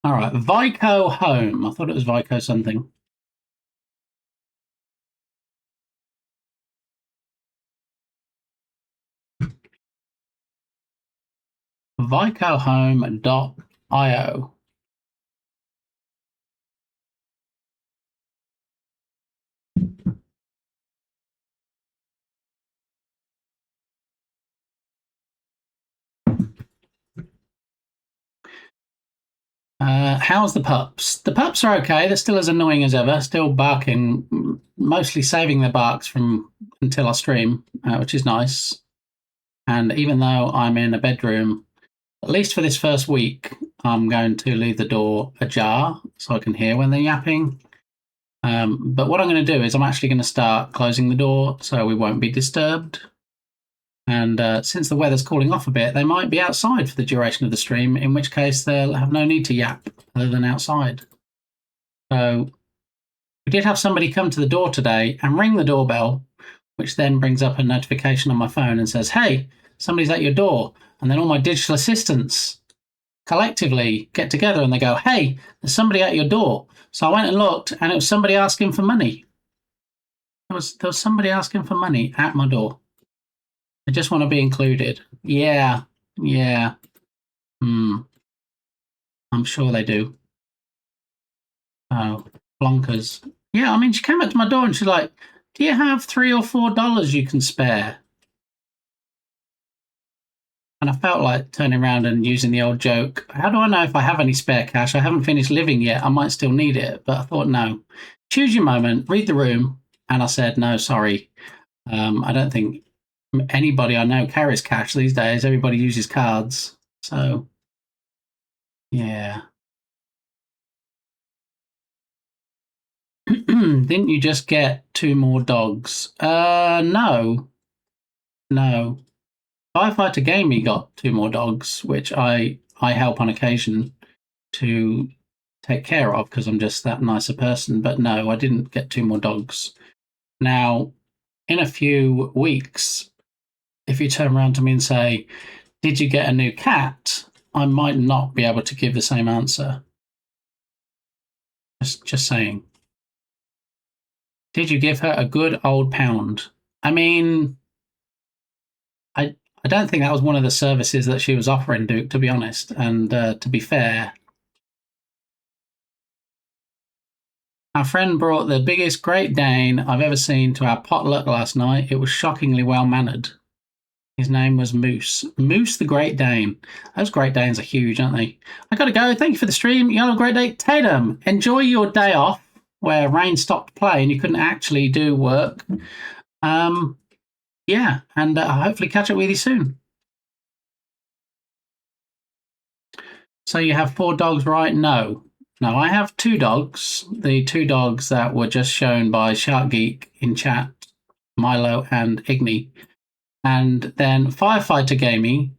All right, Vico Home. I thought it was Vico something. VicoHome.io. How's the pups? The pups are okay. They're still as annoying as ever, still barking, mostly saving their barks from until I stream, which is nice. And even though I'm in a bedroom, at least for this first week, I'm going to leave the door ajar so I can hear when they're yapping. But what I'm going to do is I'm actually going to start closing the door so we won't be disturbed. And since the weather's cooling off a bit, they might be outside for the duration of the stream, in which case they'll have no need to yap other than outside. So we did have somebody come to the door today and ring the doorbell, which then brings up a notification on my phone and says, hey, somebody's at your door. And then all my digital assistants collectively get together and they go, hey, there's somebody at your door. So I went and looked, and it was somebody asking for money. There was somebody asking for money at my door. I just want to be included. Yeah. I'm sure they do. Oh, blonkers. Yeah, I mean, she came up to my door and she's like, do you have $3 or $4 you can spare? And I felt like turning around and using the old joke, how do I know if I have any spare cash? I haven't finished living yet. I might still need it. But I thought, no. Choose your moment, read the room. And I said, no, sorry. I don't think anybody I know carries cash these days. Everybody uses cards. So, yeah. Didn't you just get 2 more dogs? No. Firefighter Gamey got 2 more dogs, which I help on occasion to take care of because I'm just that nice a person. But no, I didn't get 2 more dogs. Now, in a few weeks, if you turn around to me and say, did you get a new cat? I might not be able to give the same answer. Just saying. Did you give her a good old pound? I mean, I don't think that was one of the services that she was offering, Duke, to be honest. And to be fair, our friend brought the biggest Great Dane I've ever seen to our potluck last night. It was shockingly well-mannered. His name was Moose. Moose the Great Dane. Those Great Danes are huge, aren't they? I gotta go. Thank you for the stream. You have a great day. Tatum, enjoy your day off where rain stopped play and you couldn't actually do work. Yeah, and hopefully catch up with you soon. So you have 4 dogs, right? No, I have 2 dogs. The 2 dogs that were just shown by Shark Geek in chat, Milo and Igni. And then Firefighter Gamey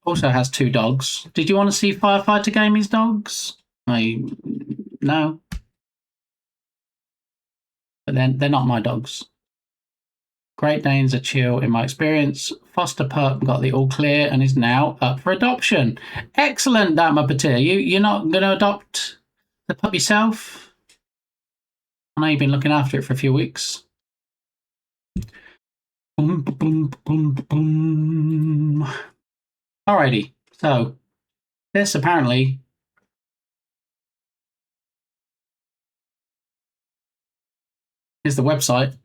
also has 2 dogs. Did you want to see Firefighter Gamey's dogs? No. But then they're not my dogs. Great Danes are chill in my experience. Foster pup got the all clear and is now up for adoption. Excellent, Dama Patir. You're not going to adopt the pup yourself? I know you've been looking after it for a few weeks. Boom, boom, boom, boom. Alrighty, so this apparently is the website.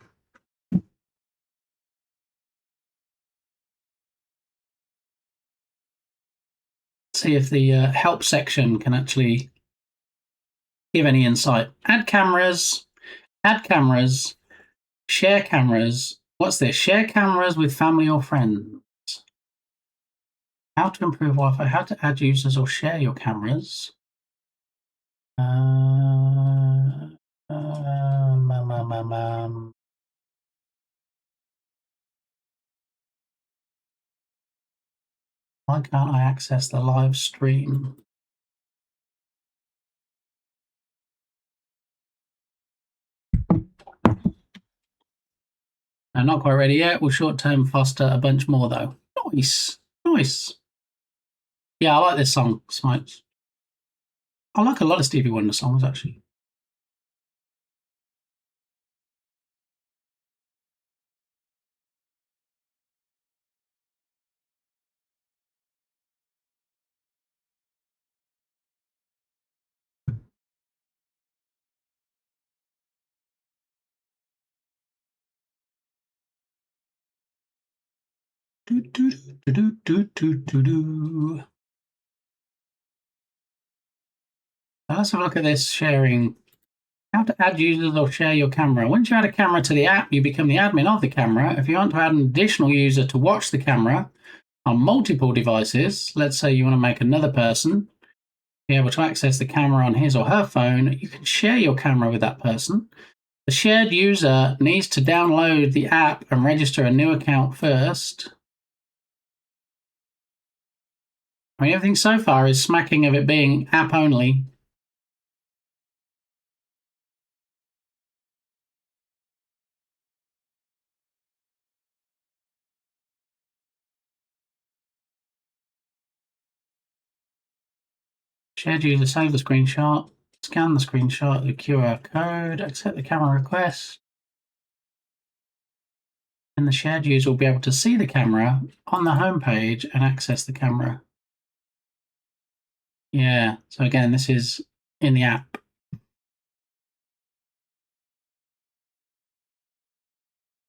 See if the help section can actually give any insight. Add cameras, share cameras. What's this? Share cameras with family or friends. How to improve Wi-Fi, how to add users or share your cameras. Why can't I access the live stream? I'm not quite ready yet. We'll short-term foster a bunch more, though. Nice. Nice. Yeah, I like this song, Smokes. I like a lot of Stevie Wonder songs, actually. Do, do, do, do, do, do, do. Now let's have a look at this sharing. How to add users or share your camera. Once you add a camera to the app, you become the admin of the camera. If you want to add an additional user to watch the camera on multiple devices, let's say you want to make another person be able to access the camera on his or her phone, you can share your camera with that person. The shared user needs to download the app and register a new account first. I mean, everything so far is smacking of it being app only. Shared user, save the screenshot, scan the screenshot, the QR code, accept the camera request. And the shared user will be able to see the camera on the home page and access the camera. Yeah, so again, this is in the app.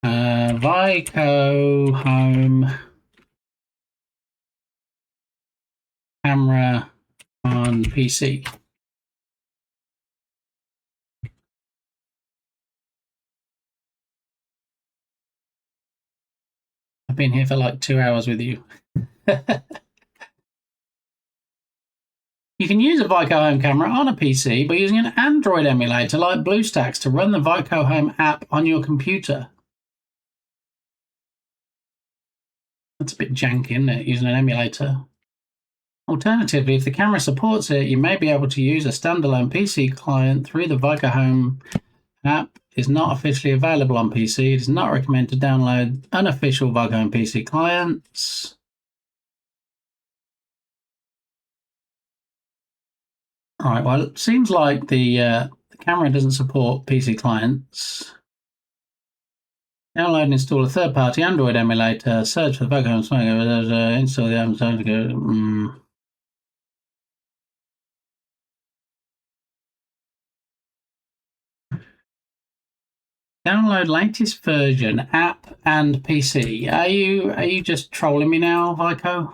Vico home camera on PC. I've been here for like 2 hours with you. You can use a Vico home camera on a PC by using an Android emulator like BlueStacks to run the Vico home app on your computer. That's a bit janky, isn't it, using an emulator? Alternatively, if the camera supports it, you may be able to use a standalone PC client through the Vico home app. Is not officially available on PC. It is not recommended to download unofficial Vico home PC clients. All right, well, it seems like the camera doesn't support PC clients. Download and install a third-party Android emulator. Search for the Vico home. Install the app. Download latest version, app and PC. Are you just trolling me now, Vico?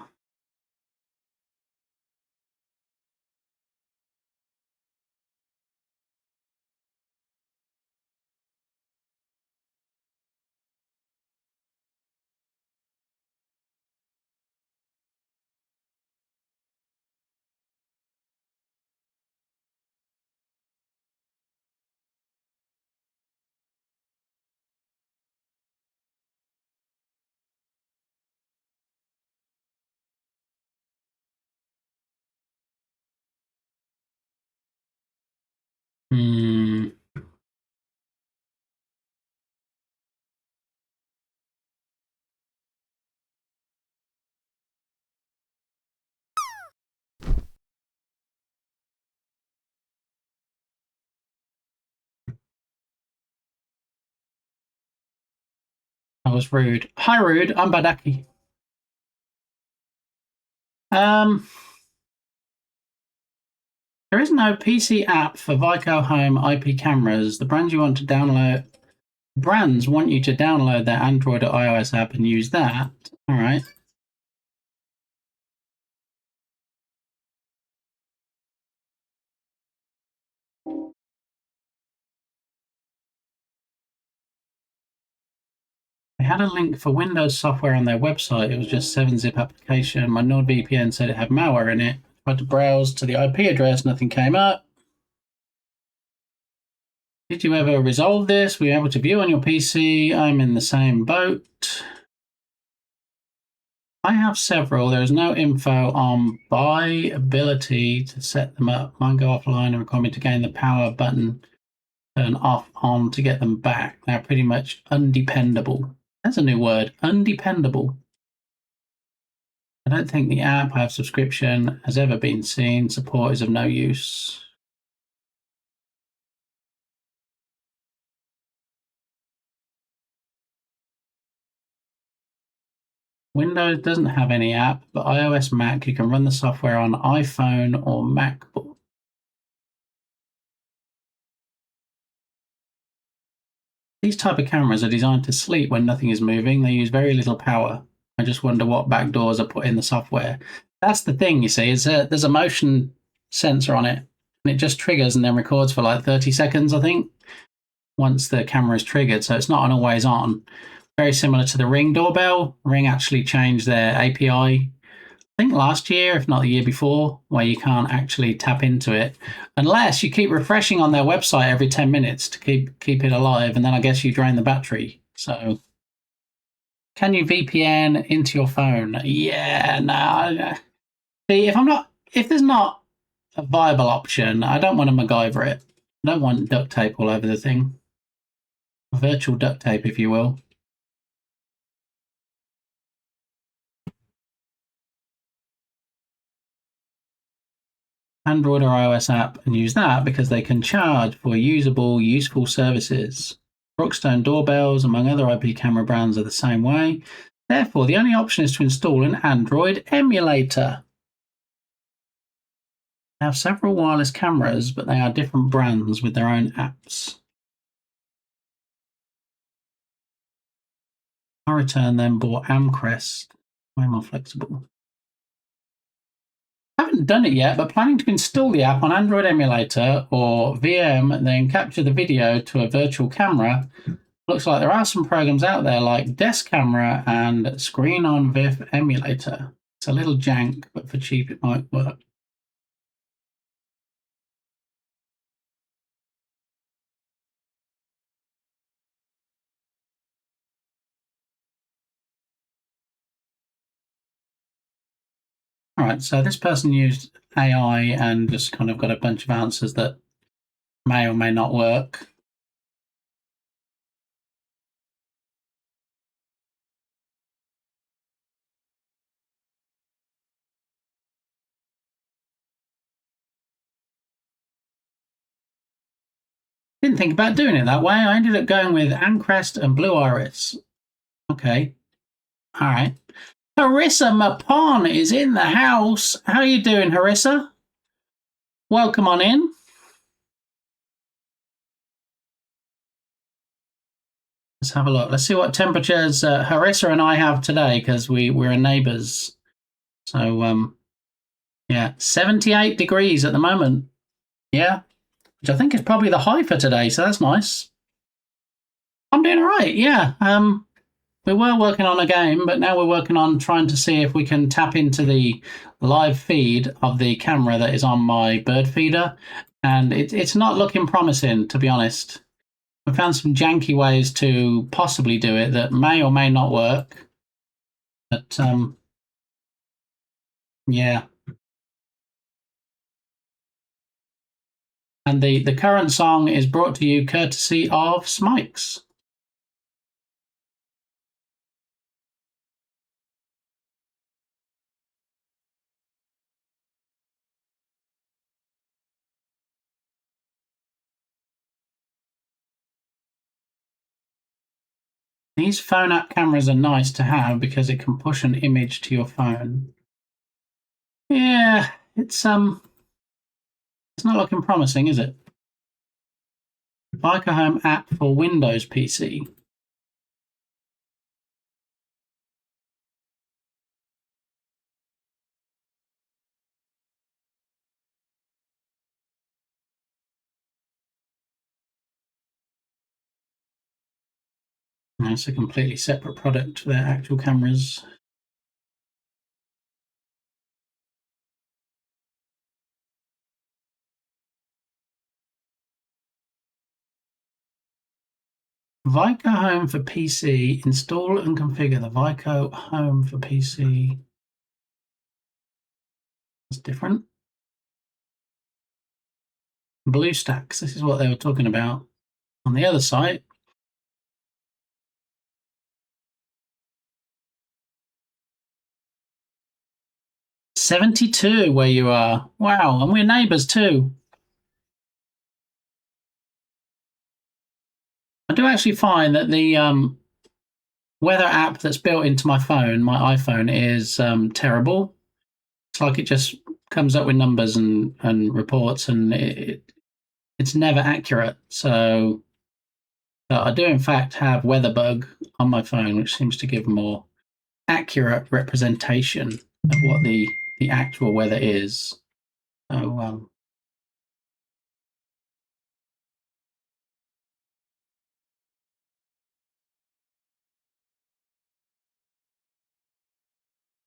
I was rude. Hi, rude. I'm Badaki. There is no PC app for Vico Home IP cameras. The brands want you to download their Android or iOS app and use that. All right. They had a link for Windows software on their website. It was just 7-zip application. My NordVPN said it had malware in it. Tried to browse to the IP address, nothing came up. Did you ever resolve this? Were you able to view on your PC? I'm in the same boat. I have several. There is no info on buy ability to set them up. Mine go offline and require me to gain the power button, turn off, on to get them back. They're pretty much undependable. That's a new word, undependable. I don't think the app I have subscription has ever been seen. Support is of no use. Windows doesn't have any app, but iOS, Mac, you can run the software on iPhone or MacBook. These type of cameras are designed to sleep when nothing is moving. They use very little power. I just wonder what backdoors are put in the software. That's the thing, you see, is there's a motion sensor on it, and it just triggers and then records for like 30 seconds, I think, once the camera is triggered. So it's not an always on. Very similar to the Ring doorbell. Ring actually changed their API, I think last year, if not the year before, where you can't actually tap into it unless you keep refreshing on their website every 10 minutes to keep it alive, and then I guess you drain the battery. So can you VPN into your phone? Yeah, no. See, if there's not a viable option, I don't want to MacGyver it. I don't want duct tape all over the thing. Virtual duct tape, if you will. Android or iOS app and use that because they can charge for usable, useful services. Brookstone doorbells, among other IP camera brands, are the same way. Therefore, the only option is to install an Android emulator. They have several wireless cameras, but they are different brands with their own apps. I returned then bought Amcrest, way more flexible. I haven't done it yet, but planning to install the app on Android emulator or VM, then capture the video to a virtual camera. Looks like there are some programs out there like Desk Camera and Screen on VIF Emulator. It's a little jank, but for cheap it might work. All right, so this person used AI and just kind of got a bunch of answers that may or may not work. Didn't think about doing it that way. I ended up going with Amcrest and Blue Iris. Okay. All right. Harissa Mapon is in the house. How are you doing, Harissa? Welcome on in. Let's have a look. Let's see what temperatures Harissa and I have today, because we're neighbours. So, yeah, 78 degrees at the moment. Yeah, which I think is probably the high for today, so that's nice. I'm doing all right, yeah. We were working on a game, but now we're working on trying to see if we can tap into the live feed of the camera that is on my bird feeder, and it's not looking promising, to be honest. We found some janky ways to possibly do it that may or may not work. But, yeah. And the current song is brought to you courtesy of Smikes. These phone app cameras are nice to have because it can push an image to your phone. Yeah, it's not looking promising, is it? Vico Home app for Windows PC. It's a completely separate product for their actual cameras. Vico Home for PC. Install and configure the Vico Home for PC. It's different. BlueStacks. This is what they were talking about on the other site. $72 where you are. Wow, and we're neighbours too. I do actually find that the weather app that's built into my phone, my iPhone, is terrible. It's like it just comes up with numbers and reports, and it's never accurate. So I do, in fact, have WeatherBug on my phone, which seems to give more accurate representation of what the actual weather is.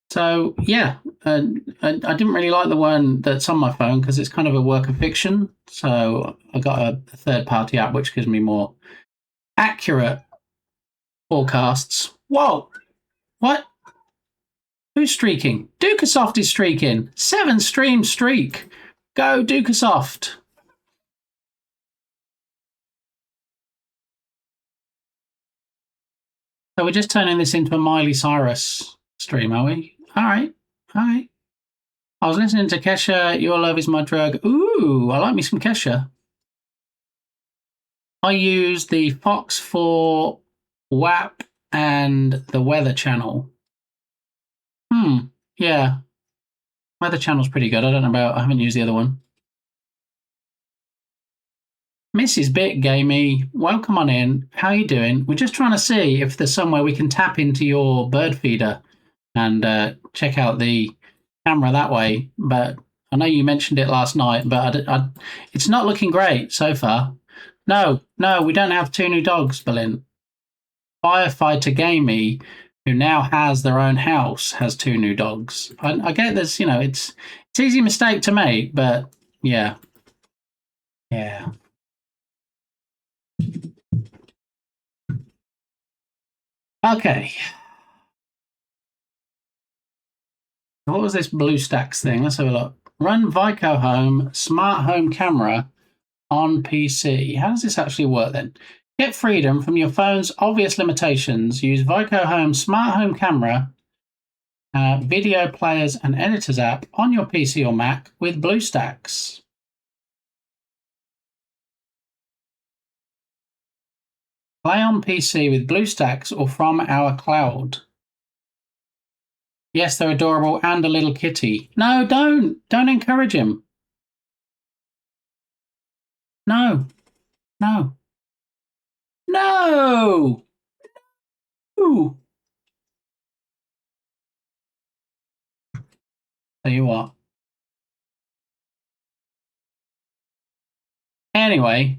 So yeah, I didn't really like the one that's on my phone because it's kind of a work of fiction. So I got a third-party app which gives me more accurate forecasts. Whoa! What? Who's streaking? Dukasoft is streaking. 7-stream streak. Go Dukasoft. So we're just turning this into a Miley Cyrus stream, are we? All right. I was listening to Kesha, Your Love Is My Drug. Ooh, I like me some Kesha. I use the Fox 4 WAP and the Weather Channel. Yeah. Weather Channel's pretty good. I haven't used the other one. Mrs. Bit Gamey, welcome on in. How are you doing? We're just trying to see if there's somewhere we can tap into your bird feeder and check out the camera that way. But I know you mentioned it last night, but it's not looking great so far. No, we don't have 2 new dogs, Berlin. Firefighter Gamey, who now has their own house, has 2 new dogs. I get this, it's easy mistake to make, but yeah. Okay. What was this BlueStacks thing? Let's have a look. Run Vico Home Smart Home Camera on PC. How does this actually work then? Get freedom from your phone's obvious limitations. Use Vico Home Smart Home Camera, video players and editors app on your PC or Mac with BlueStacks. Play on PC with BlueStacks or from our cloud. Yes, they're adorable and a little kitty. No, don't encourage him. No. Ooh. Tell you what. Anyway,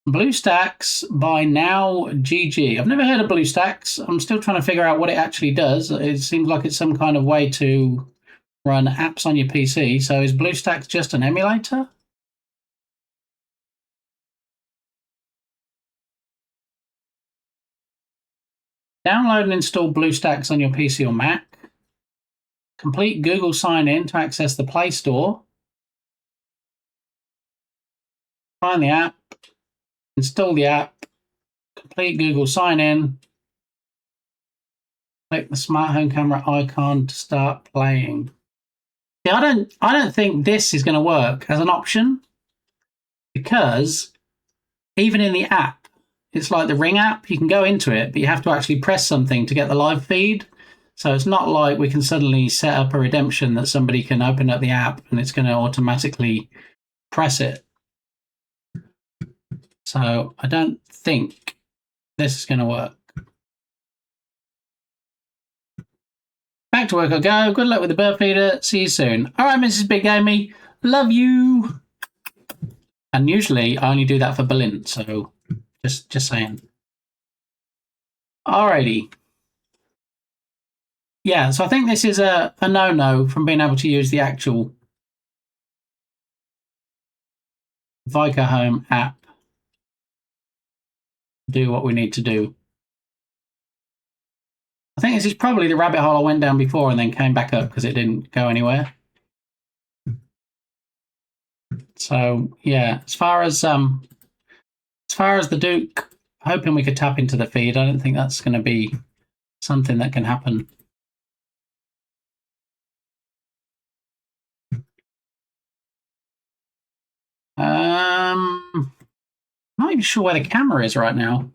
BlueStacks by Now GG. I've never heard of BlueStacks. I'm still trying to figure out what it actually does. It seems like it's some kind of way to run apps on your PC. So is BlueStacks just an emulator? Download and install BlueStacks on your PC or Mac. Complete Google sign-in to access the Play Store. Find the app. Install the app. Complete Google sign-in. Click the smart home camera icon to start playing. Yeah, I don't think this is going to work as an option because even in the app, it's like the Ring app. You can go into it, but you have to actually press something to get the live feed. So it's not like we can suddenly set up a redemption that somebody can open up the app and it's going to automatically press it. So I don't think this is going to work. Back to work I go. Good luck with the bird feeder. See you soon. All right, Mrs. Big Amy. Love you. And usually I only do that for Berlin, so just saying. Alrighty. Yeah, so I think this is a no-no from being able to use the actual Vica Home app to do what we need to do. I think this is probably the rabbit hole I went down before and then came back up because it didn't go anywhere. So yeah, as far as the Duke, hoping we could tap into the feed, I don't think that's going to be something that can happen. I'm not even sure where the camera is right now.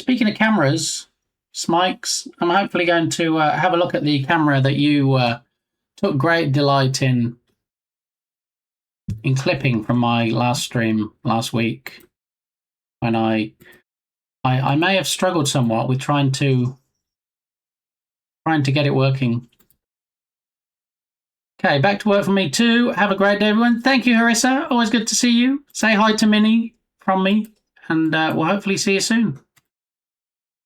Speaking of cameras, Smikes, I'm hopefully going to have a look at the camera that you took great delight in clipping from my last stream last week, when I may have struggled somewhat with trying to get it working. Okay, back to work for me too. Have a great day, everyone. Thank you, Harissa. Always good to see you. Say hi to Minnie from me, and we'll hopefully see you soon.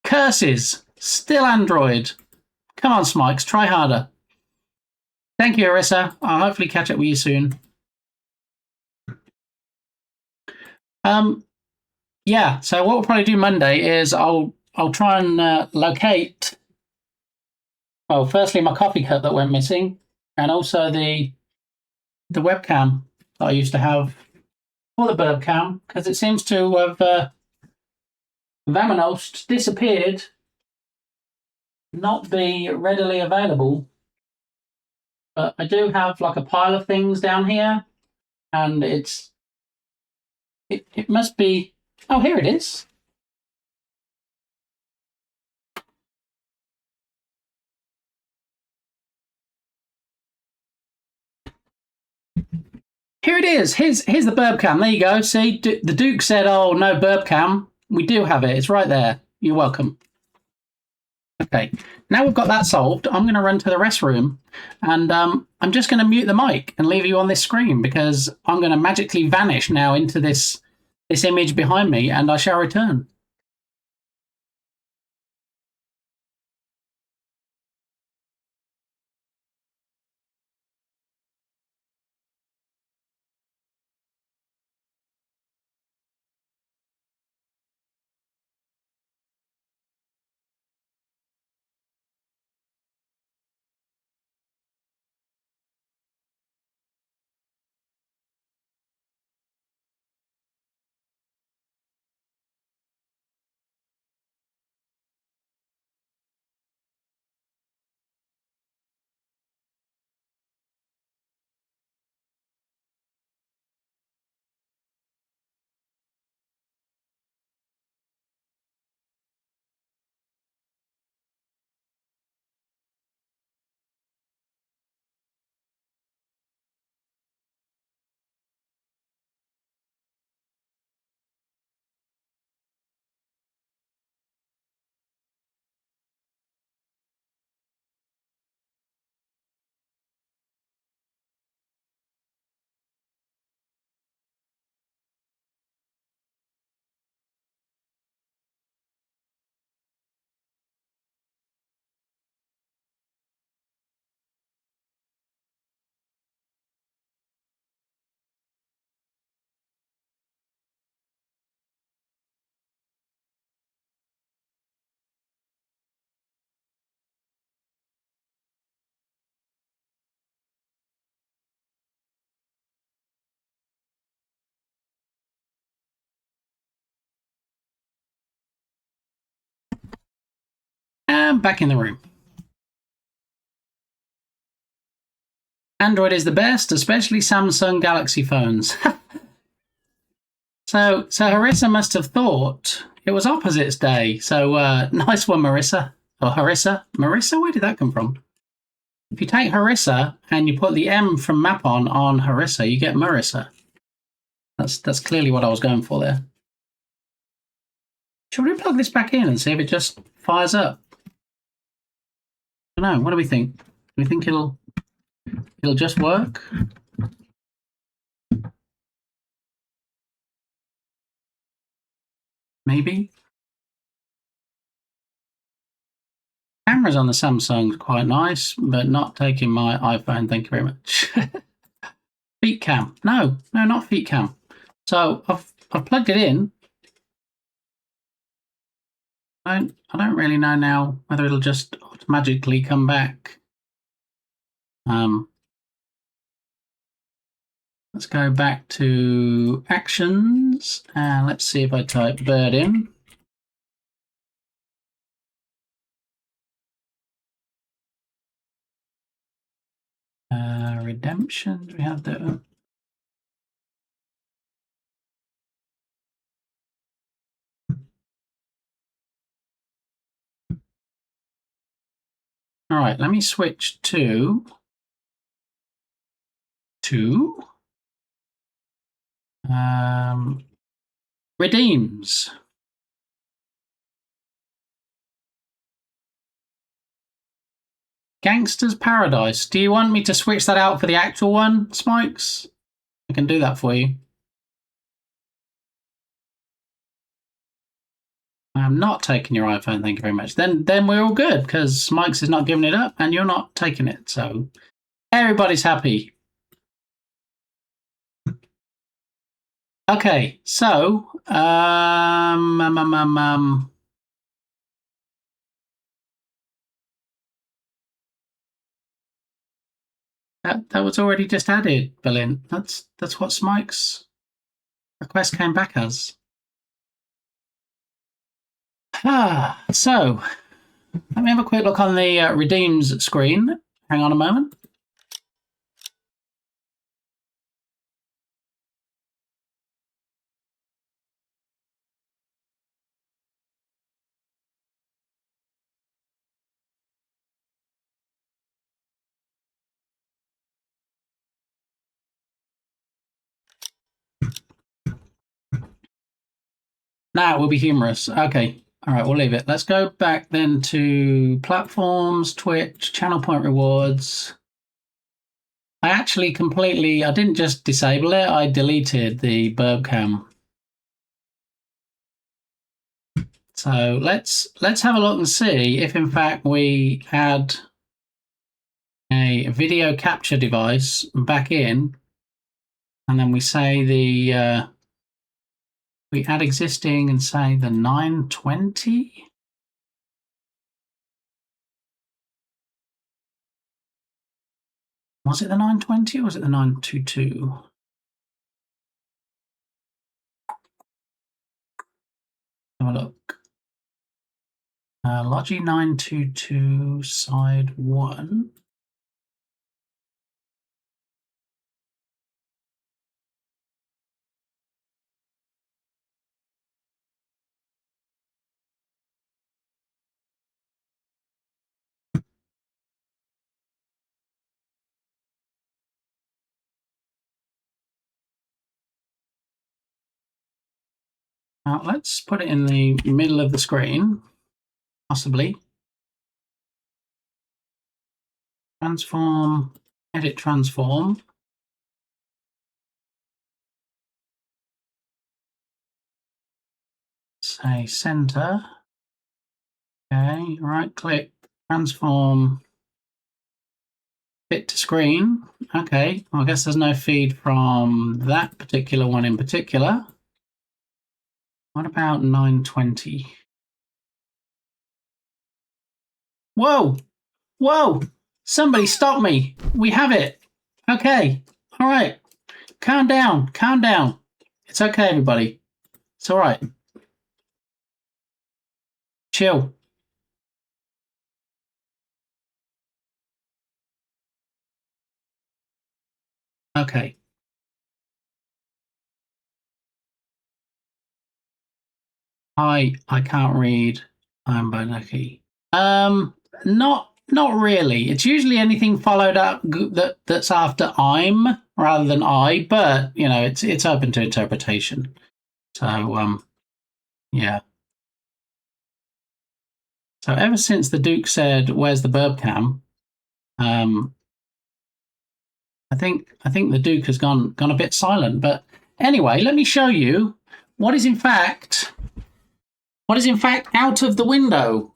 Curses. Still Android. Come on, Smikes. Try harder. Thank you, Harissa. I'll hopefully catch up with you soon. Yeah, so what we'll probably do Monday is I'll try and locate, well, firstly my coffee cup that went missing, and also the webcam that I used to have for the burb cam, because it seems to have vamonosed, disappeared, not be readily available. But I do have like a pile of things down here, and it must be, oh, here it is. Here it is. Here's the burb cam. There you go. See, the Duke said, oh, no burb cam. We do have it. It's right there. You're welcome. Okay, now we've got that solved, I'm going to run to the restroom, and I'm just going to mute the mic and leave you on this screen, because I'm going to magically vanish now into this image behind me, and I shall return. And back in the room. Android is the best, especially Samsung Galaxy phones. So Harissa must have thought it was Opposites Day. So nice one, Marissa. Or Harissa. Marissa? Where did that come from? If you take Harissa and you put the M from Mapon on Harissa, you get Marissa. That's clearly what I was going for there. Should we plug this back in and see if it just fires up? I don't know. What do we think? Do we think it'll just work? Maybe. Cameras on the Samsung quite nice, but not taking my iPhone. Thank you very much. Feet cam. No, not feet cam. So I've plugged it in. I don't really know now whether it'll just automatically come back. Let's go back to actions and let's see if I type bird in. Redemption, do we have the... All right, let me switch to redeems. Gangster's Paradise. Do you want me to switch that out for the actual one, Smikes? I can do that for you. I'm not taking your iPhone, thank you very much. Then we're all good, because Smikes is not giving it up, and you're not taking it, so everybody's happy. Okay, so that was already just added, Berlin. That's what Smike's request came back as. So let me have a quick look on the redeems screen. Hang on a moment. Now it will be humorous. Okay. All right, we'll leave it. Let's go back then to platforms, Twitch, channel point rewards. I actually I didn't just disable it, I deleted the burb cam. So let's have a look and see if in fact we add a video capture device back in, and then we say we add existing and say the 920. Was it the 920 or was it the 922? Have a look. Logi 922 side 1. Now let's put it in the middle of the screen, possibly. Transform, edit transform. Say center. Okay, right click, transform, fit to screen. Okay, well, I guess there's no feed from that particular one in particular. What about 920? Whoa! Whoa! Somebody stop me! We have it! Okay. All right. Calm down. Calm down. It's okay, everybody. It's all right. Chill. Okay. I can't read. I'm Bonaki. Not really. It's usually anything followed up that's after I'm rather than I, but you know, it's open to interpretation. So yeah. So ever since the Duke said, "Where's the burb cam?" I think the Duke has gone a bit silent. But anyway, let me show you what is in fact out of the window.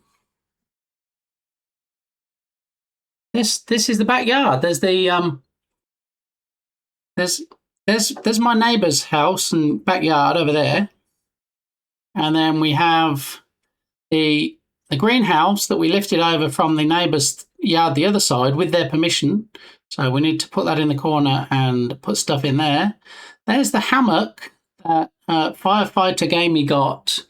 This is the backyard. There's the there's my neighbour's house and backyard over there, and then we have the greenhouse that we lifted over from the neighbour's yard the other side with their permission. So we need to put that in the corner and put stuff in there. There's the hammock that Firefighter Gamey got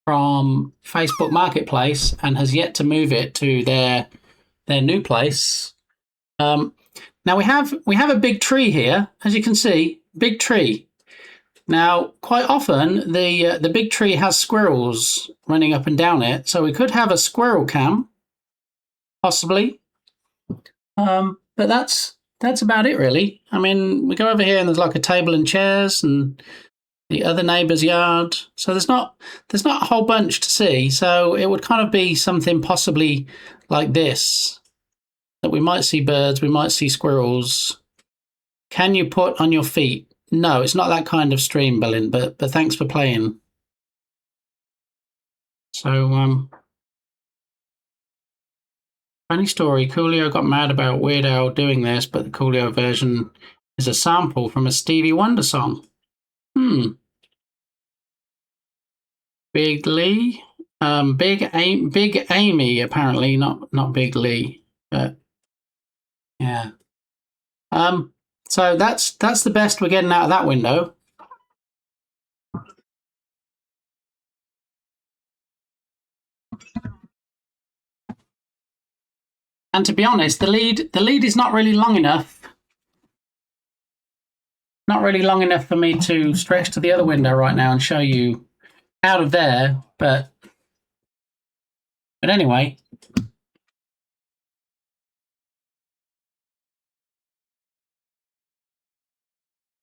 from Facebook Marketplace and has yet to move it to their new place. Now we have a big tree here, as you can see, big tree. Now, quite often the big tree has squirrels running up and down it, so we could have a squirrel cam, possibly. But that's about it, really. I mean, we go over here and there's like a table and chairs and the other neighbour's yard. So there's not a whole bunch to see. So it would kind of be something possibly like this, that we might see birds, we might see squirrels. Can you put on your feet? No, it's not that kind of stream, Berlin, but thanks for playing. So, funny story, Coolio got mad about Weird Al doing this, but the Coolio version is a sample from a Stevie Wonder song. Big Lee? Big Amy, apparently, not Big Lee, but yeah. So that's the best we're getting out of that window. And to be honest, the lead is not really long enough. Not really long enough for me to stretch to the other window right now and show you out of there, but anyway.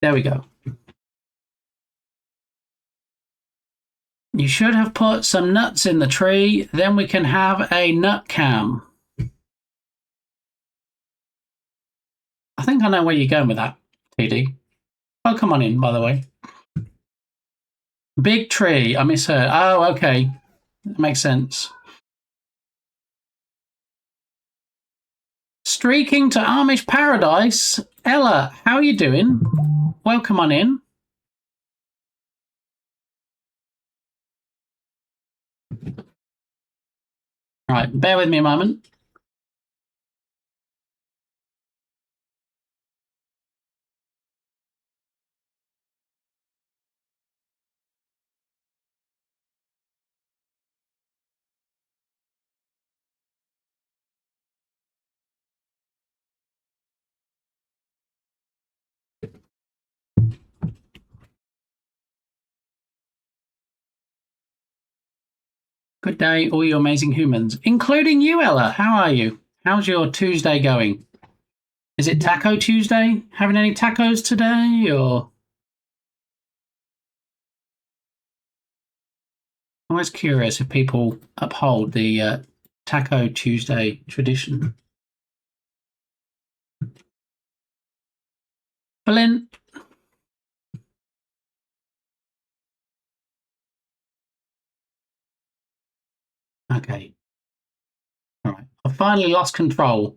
There we go. You should have put some nuts in the tree, then we can have a nut cam. I think I know where you're going with that, TD. Oh, come on in, by the way. Big tree, I misheard. Oh, okay. That makes sense. Streaking to Amish Paradise. Ella, how are you doing? Welcome on in. Right, bear with me a moment. Good day, all you amazing humans, including you, Ella. How are you? How's your Tuesday going? Is it Taco Tuesday? Having any tacos today, or? I'm always curious if people uphold the Taco Tuesday tradition. Berlin. Okay. All right. I finally lost control.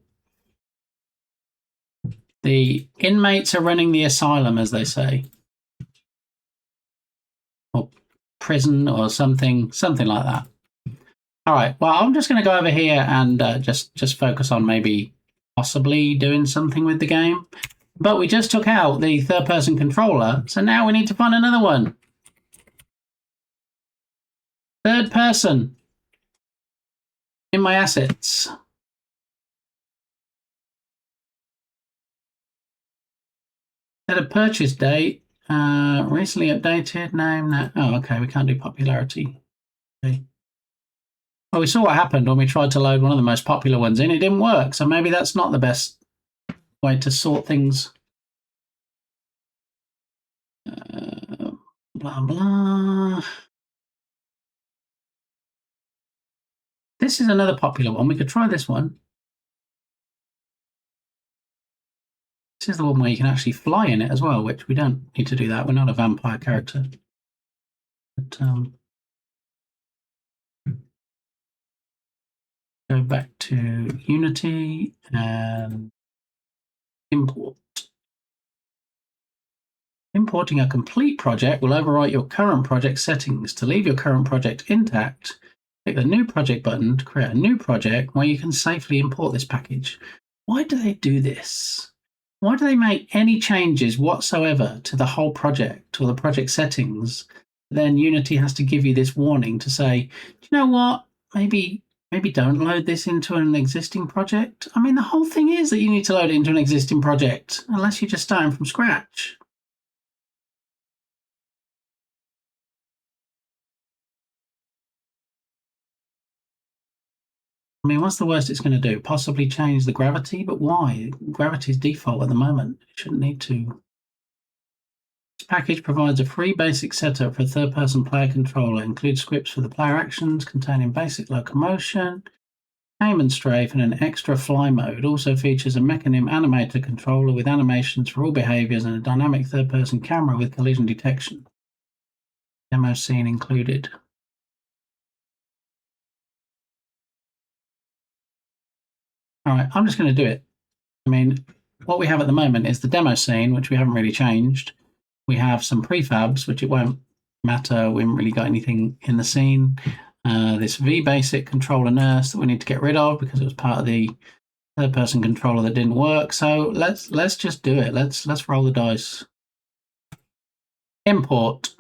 The inmates are running the asylum, as they say. Or prison or something like that. All right. Well, I'm just going to go over here and just focus on maybe possibly doing something with the game. But we just took out the third-person controller, so now we need to find another one. Third person in my assets. Set a purchase date. Recently updated name. Oh, okay. We can't do popularity. Okay. Well, we saw what happened when we tried to load one of the most popular ones in. It didn't work. So maybe that's not the best way to sort things. Blah, blah. This is another popular one. We could try this one. This is the one where you can actually fly in it as well, which we don't need to do that. We're not a vampire character. But, go back to Unity and import. Importing a complete project will overwrite your current project settings. To leave your current project intact, click the New Project button to create a new project where you can safely import this package. Why do they do this? Why do they make any changes whatsoever to the whole project or the project settings? Then Unity has to give you this warning to say, do you know what? Maybe don't load this into an existing project. I mean, the whole thing is that you need to load it into an existing project, unless you're just starting from scratch. I mean, what's the worst it's going to do? Possibly change the gravity, but why? Gravity's default at the moment. It shouldn't need to. This package provides a free basic setup for a third-person player controller. It includes scripts for the player actions containing basic locomotion, aim and strafe, and an extra fly mode. Also features a Mechanim animator controller with animations for all behaviors and a dynamic third-person camera with collision detection. Demo scene included. All right, I'm just going to do it. I mean, what we have at the moment is the demo scene, which we haven't really changed. We have some prefabs, which it won't matter. We haven't really got anything in the scene. This VBasic controller nurse that we need to get rid of because it was part of the third-person controller that didn't work. So let's just do it. Let's roll the dice. Import.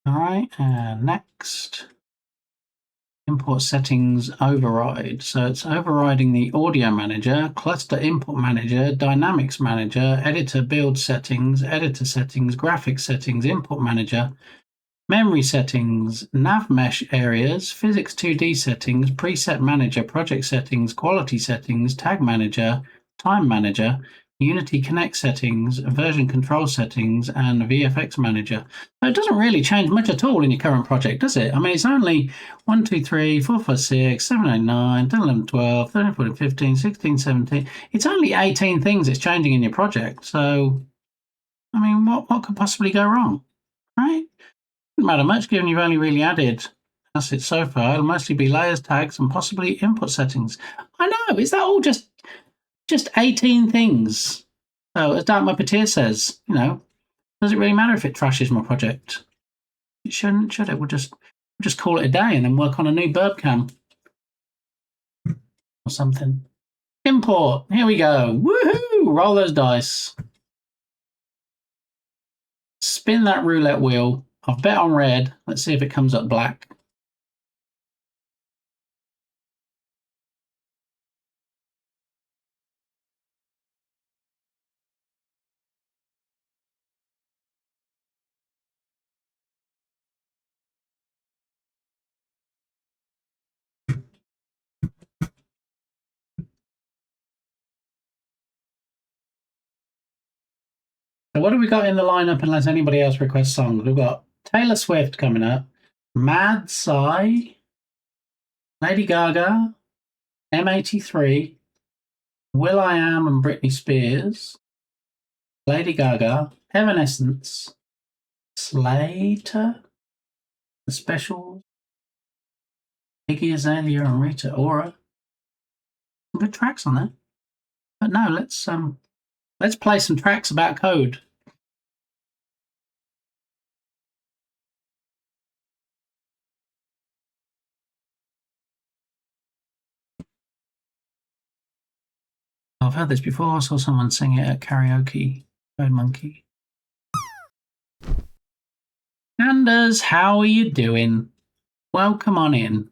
All right, and next. Import settings override. So it's overriding the audio manager, cluster input manager, dynamics manager, editor build settings, editor settings, graphics settings, input manager, memory settings, nav mesh areas, physics 2D settings, preset manager, project settings, quality settings, tag manager, time manager, Unity Connect settings, version control settings, and VFX manager. So it doesn't really change much at all in your current project, does it? I mean, it's only 1, 2, 3, 4, 5, 6, 7, 8, 9, 10, 11, 12, 13, 14, 15, 16, 17. It's only 18 things it's changing in your project. So, I mean, what could possibly go wrong, right? Doesn't matter much given you've only really added assets so far. It'll mostly be layers, tags, and possibly input settings. I know, is that all just 18 things? So as Dark Muppeteer says, does it really matter if it trashes my project? It shouldn't, should it? We'll just call it a day and then work on a new burb cam or something. Import. Here we go. Woohoo! Roll those dice. Spin that roulette wheel. I've bet on red. Let's see if it comes up black. So what have we got in the lineup unless anybody else requests songs? We've got Taylor Swift coming up, Mad Psy, Lady Gaga, M83, will.i.am and Britney Spears, Lady Gaga, Evanescence, Slater, The Specials, Iggy Azalea and Rita Ora. Some good tracks on there. But no, let's play some tracks about code. I've heard this before. I saw someone sing it at karaoke. Code Monkey. Anders, how are you doing? Welcome on in.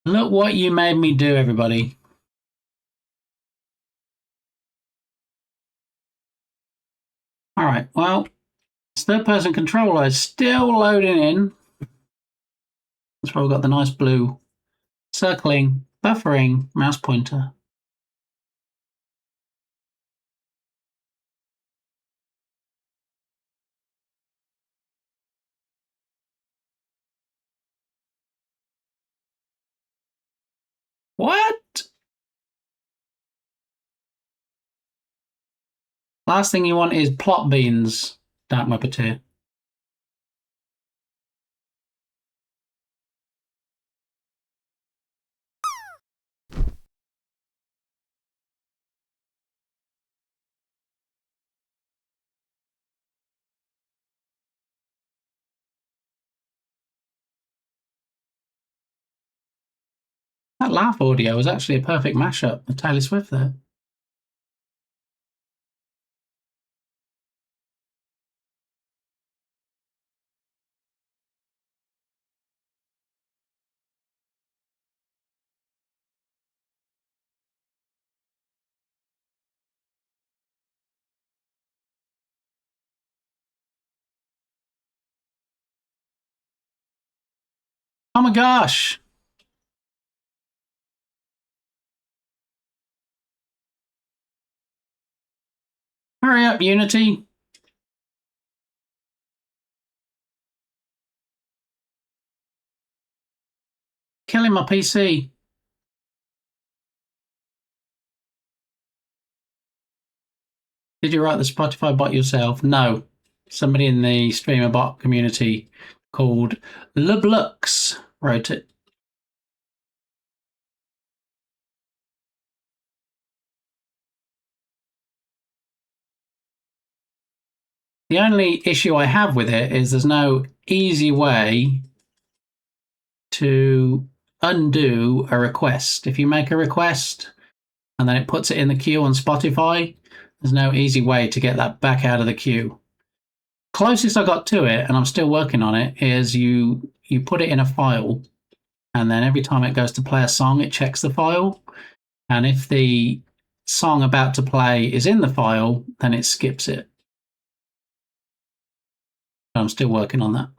Look what you made me do, everybody. All right, well, third-person controller is still loading in. That's why we've got the nice blue circling, buffering mouse pointer. What? Last thing you want is plot beans, Dark Muppeteer. That laugh audio was actually a perfect mashup of Taylor Swift there. Oh my gosh! Hurry up, Unity! Killing my PC. Did you write the Spotify bot yourself? No. Somebody in the streamer bot community called LeBlux wrote it. The only issue I have with it is there's no easy way to undo a request. If you make a request and then it puts it in the queue on Spotify, there's no easy way to get that back out of the queue. Closest I got to it, and I'm still working on it, is you put it in a file, and then every time it goes to play a song, it checks the file. And if the song about to play is in the file, then it skips it. I'm still working on that.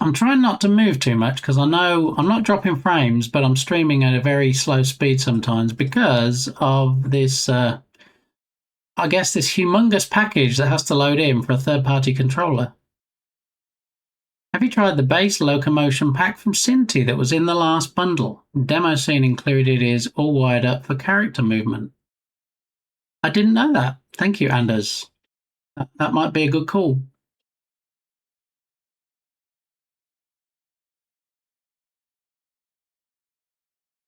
I'm trying not to move too much because I know I'm not dropping frames, but I'm streaming at a very slow speed sometimes because of this, I guess, this humongous package that has to load in for a third-party controller. Have you tried the base locomotion pack from Cinti that was in the last bundle? Demo scene included is all wired up for character movement. I didn't know that. Thank you, Anders. That might be a good call.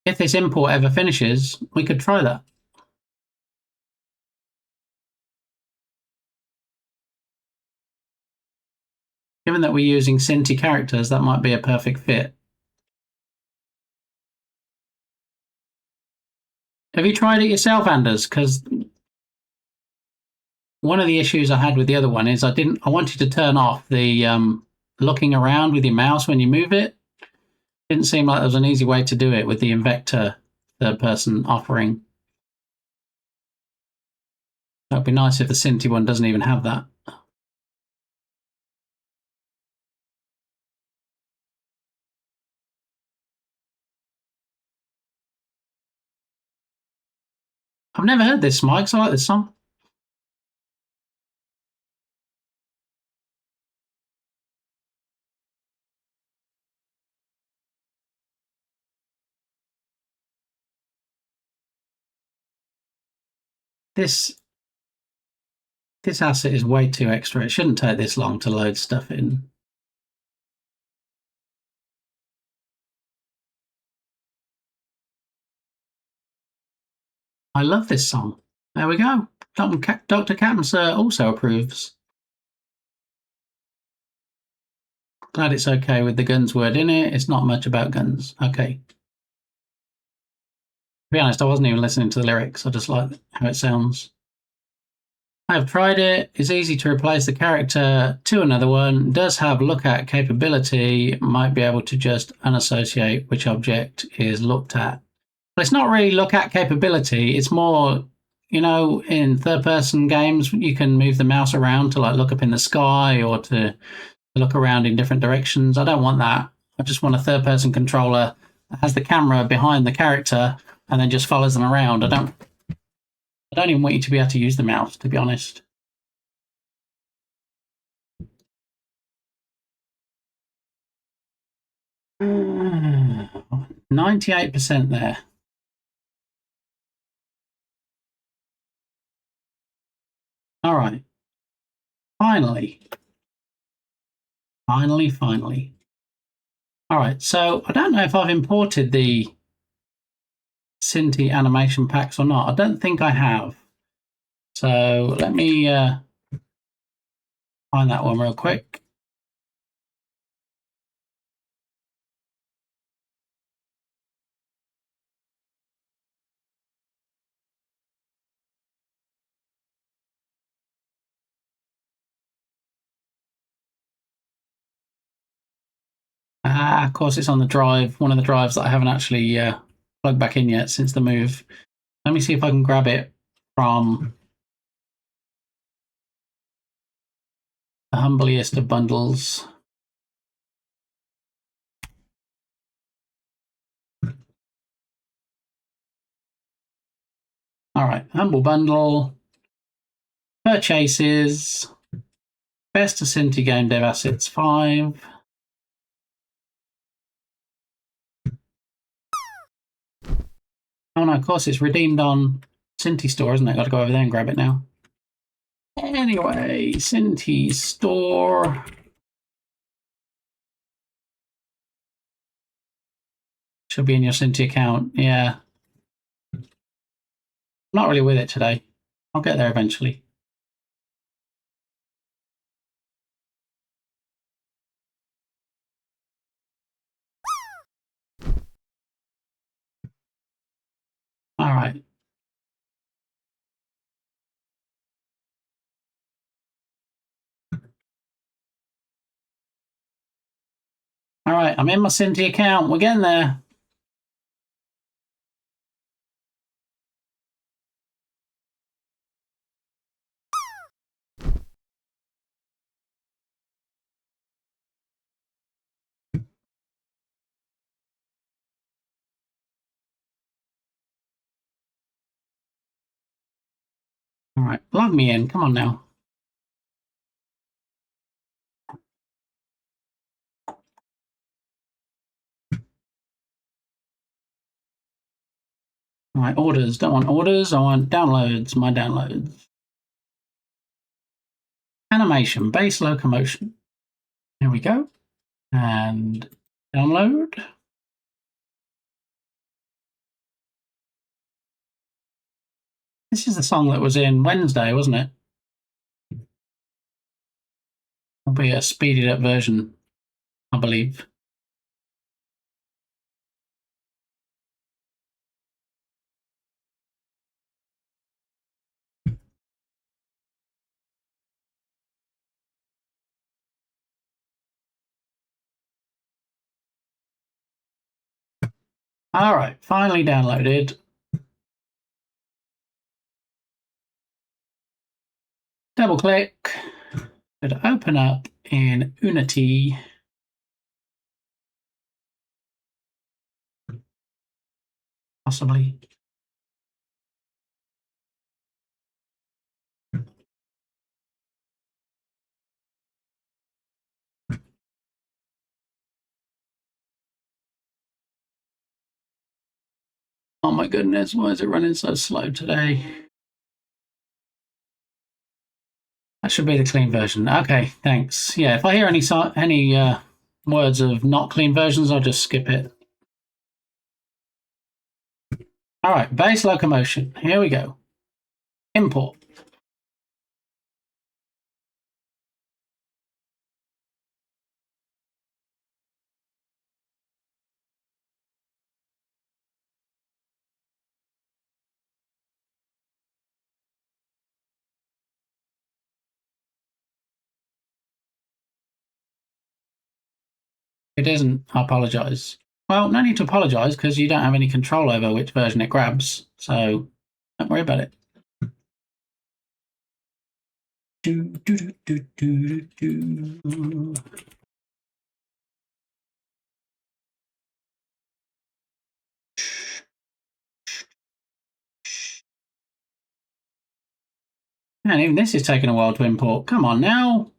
If this import ever finishes, we could try that. Given that we're using Cinti characters, that might be a perfect fit. Have you tried it yourself, Anders? Because one of the issues I had with the other one is I wanted to turn off the looking around with your mouse when you move it. Didn't seem like there was an easy way to do it with the Invector third-person offering. That would be nice if the Cinti one doesn't even have that. I've never heard this, Mike, so I like this song. This asset is way too extra. It shouldn't take this long to load stuff in. I love this song. There we go. Dr. Capms also approves. Glad it's okay with the guns word in it. It's not much about guns. Okay. To be honest, I wasn't even listening to the lyrics. I just like how it sounds. I have tried it. It's easy to replace the character to another one. Does have look at capability. Might be able to just unassociate which object is looked at. But it's not really look at capability. It's more, you know, in third-person games, you can move the mouse around to like look up in the sky or to look around in different directions. I don't want that. I just want a third-person controller that has the camera behind the character and then just follows them around. I don't even want you to be able to use the mouse, to be honest. Uh, 98% there. All right. Finally. All right, so I don't know if I've imported the Cinti animation packs or not. I don't think I have. So let me find that one real quick. Of course, it's on the drive, one of the drives that I haven't actually plugged back in yet since the move. Let me see if I can grab it from the humblest of bundles. All right, humble bundle, purchases, best of Cinti game dev assets 5. Oh no, of course it's redeemed on Cinti store, isn't it? Got to go over there and grab it now. Anyway, Cinti store. Should be in your Cinti account. Yeah. Not really with it today. I'll get there eventually. All right. All right, I'm in my Cinti account. We're getting there. All right, log me in. Come on now. All right, orders. Don't want orders. I want downloads. My downloads. Animation, base locomotion. Here we go. And download. This is the song that was in Wednesday, wasn't it? It'll be a speeded up version, I believe. All right, finally downloaded. Double click. It'll open up in Unity. Possibly. Oh my goodness, why is it running so slow today? That should be the clean version. Okay, thanks. Yeah, if I hear any words of not clean versions, I'll just skip it. All right, base locomotion. Here we go. Import. It isn't. I apologize. Well, no need to apologize because you don't have any control over which version it grabs. So don't worry about it. Do, do, do, do, do, do. Man, even this is taking a while to import. Come on now.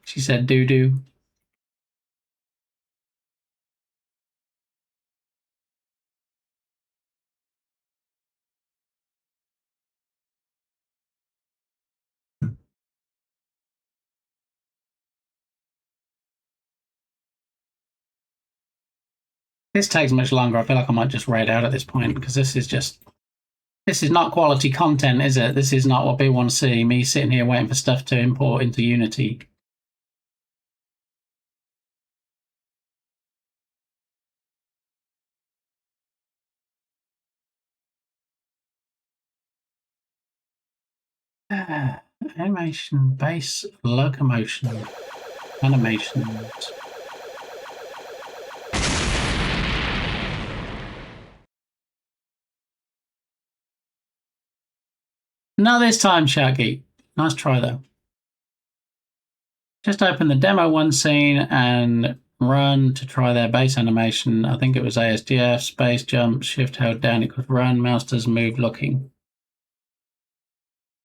She said doo doo. This takes much longer. I feel like I might just raid out at this point because this is not quality content, is it? This is not what people want to see. Me sitting here waiting for stuff to import into Unity. Animation, base, locomotion, animations. Not this time, Shaggy. Nice try, though. Just open the demo one scene and run to try their base animation. I think it was ASDF, space jump, shift held down equals run, mouse does move looking.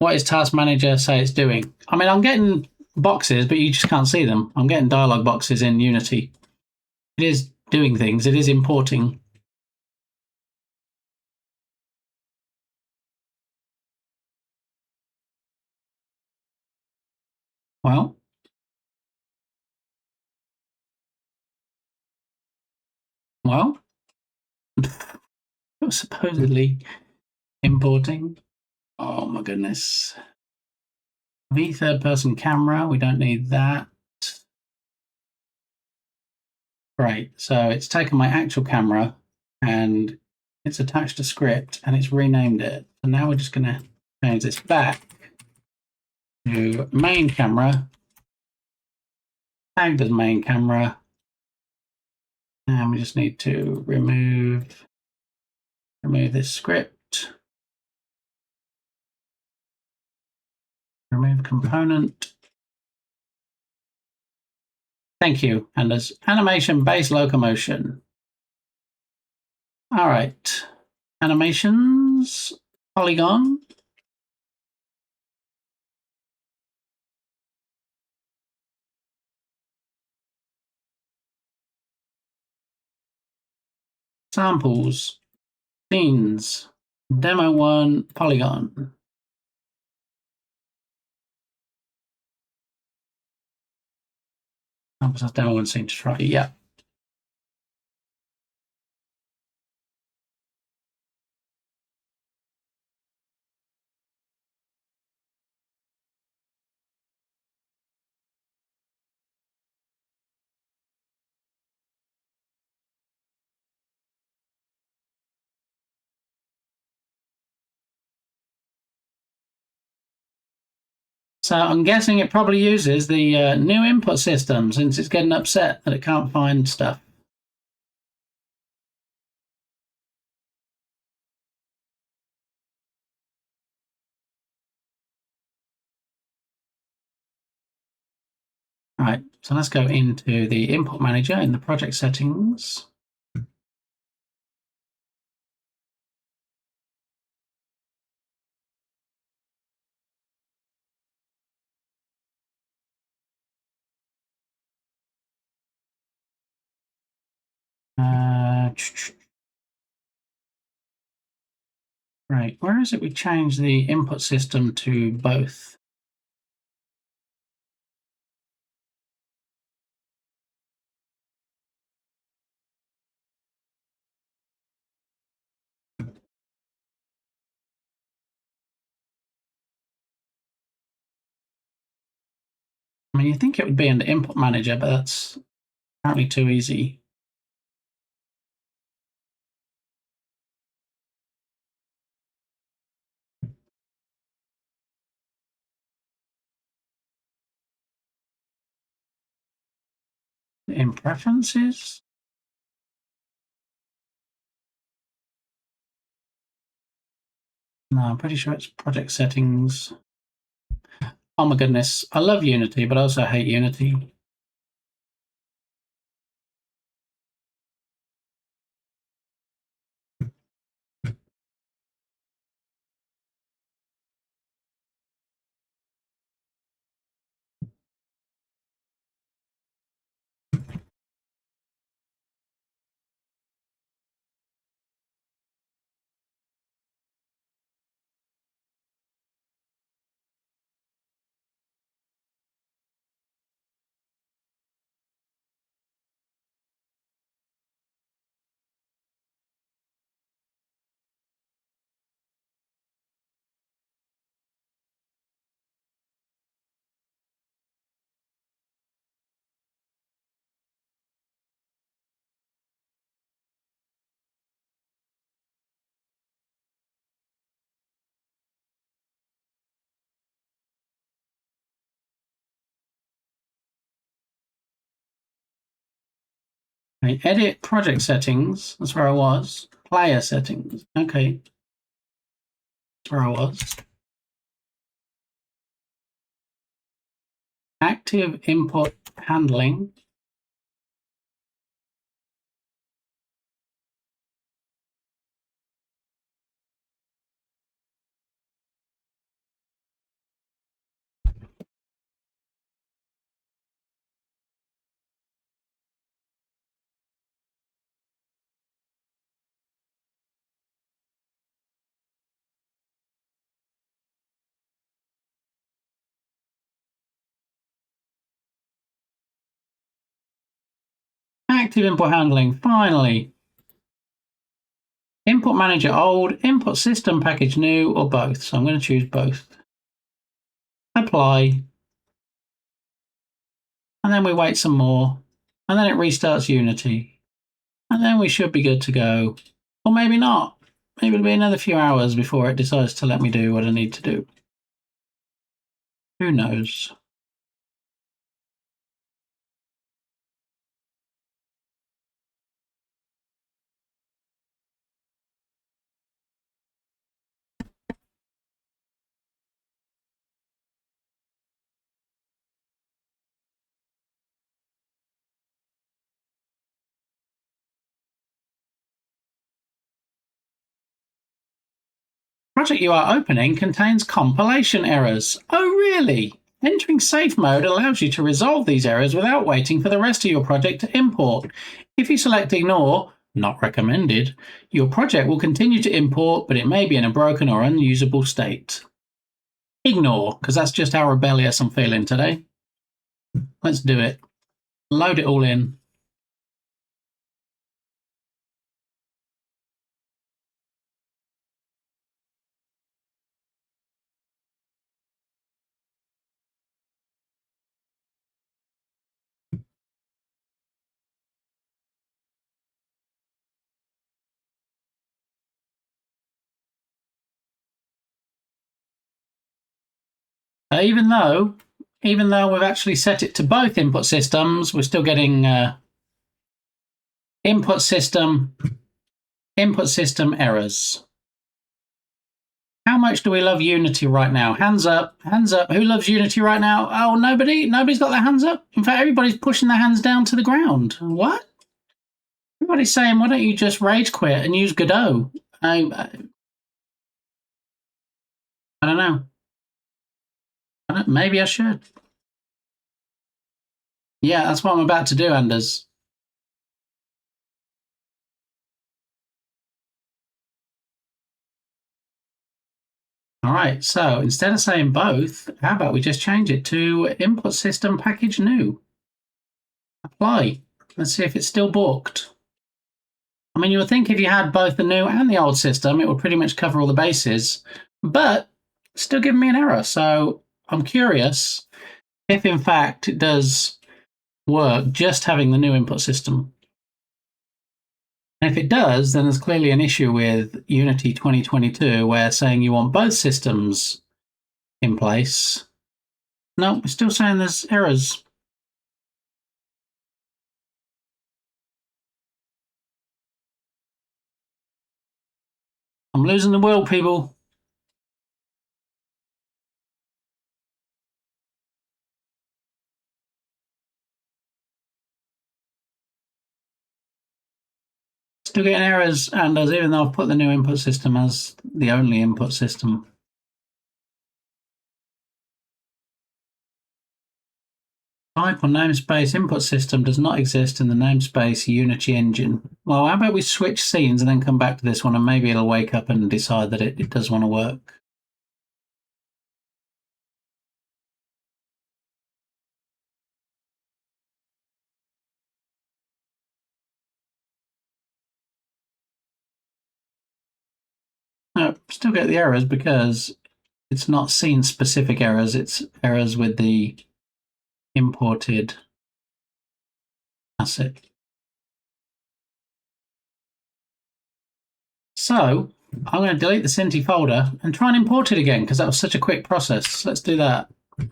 What is Task Manager say it's doing? I mean, I'm getting boxes, but you just can't see them. I'm getting dialog boxes in Unity. It is doing things. It is importing. Well, it was supposedly importing. Oh my goodness. V third person camera. We don't need that. Great. So it's taken my actual camera and it's attached a script and it's renamed it. So now we're just going to change this back to main camera, tagged as main camera. And we just need to remove this script. Remove component. Thank you. And there's animation base locomotion. All right. Animations, polygon. Samples, scenes, demo one, polygon. Samples, demo one scene to try. Yeah. So I'm guessing it probably uses the new input system since it's getting upset that it can't find stuff. Right, so let's go into the input manager in the project settings. Right, where is it we change the input system to both? I mean, you think it would be in the input manager, but that's apparently too easy. In preferences? No, I'm pretty sure it's project settings. Oh my goodness, I love Unity, but I also hate Unity. Okay, edit project settings. That's where I was. Player settings. Okay. That's where I was. Active input handling. Active input handling. Finally. Input manager old, input system package new, or both. So I'm going to choose both. Apply. And then we wait some more. And then it restarts Unity. And then we should be good to go. Or maybe not. Maybe it'll be another few hours before it decides to let me do what I need to do. Who knows? Project you are opening contains compilation errors. Oh, really? Entering safe mode allows you to resolve these errors without waiting for the rest of your project to import. If you select Ignore, not recommended, your project will continue to import, but it may be in a broken or unusable state. Ignore, because that's just how rebellious I'm feeling today. Let's do it. Load it all in. Even though we've actually set it to both input systems, we're still getting input system errors. How much do we love Unity right now? Hands up, hands up. Who loves Unity right now? Oh, nobody? Nobody's got their hands up? In fact, everybody's pushing their hands down to the ground. What? Everybody's saying, why don't you just rage quit and use Godot? I don't know. Maybe I should. Yeah, that's what I'm about to do, Anders. All right, so instead of saying both, how about we just change it to input system package new? Apply. Let's see if it's still booked. I mean, you would think if you had both the new and the old system, it would pretty much cover all the bases, but it's still giving me an error. So I'm curious if, in fact, it does work just having the new input system. And if it does, then there's clearly an issue with Unity 2022 where saying you want both systems in place. No, we're still saying there's errors. I'm losing the world, people. Still getting errors, and even though I've put the new input system as the only input system. Type or namespace input system does not exist in the namespace Unity engine. Well, how about we switch scenes and then come back to this one, and maybe it'll wake up and decide that it does want to work. No, still get the errors because it's not scene specific errors, it's errors with the imported asset. So I'm going to delete the Cinti folder and try and import it again because that was such a quick process. Let's do that. And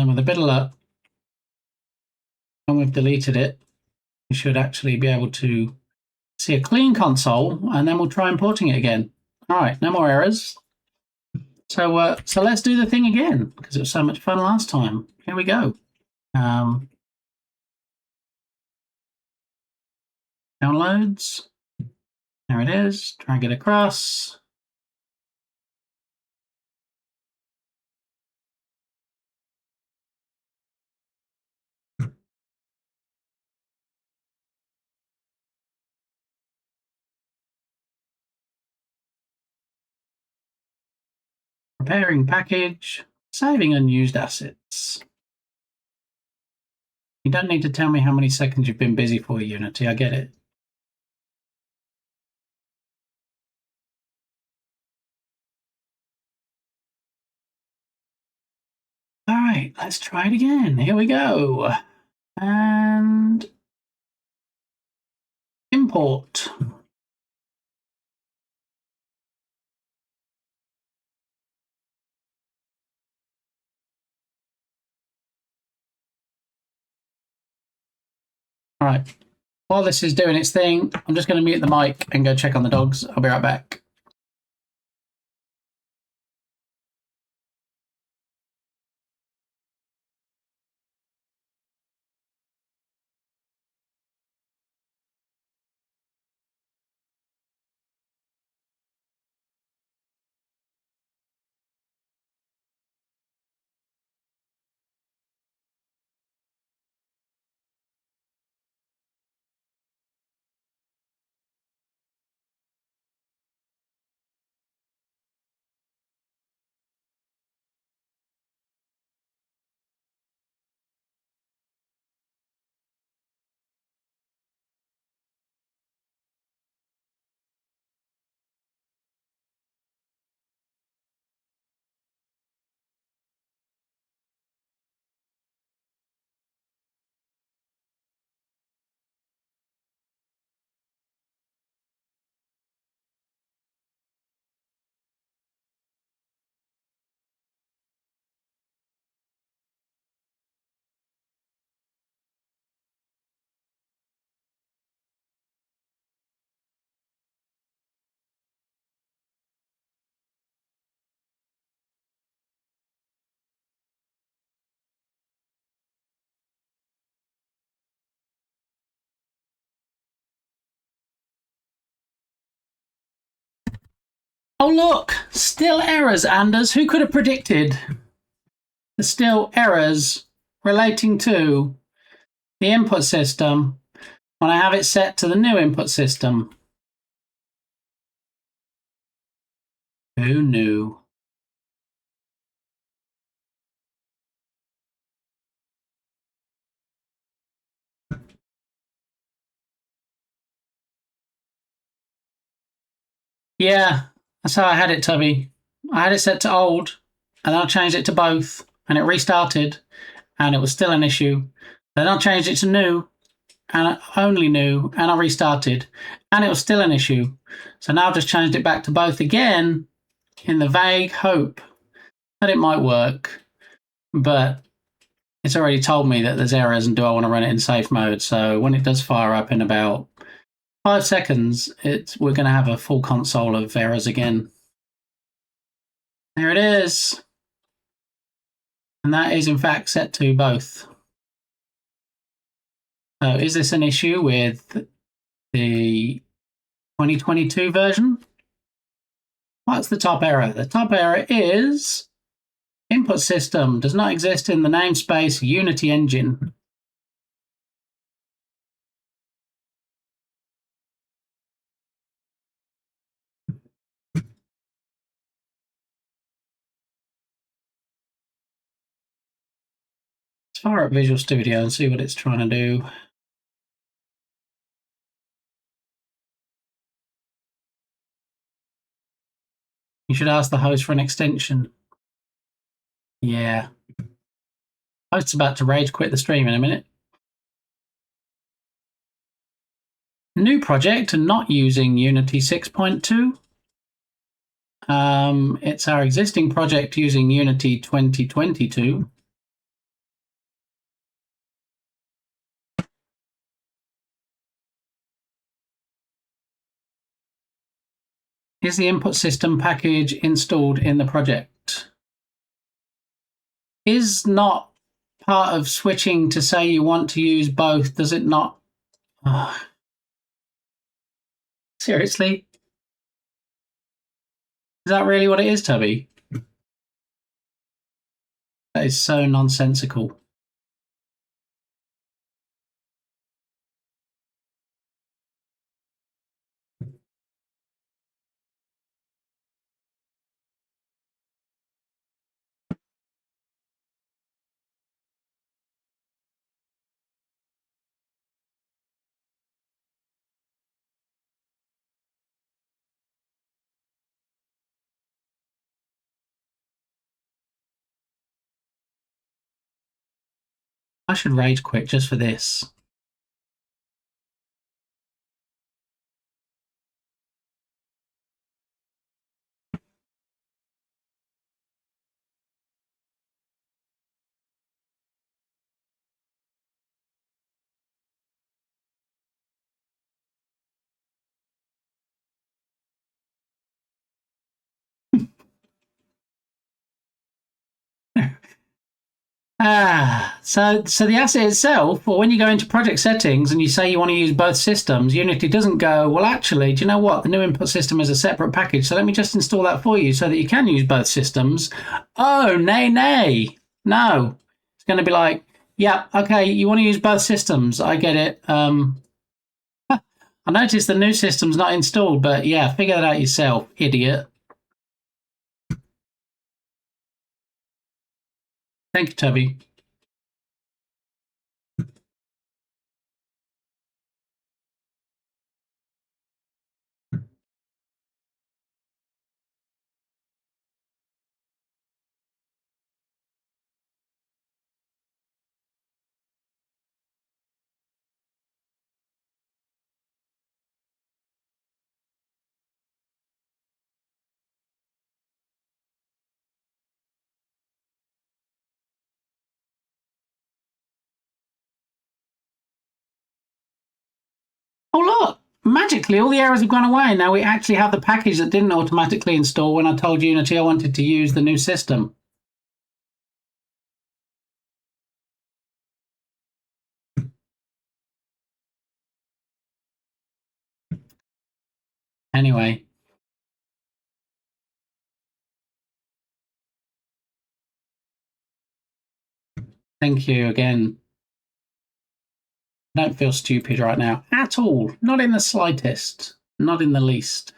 then with a bit of luck, when we've deleted it, we should actually be able to see a clean console, and then we'll try importing it again. All right, no more errors. So let's do the thing again because it was so much fun last time. Here we go. Downloads. There it is. Drag it across. Preparing package, saving unused assets. You don't need to tell me how many seconds you've been busy for, Unity. I get it. All right, let's try it again. Here we go. And import. All right. While this is doing its thing, I'm just going to mute the mic and go check on the dogs. I'll be right back. Oh look, still errors, Anders. Who could have predicted? There's still errors relating to the input system when I have it set to the new input system. Who knew? Yeah, that's how I had it, Tubby. I had it set to old, and then I changed it to both, and it restarted, and it was still an issue. Then I changed it to new, and only new, and I restarted, and it was still an issue. So now I've just changed it back to both again, in the vague hope that it might work. But it's already told me that there's errors, and do I want to run it in safe mode? So when it does fire up in about 5 seconds, we're going to have a full console of errors again. There it is. And that is in fact set to both. So is this an issue with the 2022 version? What's the top error? The top error is input system does not exist in the namespace Unity engine. Let's fire up Visual Studio and see what it's trying to do. You should ask the host for an extension. Yeah. Host's about to rage quit the stream in a minute. New project and not using Unity 6.2. It's our existing project using Unity 2022. Is the input system package installed in the project? Is not part of switching to say you want to use both, does it not? Seriously? Is that really what it is, Tubby? That is so nonsensical. I should rage quit just for this. So the asset itself, or when you go into project settings and you say you want to use both systems, Unity doesn't go, well, actually, do you know what? The new input system is a separate package, so let me just install that for you so that you can use both systems. Oh, nay, nay. No. It's going to be like, yeah, okay, you want to use both systems. I get it. I noticed the new system's not installed, but yeah, figure that out yourself, idiot. Thank you, Tubby. Oh, look! Magically, all the errors have gone away. Now we actually have the package that didn't automatically install when I told Unity I wanted to use the new system. Anyway, Thank you again. I don't feel stupid right now at all. Not in the slightest. Not in the least.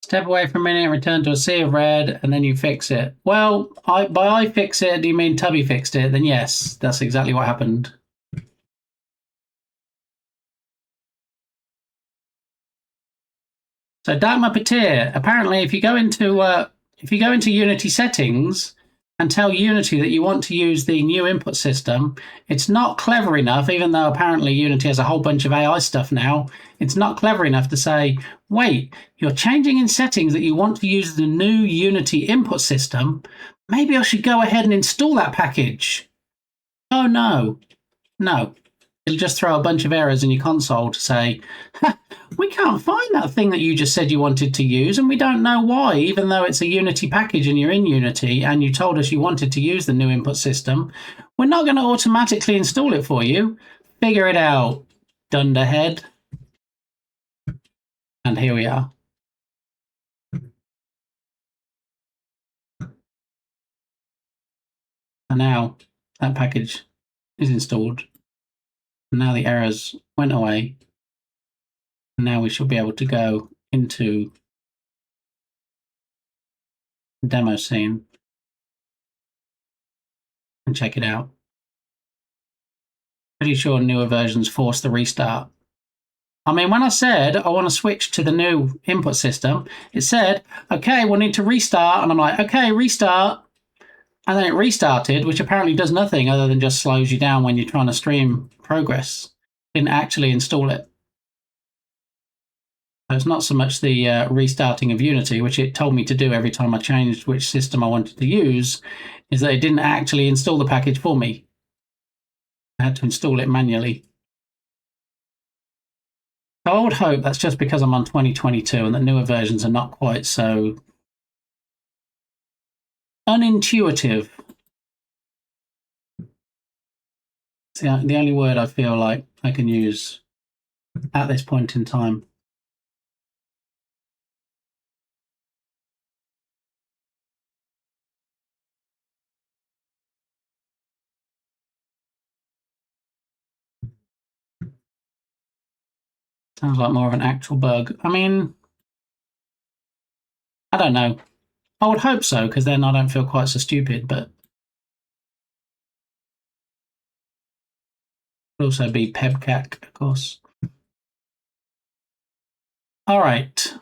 Step away for a minute, return to a sea of red, and then you fix it. Well, by I fix it, do you mean Tubby fixed it? Then yes, that's exactly what happened. So Dagmar Petir, apparently if you go into Unity settings and tell Unity that you want to use the new input system, it's not clever enough, even though apparently Unity has a whole bunch of AI stuff now, it's not clever enough to say, wait, you're changing in settings that you want to use the new Unity input system, maybe I should go ahead and install that package. Oh no, no. It'll just throw a bunch of errors in your console to say, we can't find that thing that you just said you wanted to use, and we don't know why, even though it's a Unity package and you're in Unity and you told us you wanted to use the new input system. We're not going to automatically install it for you. Figure it out, dunderhead. And here we are. And now that package is installed. And now the errors went away. And now we should be able to go into the demo scene and check it out. Pretty sure newer versions force the restart. I mean, when I said I want to switch to the new input system, it said, okay, we'll need to restart. And I'm like, okay, restart. And then it restarted, which apparently does nothing other than just slows you down when you're trying to stream progress. Didn't actually install it. So it's not so much the restarting of Unity, which it told me to do every time I changed which system I wanted to use, is that it didn't actually install the package for me. I had to install it manually. So I would hope that's just because I'm on 2022 and that newer versions are not quite so unintuitive. It's the only word I feel like I can use at this point in time. Sounds like more of an actual bug. I mean, I don't know. I would hope so, because then I don't feel quite so stupid, but it would also be Pebcac, of course. All right.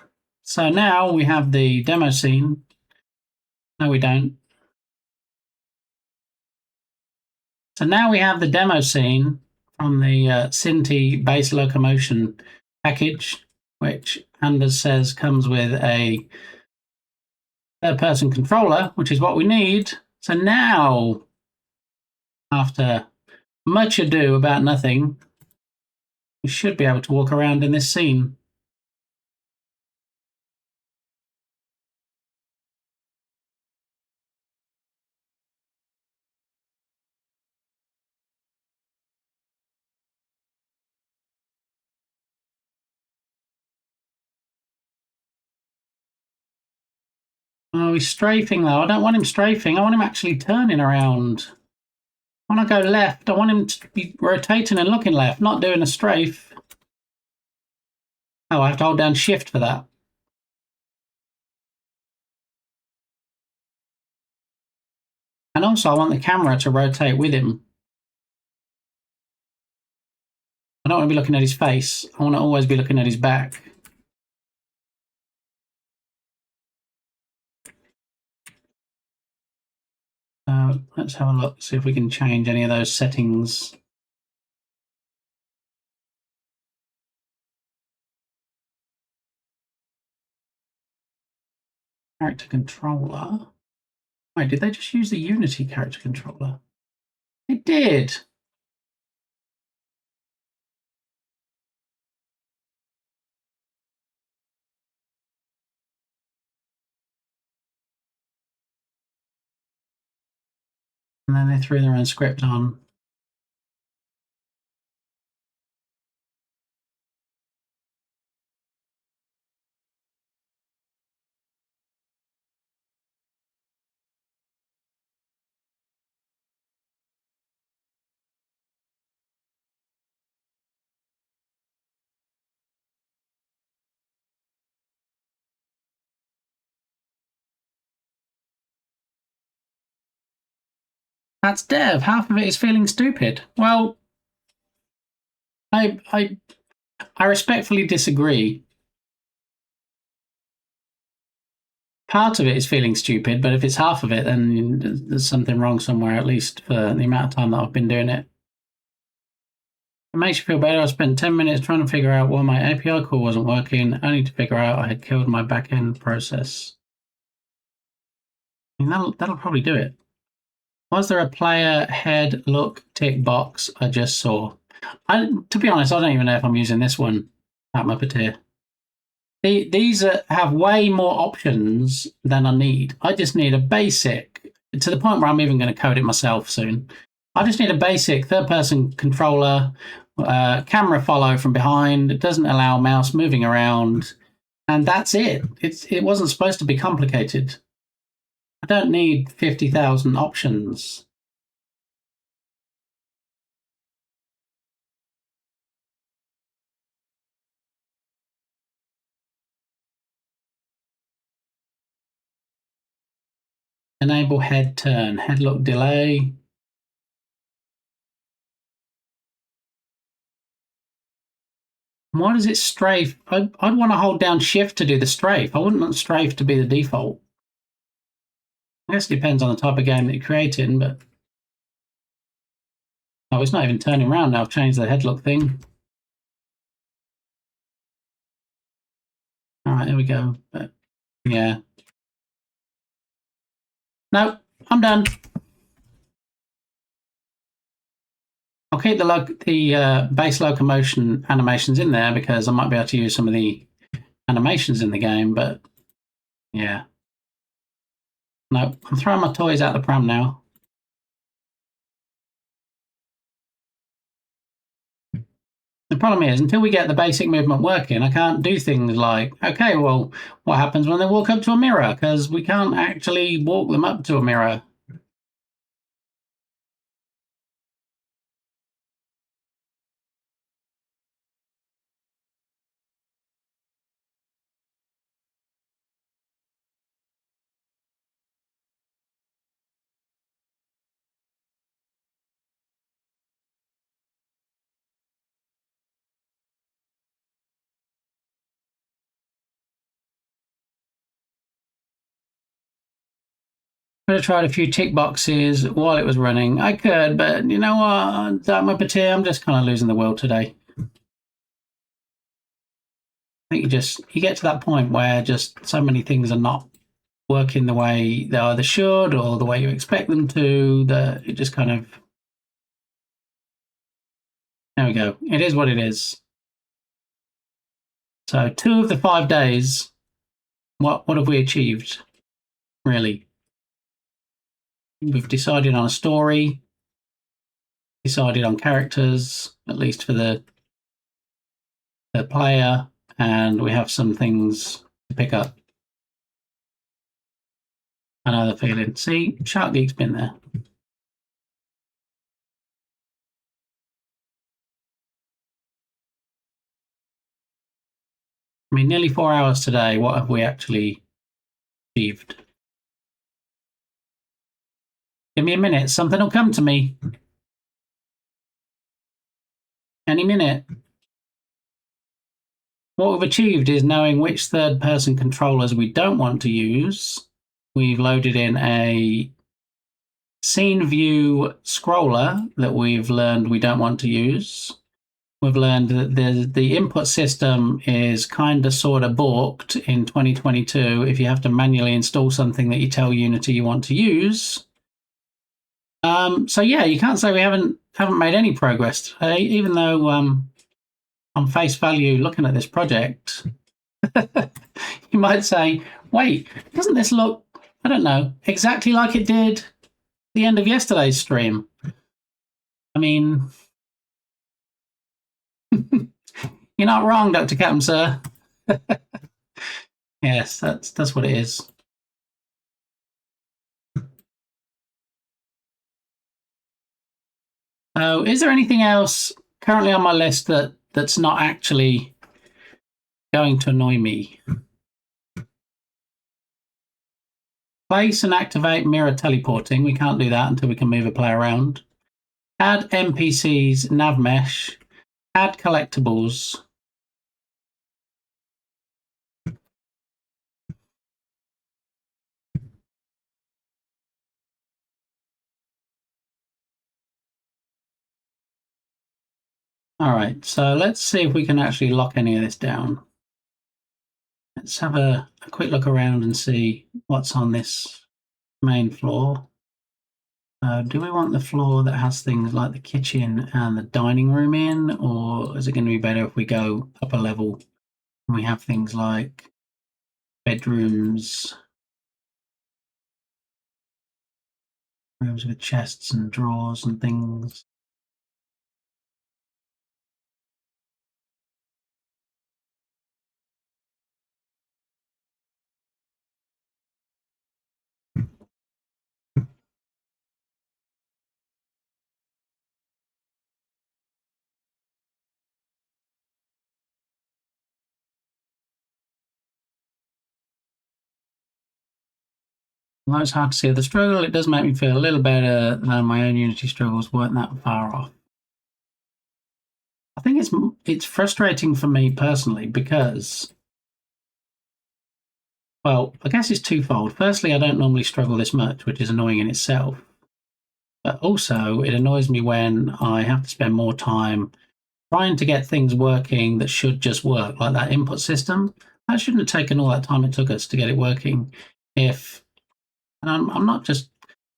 So now we have the demo scene. No, we don't. So now we have the demo scene from the Cinti base locomotion package, which Anders says comes with a third-person controller, which is what we need. So now, after much ado about nothing, we should be able to walk around in this scene. Oh, he's strafing though. I don't want him strafing. I want him actually turning around. When I go left, I want him to be rotating and looking left, not doing a strafe. Oh, I have to hold down shift for that. And also I want the camera to rotate with him. I don't want to be looking at his face. I want to always be looking at his back. Let's have a look, see if we can change any of those settings. Character controller. Wait, did they just use the Unity character controller? They did. And then they threw their own script on. That's dev. Half of it is feeling stupid. Well, I respectfully disagree. Part of it is feeling stupid, but if it's half of it, then there's something wrong somewhere, at least for the amount of time that I've been doing it. It makes you feel better. I spent 10 minutes trying to figure out why my API call wasn't working, only to figure out I had killed my backend process. I mean, that'll probably do it. Was there a player head look tick box I just saw? To be honest, I don't even know if I'm using this one at Muppeteer. These have way more options than I need. I just need a basic, to the point where I'm even going to code it myself soon. I just need a basic third-person controller, camera follow from behind. It doesn't allow mouse moving around, and that's it. It wasn't supposed to be complicated. I don't need 50,000 options. Enable head turn, head look delay. Why does it strafe? I'd want to hold down shift to do the strafe. I wouldn't want strafe to be the default. I guess it depends on the type of game that you're creating, but... Oh, it's not even turning around now. I've changed the head look thing. All right, here we go. But, yeah. No, I'm done. I'll keep the base locomotion animations in there because I might be able to use some of the animations in the game, but yeah. No, I'm throwing my toys out the pram now. The problem is, until we get the basic movement working, I can't do things like, okay, well, what happens when they walk up to a mirror? Because we can't actually walk them up to a mirror. Could have tried a few tick boxes while it was running. I could, but you know what? I'm just kind of losing the will today. I think you get to that point where just so many things are not working the way they either should or the way you expect them to, that it just kind of... There we go. It is what it is. So 2 of the 5 days, what have we achieved, really? We've decided on a story, decided on characters, at least for the player, and we have some things to pick up. I know the feeling. See, Shark Geek's been there. I mean, nearly 4 hours today. What have we actually achieved? Give me a minute. Something will come to me. Any minute. What we've achieved is knowing which third-person controllers we don't want to use. We've loaded in a scene view scroller that we've learned we don't want to use. We've learned that the input system is kind of sort of balked in 2022 if you have to manually install something that you tell Unity you want to use. So yeah, you can't say we haven't made any progress today, even though on face value, looking at this project, you might say, wait, doesn't this look, I don't know, exactly like it did the end of yesterday's stream? I mean, you're not wrong, Dr. Captain, sir. Yes, that's what it is. Oh, is there anything else currently on my list that's not actually going to annoy me? Place and activate mirror teleporting. We can't do that until we can move a player around. Add NPCs nav mesh. Add collectibles. All right, so let's see if we can actually lock any of this down. Let's have a quick look around and see what's on this main floor. Do we want the floor that has things like the kitchen and the dining room in, or is it going to be better if we go up a level and we have things like bedrooms, rooms with chests and drawers and things? Well, it's hard to see the struggle. It does make me feel a little better than my own Unity struggles weren't that far off. I think it's frustrating for me personally because, well, I guess it's twofold. Firstly, I don't normally struggle this much, which is annoying in itself. But also, it annoys me when I have to spend more time trying to get things working that should just work, like that input system. That shouldn't have taken all that time it took us to get it working. And I'm not just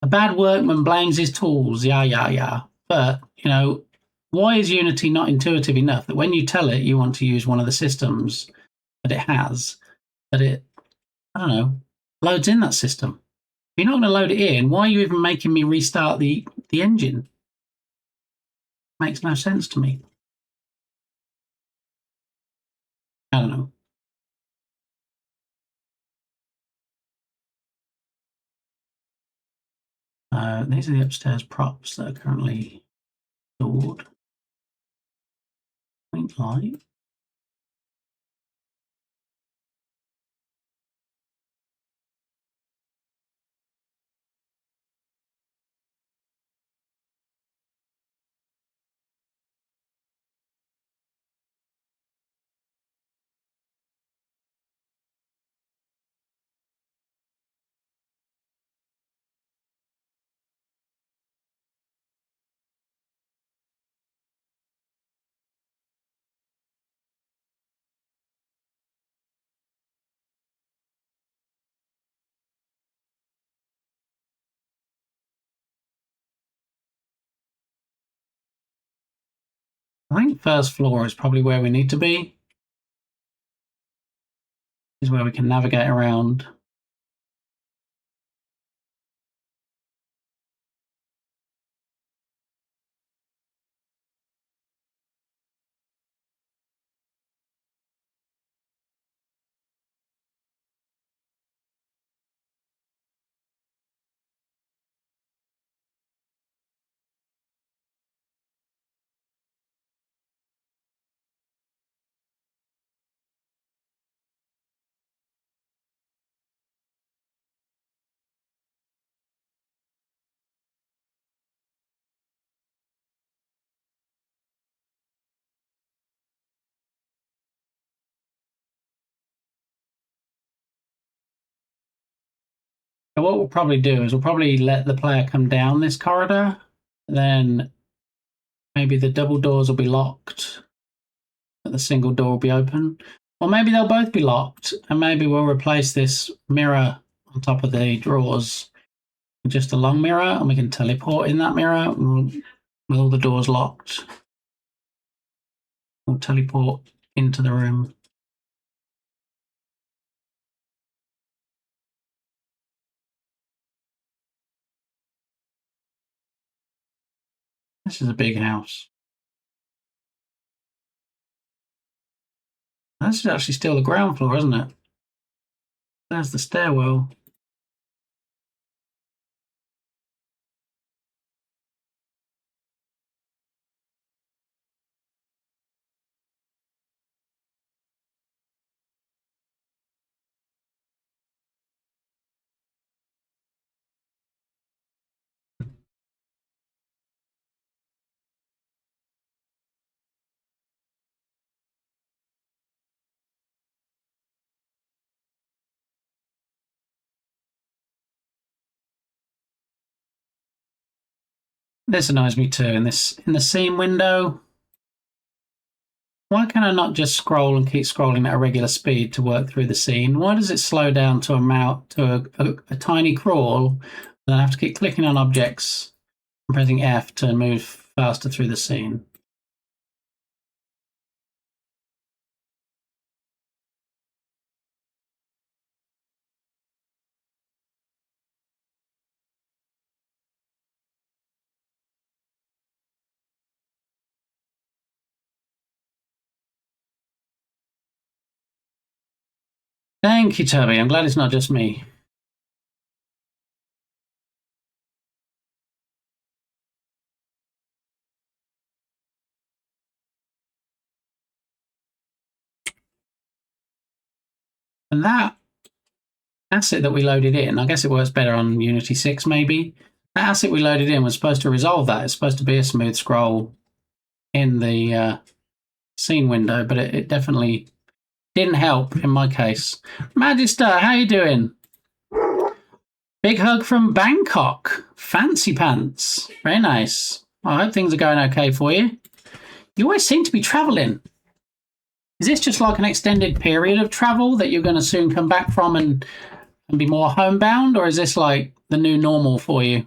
a bad workman blames his tools, yeah. But, why is Unity not intuitive enough that when you tell it you want to use one of the systems that it has, that it, I don't know, loads in that system? If you're not going to load it in, why are you even making me restart the engine? Makes no sense to me. I don't know. These are the upstairs props that are currently stored. Point light. I think first floor is probably where we need to be. Is where we can navigate around. So what we'll probably do is we'll probably let the player come down this corridor. Then maybe the double doors will be locked, but the single door will be open. Or maybe they'll both be locked, and maybe we'll replace this mirror on top of the drawers with just a long mirror, and we can teleport in that mirror with all the doors locked. We'll teleport into the room. This is a big house. This is actually still the ground floor, isn't it? There's the stairwell. This annoys me too. In the scene window, why can I not just scroll and keep scrolling at a regular speed to work through the scene? Why does it slow down to a tiny crawl? Then I have to keep clicking on objects and pressing F to move faster through the scene. Thank you, Toby. I'm glad it's not just me. And that asset that we loaded in, I guess it works better on Unity 6 maybe. That asset we loaded in was supposed to resolve that. It's supposed to be a smooth scroll in the scene window, but it definitely didn't help in my case. Magister, how you doing? Big hug from Bangkok. Fancy pants. Very nice. I hope things are going okay for you. You always seem to be traveling. Is this just like an extended period of travel that you're going to soon come back from and be more homebound, or is this like the new normal for you?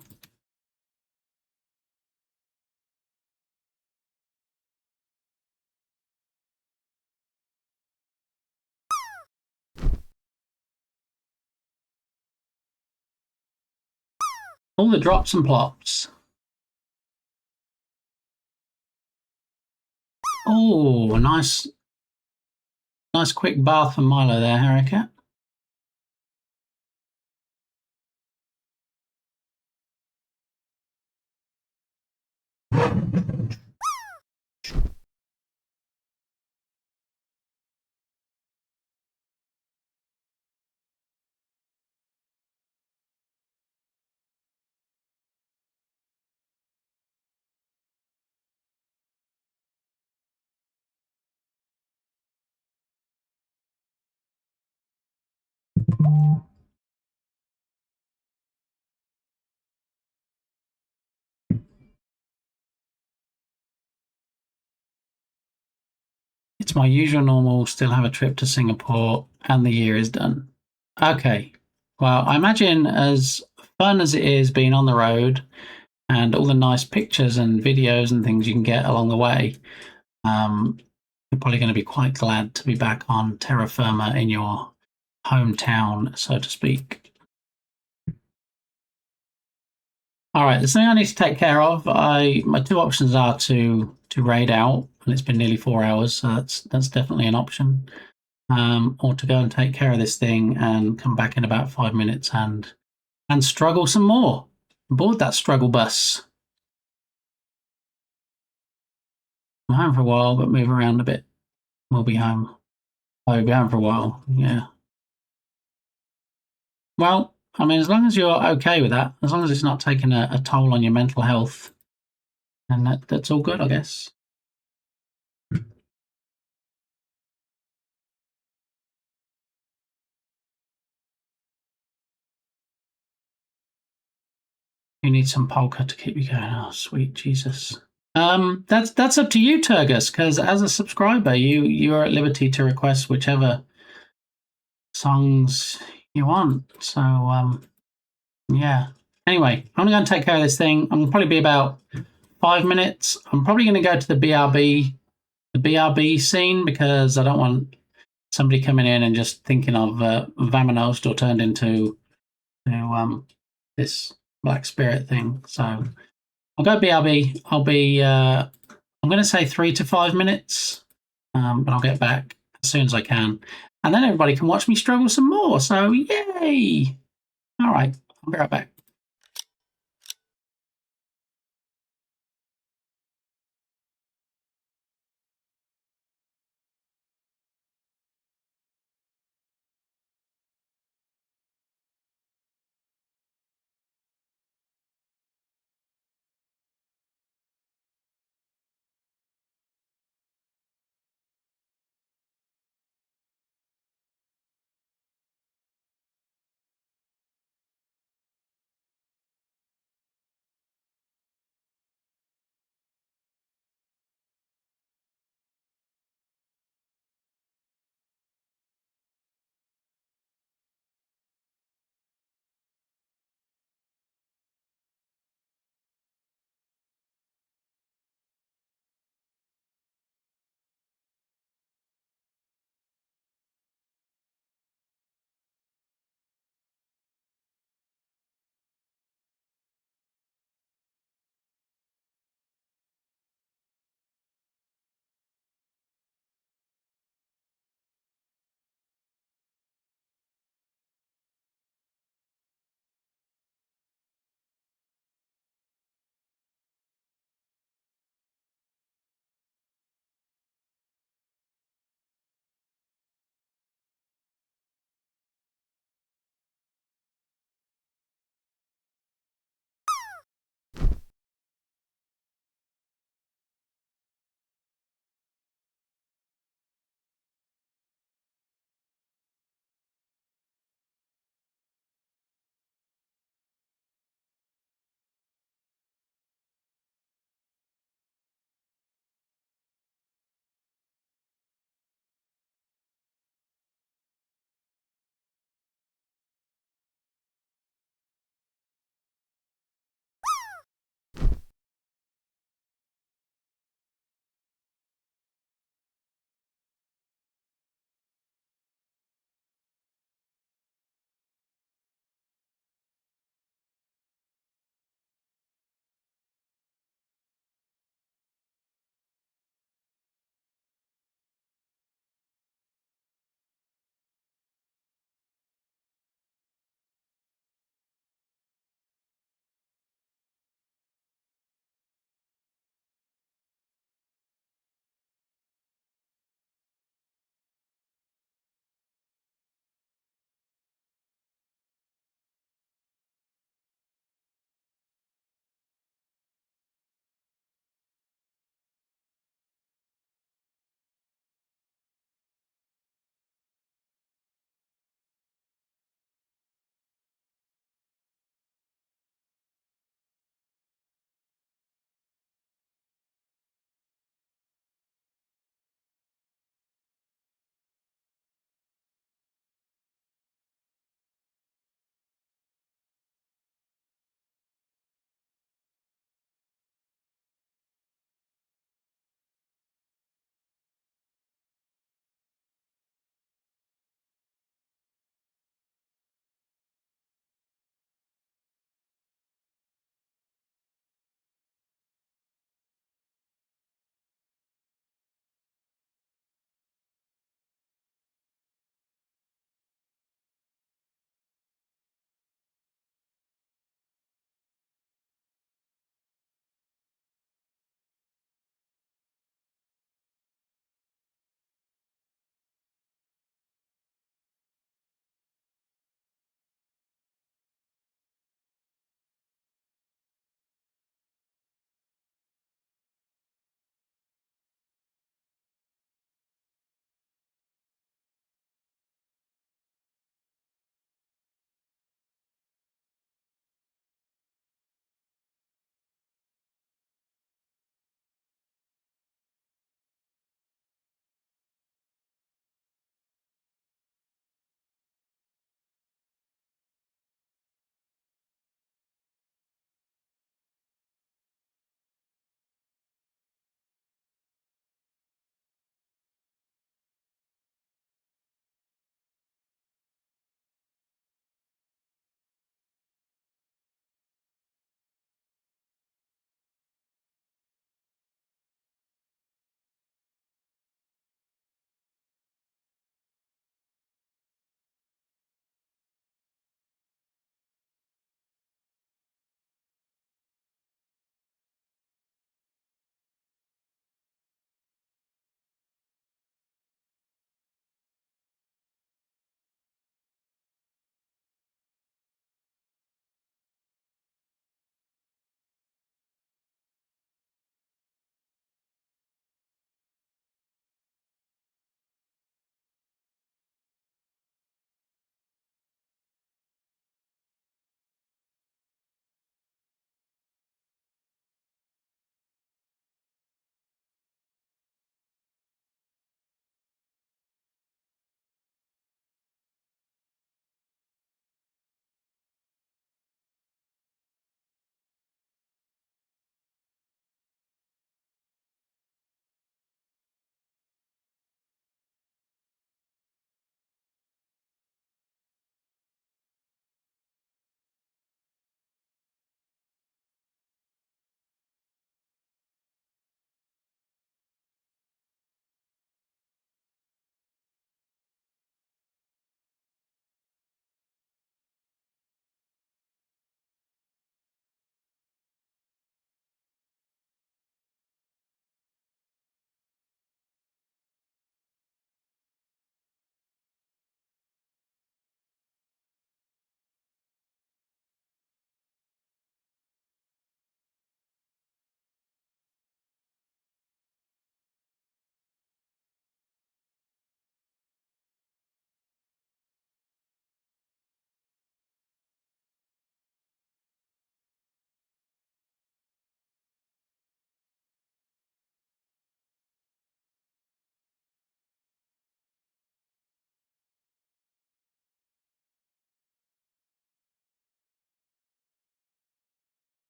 All the drops and plops. Oh, nice quick bath from Milo there, Harriet. It's my usual normal, still have a trip to Singapore, and the year is done. Okay. Well, I imagine as fun as it is being on the road and all the nice pictures and videos and things you can get along the way, you're probably going to be quite glad to be back on terra firma in your hometown, so to speak. All right, there's something I need to take care of. My two options are to raid out, and it's been nearly 4 hours, so that's definitely an option. Or to go and take care of this thing and come back in about 5 minutes and struggle some more. Board that struggle bus. I'm home for a while, but move around a bit. We'll be home. I'll be home for a while, yeah. Well, I mean, as long as you're okay with that, as long as it's not taking a toll on your mental health, then that's all good, I guess. You need some polka to keep you going. Oh, sweet Jesus. That's up to you, Turgus, because as a subscriber, you're at liberty to request whichever songs you want. So yeah. Anyway, I'm going to take care of this thing. I'm going to probably be about 5 minutes. I'm probably going to go to the BRB scene because I don't want somebody coming in and just thinking of Vamanost or turned into this Black Spirit thing. So I'll go BRB. I'll be, I'm going to say 3 to 5 minutes, but I'll get back as soon as I can. And then everybody can watch me struggle some more. So yay! All right, I'll be right back.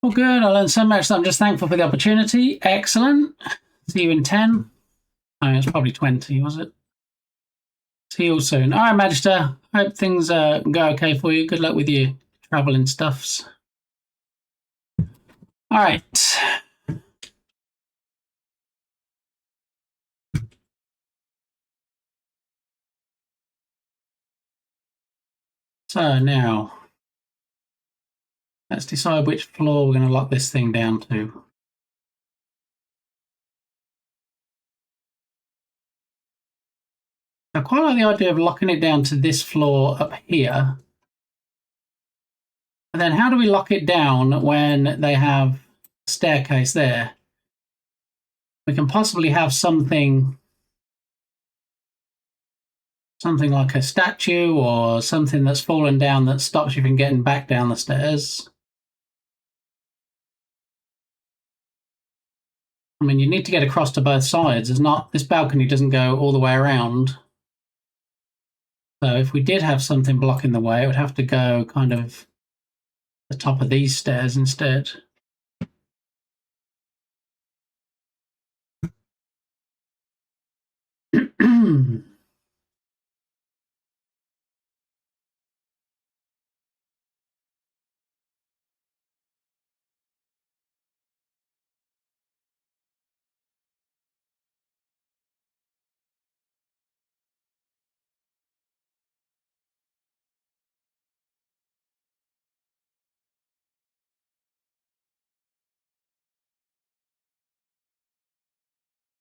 Well, good. I learned so much that I'm just thankful for the opportunity. Excellent. See you in 10. I mean, it's probably 20, was it? See you all soon. All right, Magister. Hope things go okay for you. Good luck with your traveling stuffs. All right. So now, let's decide which floor we're going to lock this thing down to. I quite like the idea of locking it down to this floor up here. And then how do we lock it down when they have a staircase there? We can possibly have something like a statue or something that's fallen down that stops you from getting back down the stairs. I mean, you need to get across to both sides. This balcony doesn't go all the way around. So if we did have something blocking the way, it would have to go kind of the top of these stairs instead.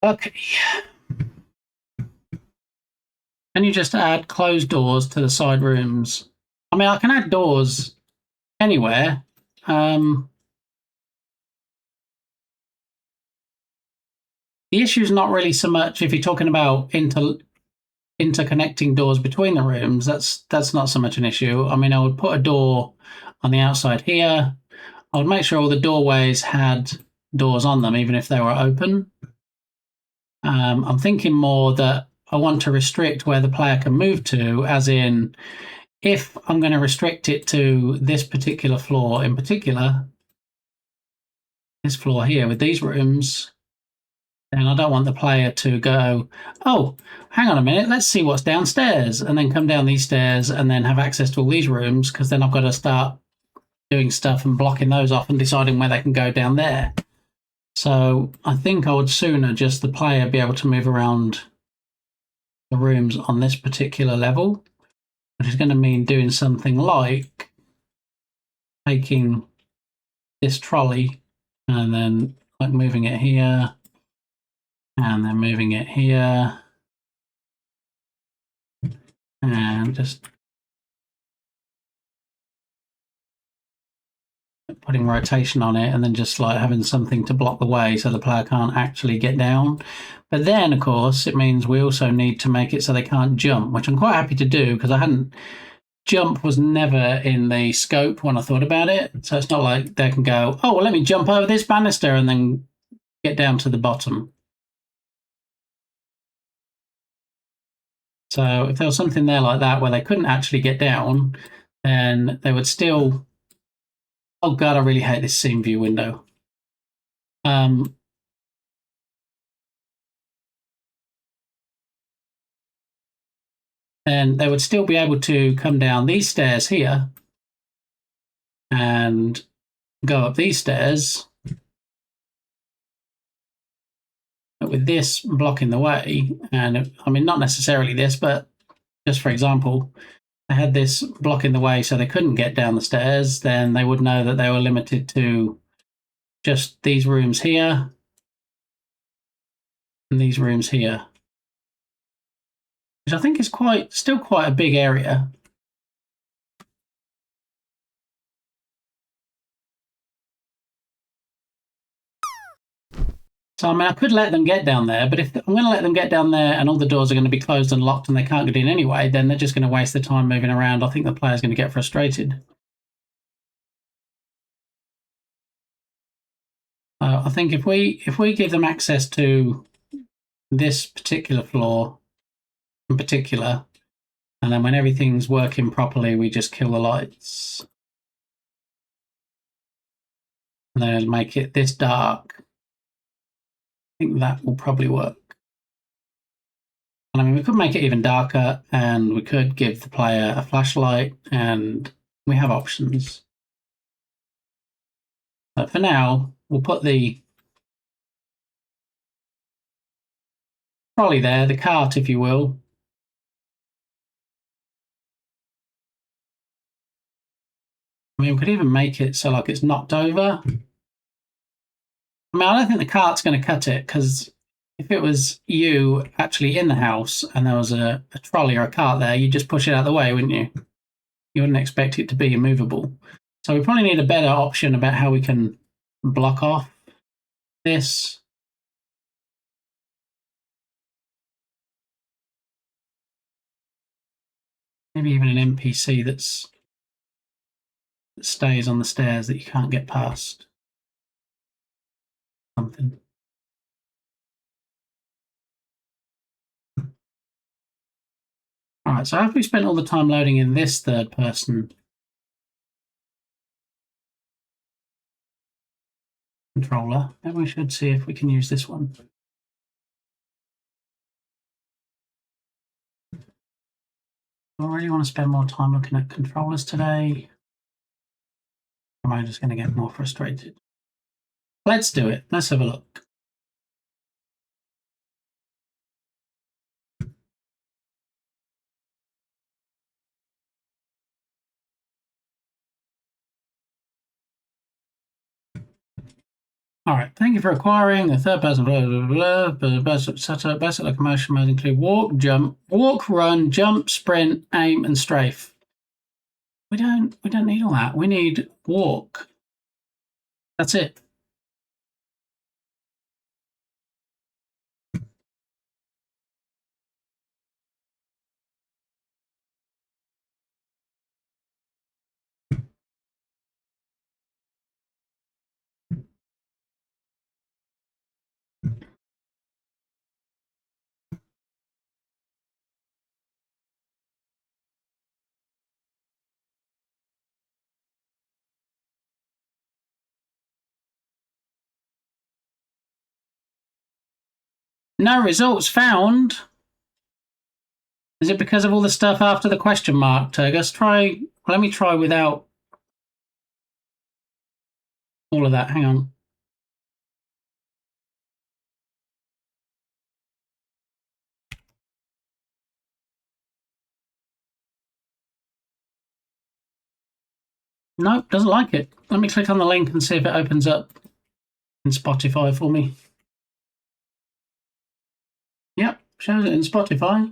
Okay. Can you just add closed doors to the side rooms? I mean, I can add doors anywhere. The issue is not really so much if you're talking about interconnecting doors between the rooms. That's not so much an issue. I mean, I would put a door on the outside here. I would make sure all the doorways had doors on them, even if they were open. I'm thinking more that I want to restrict where the player can move to, as in, if I'm going to restrict it to this particular floor in particular, this floor here with these rooms, then I don't want the player to go, oh, hang on a minute, let's see what's downstairs, and then come down these stairs and then have access to all these rooms, because then I've got to start doing stuff and blocking those off and deciding where they can go down there. So I think I would sooner just the player be able to move around the rooms on this particular level, which is going to mean doing something like taking this trolley and then like moving it here and then moving it here and just putting rotation on it and then just like having something to block the way so the player can't actually get down. But then, of course, it means we also need to make it so they can't jump, which I'm quite happy to do because jump was never in the scope when I thought about it. So it's not like they can go, oh, well, let me jump over this banister and then get down to the bottom. So if there was something there like that where they couldn't actually get down, then they would still... Oh God, I really hate this scene view window. And they would still be able to come down these stairs here and go up these stairs. But with this blocking the way, and I mean, not necessarily this, but just for example, they had this blocking the way so they couldn't get down the stairs, then they would know that they were limited to just these rooms here and these rooms here, which I think is still quite a big area. So, I mean, I could let them get down there, but if I'm going to let them get down there and all the doors are going to be closed and locked and they can't get in anyway, then they're just going to waste their time moving around. I think the player's going to get frustrated. I think if we give them access to this particular floor in particular, and then when everything's working properly, we just kill the lights. and then I'll make it this dark. I think that will probably work. And I mean, we could make it even darker, and we could give the player a flashlight, and we have options. But for now, we'll put the trolley there, the cart, if you will. I mean, we could even make it so like it's knocked over. I mean, I don't think the cart's going to cut it, because if it was you actually in the house and there was a trolley or a cart there, you'd just push it out of the way, wouldn't you? You wouldn't expect it to be immovable. So we probably need a better option about how we can block off this. Maybe even an NPC that stays on the stairs that you can't get past. Something. All right, so after we spent all the time loading in this third person controller, maybe we should see if we can use this one. Do I really want to spend more time looking at controllers today? Or am I just going to get more frustrated? Let's do it. Let's have a look. All right, thank you for acquiring a third person, blah, blah, blah, basic setup. Basic locomotion modes include walk, run, jump, sprint, aim, and strafe. We don't need all that. We need walk. That's it. No results found. Is it because of all the stuff after the question mark, Turgus? Let me try without all of that. Hang on. Nope, doesn't like it. Let me click on the link and see if it opens up in Spotify for me. Yep, shows it in Spotify.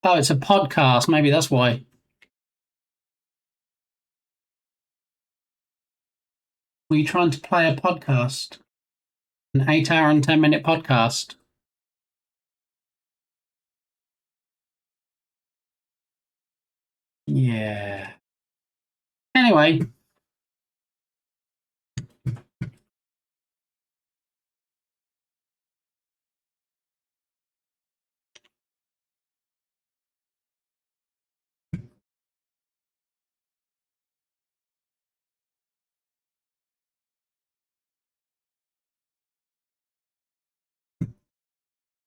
Oh, it's a podcast. Maybe that's why. Were you trying to play a podcast? An 8-hour and 10-minute podcast? Yeah. Anyway.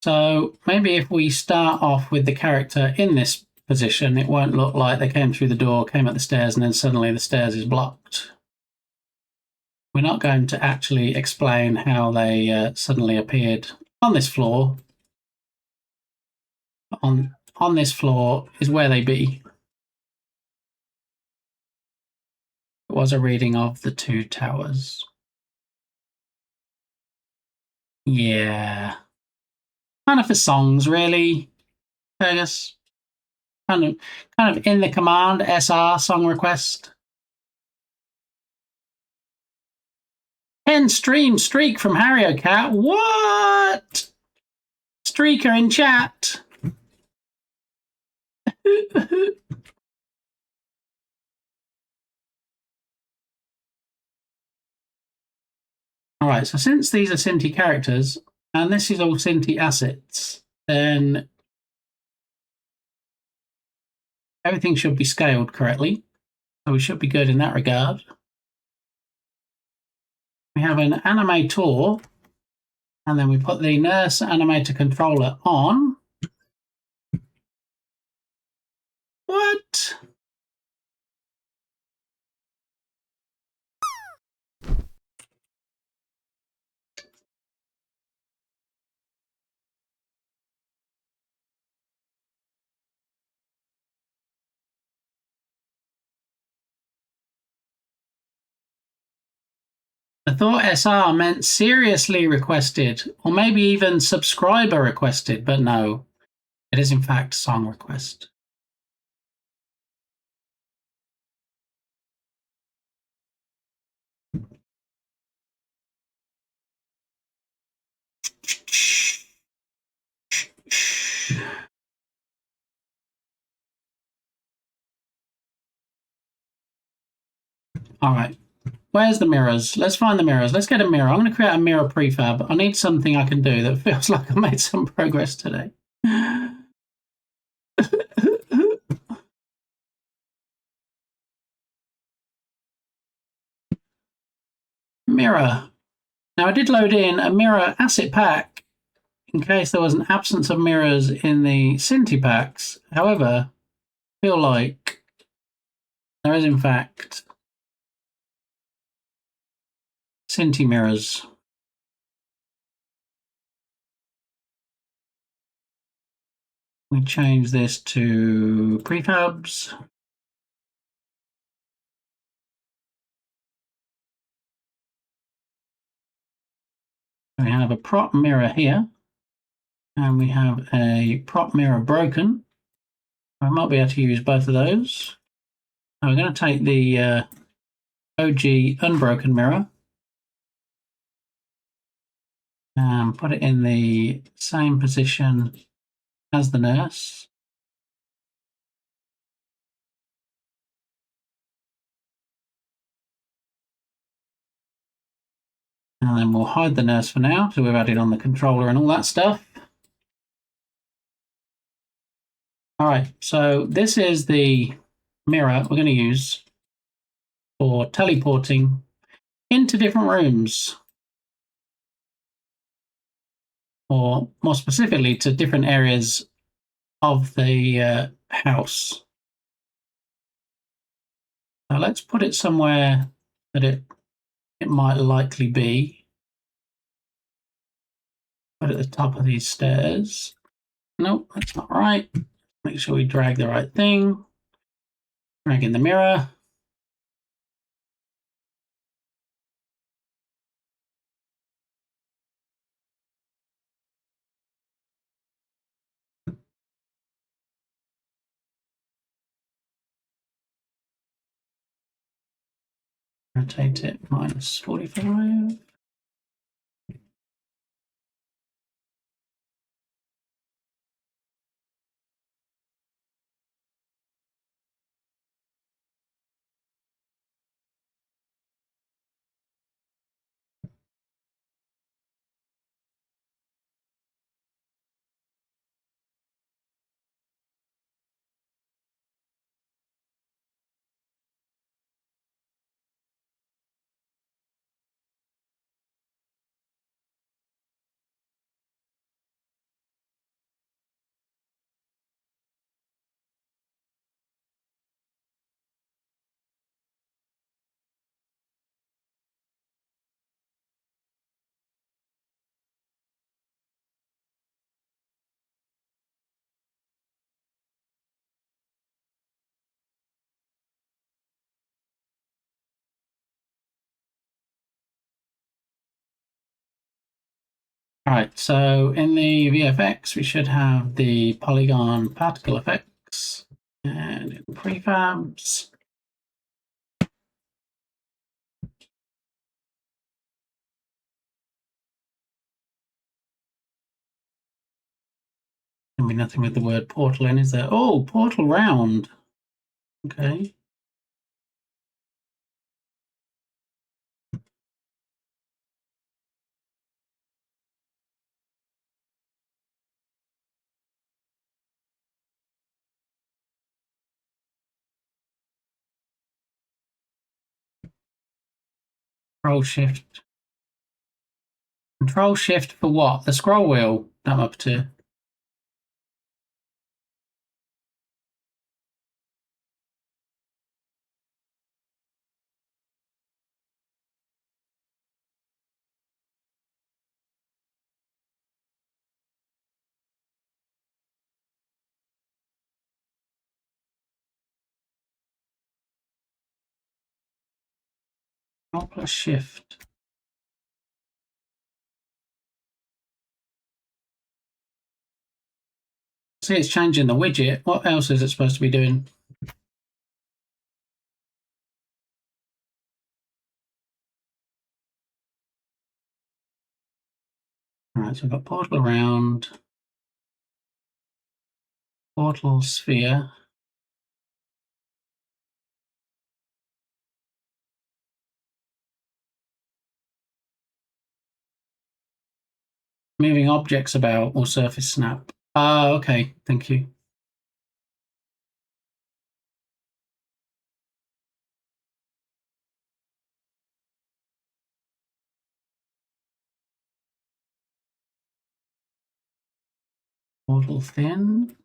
So maybe if we start off with the character in this position, it won't look like they came through the door, came up the stairs, and then suddenly the stairs is blocked. We're not going to actually explain how they suddenly appeared on this floor. On this floor is where they be. It was a reading of the two towers. Yeah. Kind of for songs, really, Fergus. Kind of in the command SR song request. 10 stream streak from Harry Cat. What? Streaker in chat. All right, so since these are Cinti characters, and this is all Cinti assets, then everything should be scaled correctly. So we should be good in that regard. We have an animator, and then we put the nurse animator controller on. What? I thought SR meant seriously requested, or maybe even subscriber requested, but no, it is in fact song request. All right. Where's the mirrors? Let's find the mirrors. Let's get a mirror. I'm going to create a mirror prefab. I need something I can do that feels like I made some progress today. Mirror. Now I did load in a mirror asset pack in case there was an absence of mirrors in the Cinti packs. However, I feel like there is in fact Cinti mirrors. We change this to prefabs. We have a prop mirror here, and we have a prop mirror broken. I might be able to use both of those. So we're going to take the OG unbroken mirror and put it in the same position as the nurse. And then we'll hide the nurse for now, so we've added on the controller and all that stuff. All right, so this is the mirror we're going to use for teleporting into different rooms, or more specifically to different areas of the house. Now let's put it somewhere that it might likely be. Put it at the top of these stairs. Nope, that's not right. Make sure we drag the right thing. Drag in the mirror. Rotate it -45. All right, so in the VFX, we should have the polygon particle effects, and in prefabs, there'll be nothing with the word portal in, is there? Oh, portal round. Okay. Control Shift Control Shift for what? The scroll wheel I'm up to. Control plus Shift. See, it's changing the widget. What else is it supposed to be doing? Alright, so we've got portal around, portal sphere. Moving objects about or surface snap. Okay, thank you. Portal thin.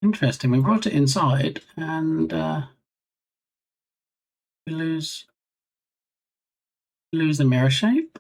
Interesting. We brought it inside and we lose the mirror shape.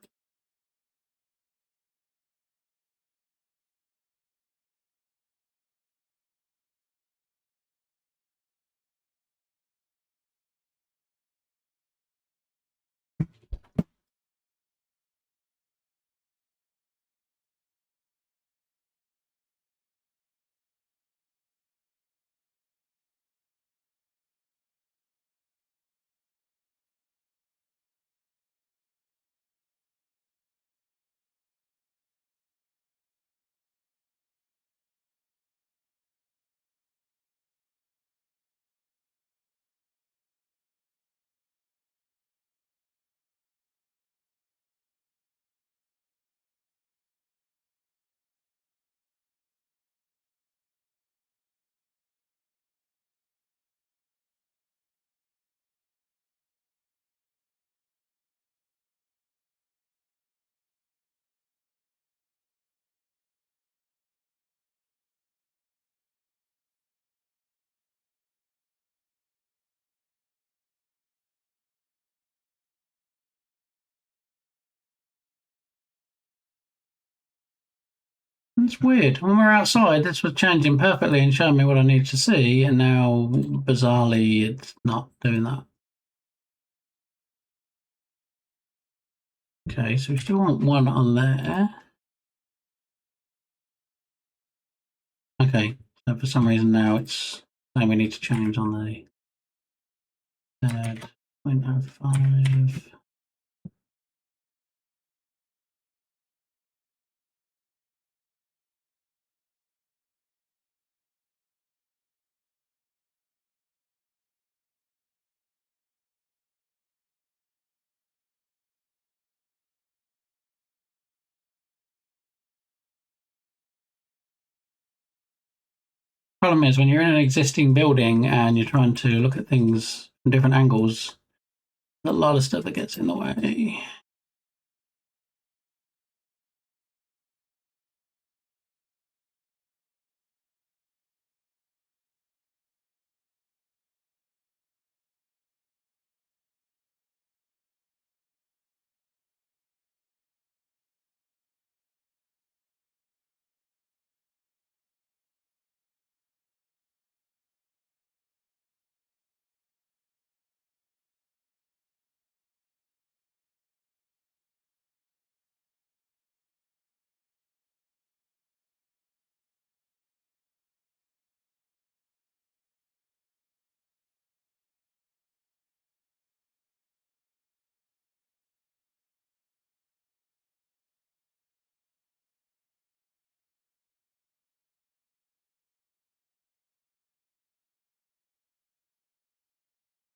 It's weird. When we were outside, this was changing perfectly and showing me what I needed to see, and now, bizarrely, it's not doing that. Okay, so we still want one on there. Okay, so for some reason now it's saying we need to change on the third 0.05. Problem is, when you're in an existing building and you're trying to look at things from different angles, there's a lot of stuff that gets in the way.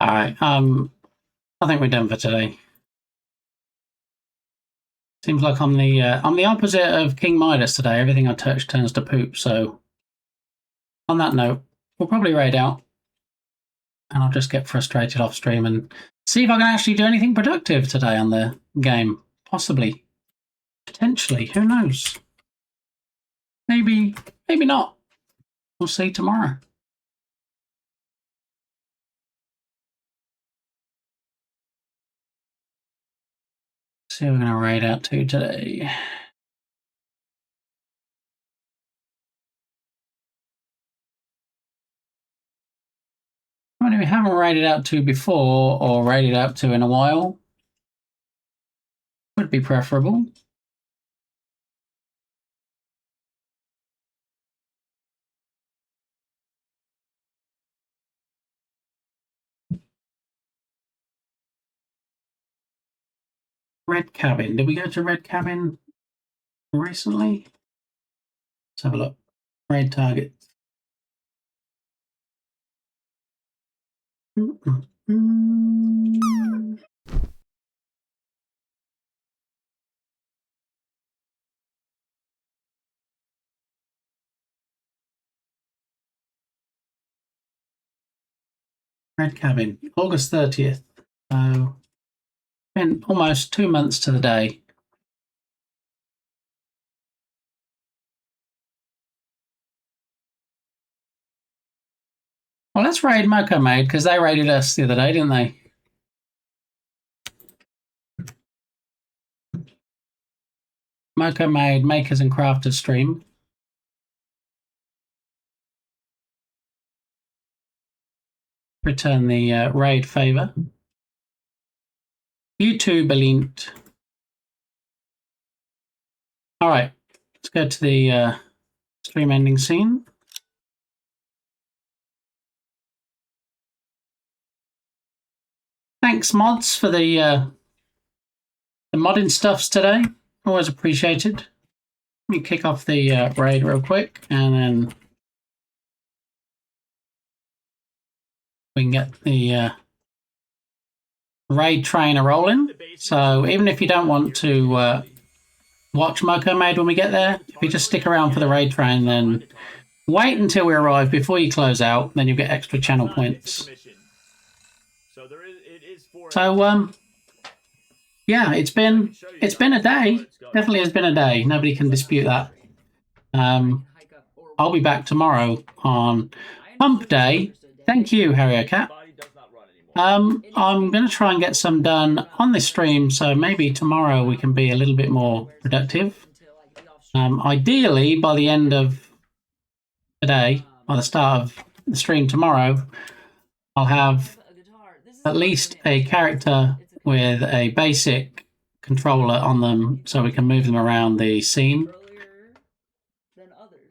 All right. I think we're done for today. Seems like I'm the opposite of King Midas today. Everything I touch turns to poop. So, on that note, we'll probably raid out, and I'll just get frustrated off stream and see if I can actually do anything productive today on the game. Possibly, potentially. Who knows? Maybe not. We'll see tomorrow. See what we're going to raid out to today. How many we haven't raided out to before or raided out to in a while? Would be preferable. Red Cabin. Did we go to Red Cabin recently? Let's have a look. Raid targets. Red Cabin, August 30th. So, been almost 2 months to the day. Well, let's raid Moco Maid because they raided us the other day, didn't they? Moco Maid Makers and Crafters stream. Return the raid favor. YouTube Belint. All right, let's go to the stream ending scene. Thanks, mods, for the modding stuffs today. Always appreciated. Let me kick off the raid real quick, and then we can get the raid trainer rolling. So even if you don't want to watch Moco Maid when we get there, if you just stick around for the raid train, then wait until we arrive before you close out, then you'll get extra channel points. So yeah, it's been a day. Definitely has been a day. Nobody can dispute that. I'll be back tomorrow on Pump Day. Thank you, Harrier Cat. I'm going to try and get some done on this stream, so maybe tomorrow we can be a little bit more productive. Ideally, by the end of today, by the start of the stream tomorrow, I'll have at least a character with a basic controller on them so we can move them around the scene.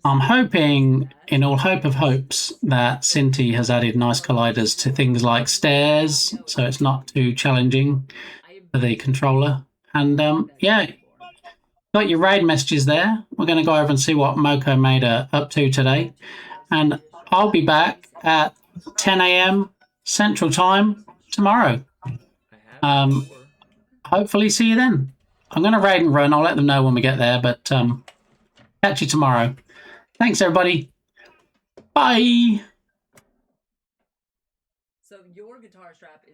I'm hoping, in all hope of hopes, that Cinti has added nice colliders to things like stairs, so it's not too challenging for the controller. And yeah, got your raid messages there. We're going to go over and see what Moco Maid are up to today. And I'll be back at 10 AM Central Time tomorrow. Hopefully see you then. I'm going to raid and run. I'll let them know when we get there, but catch you tomorrow. Thanks, everybody. Bye.
So your guitar strap is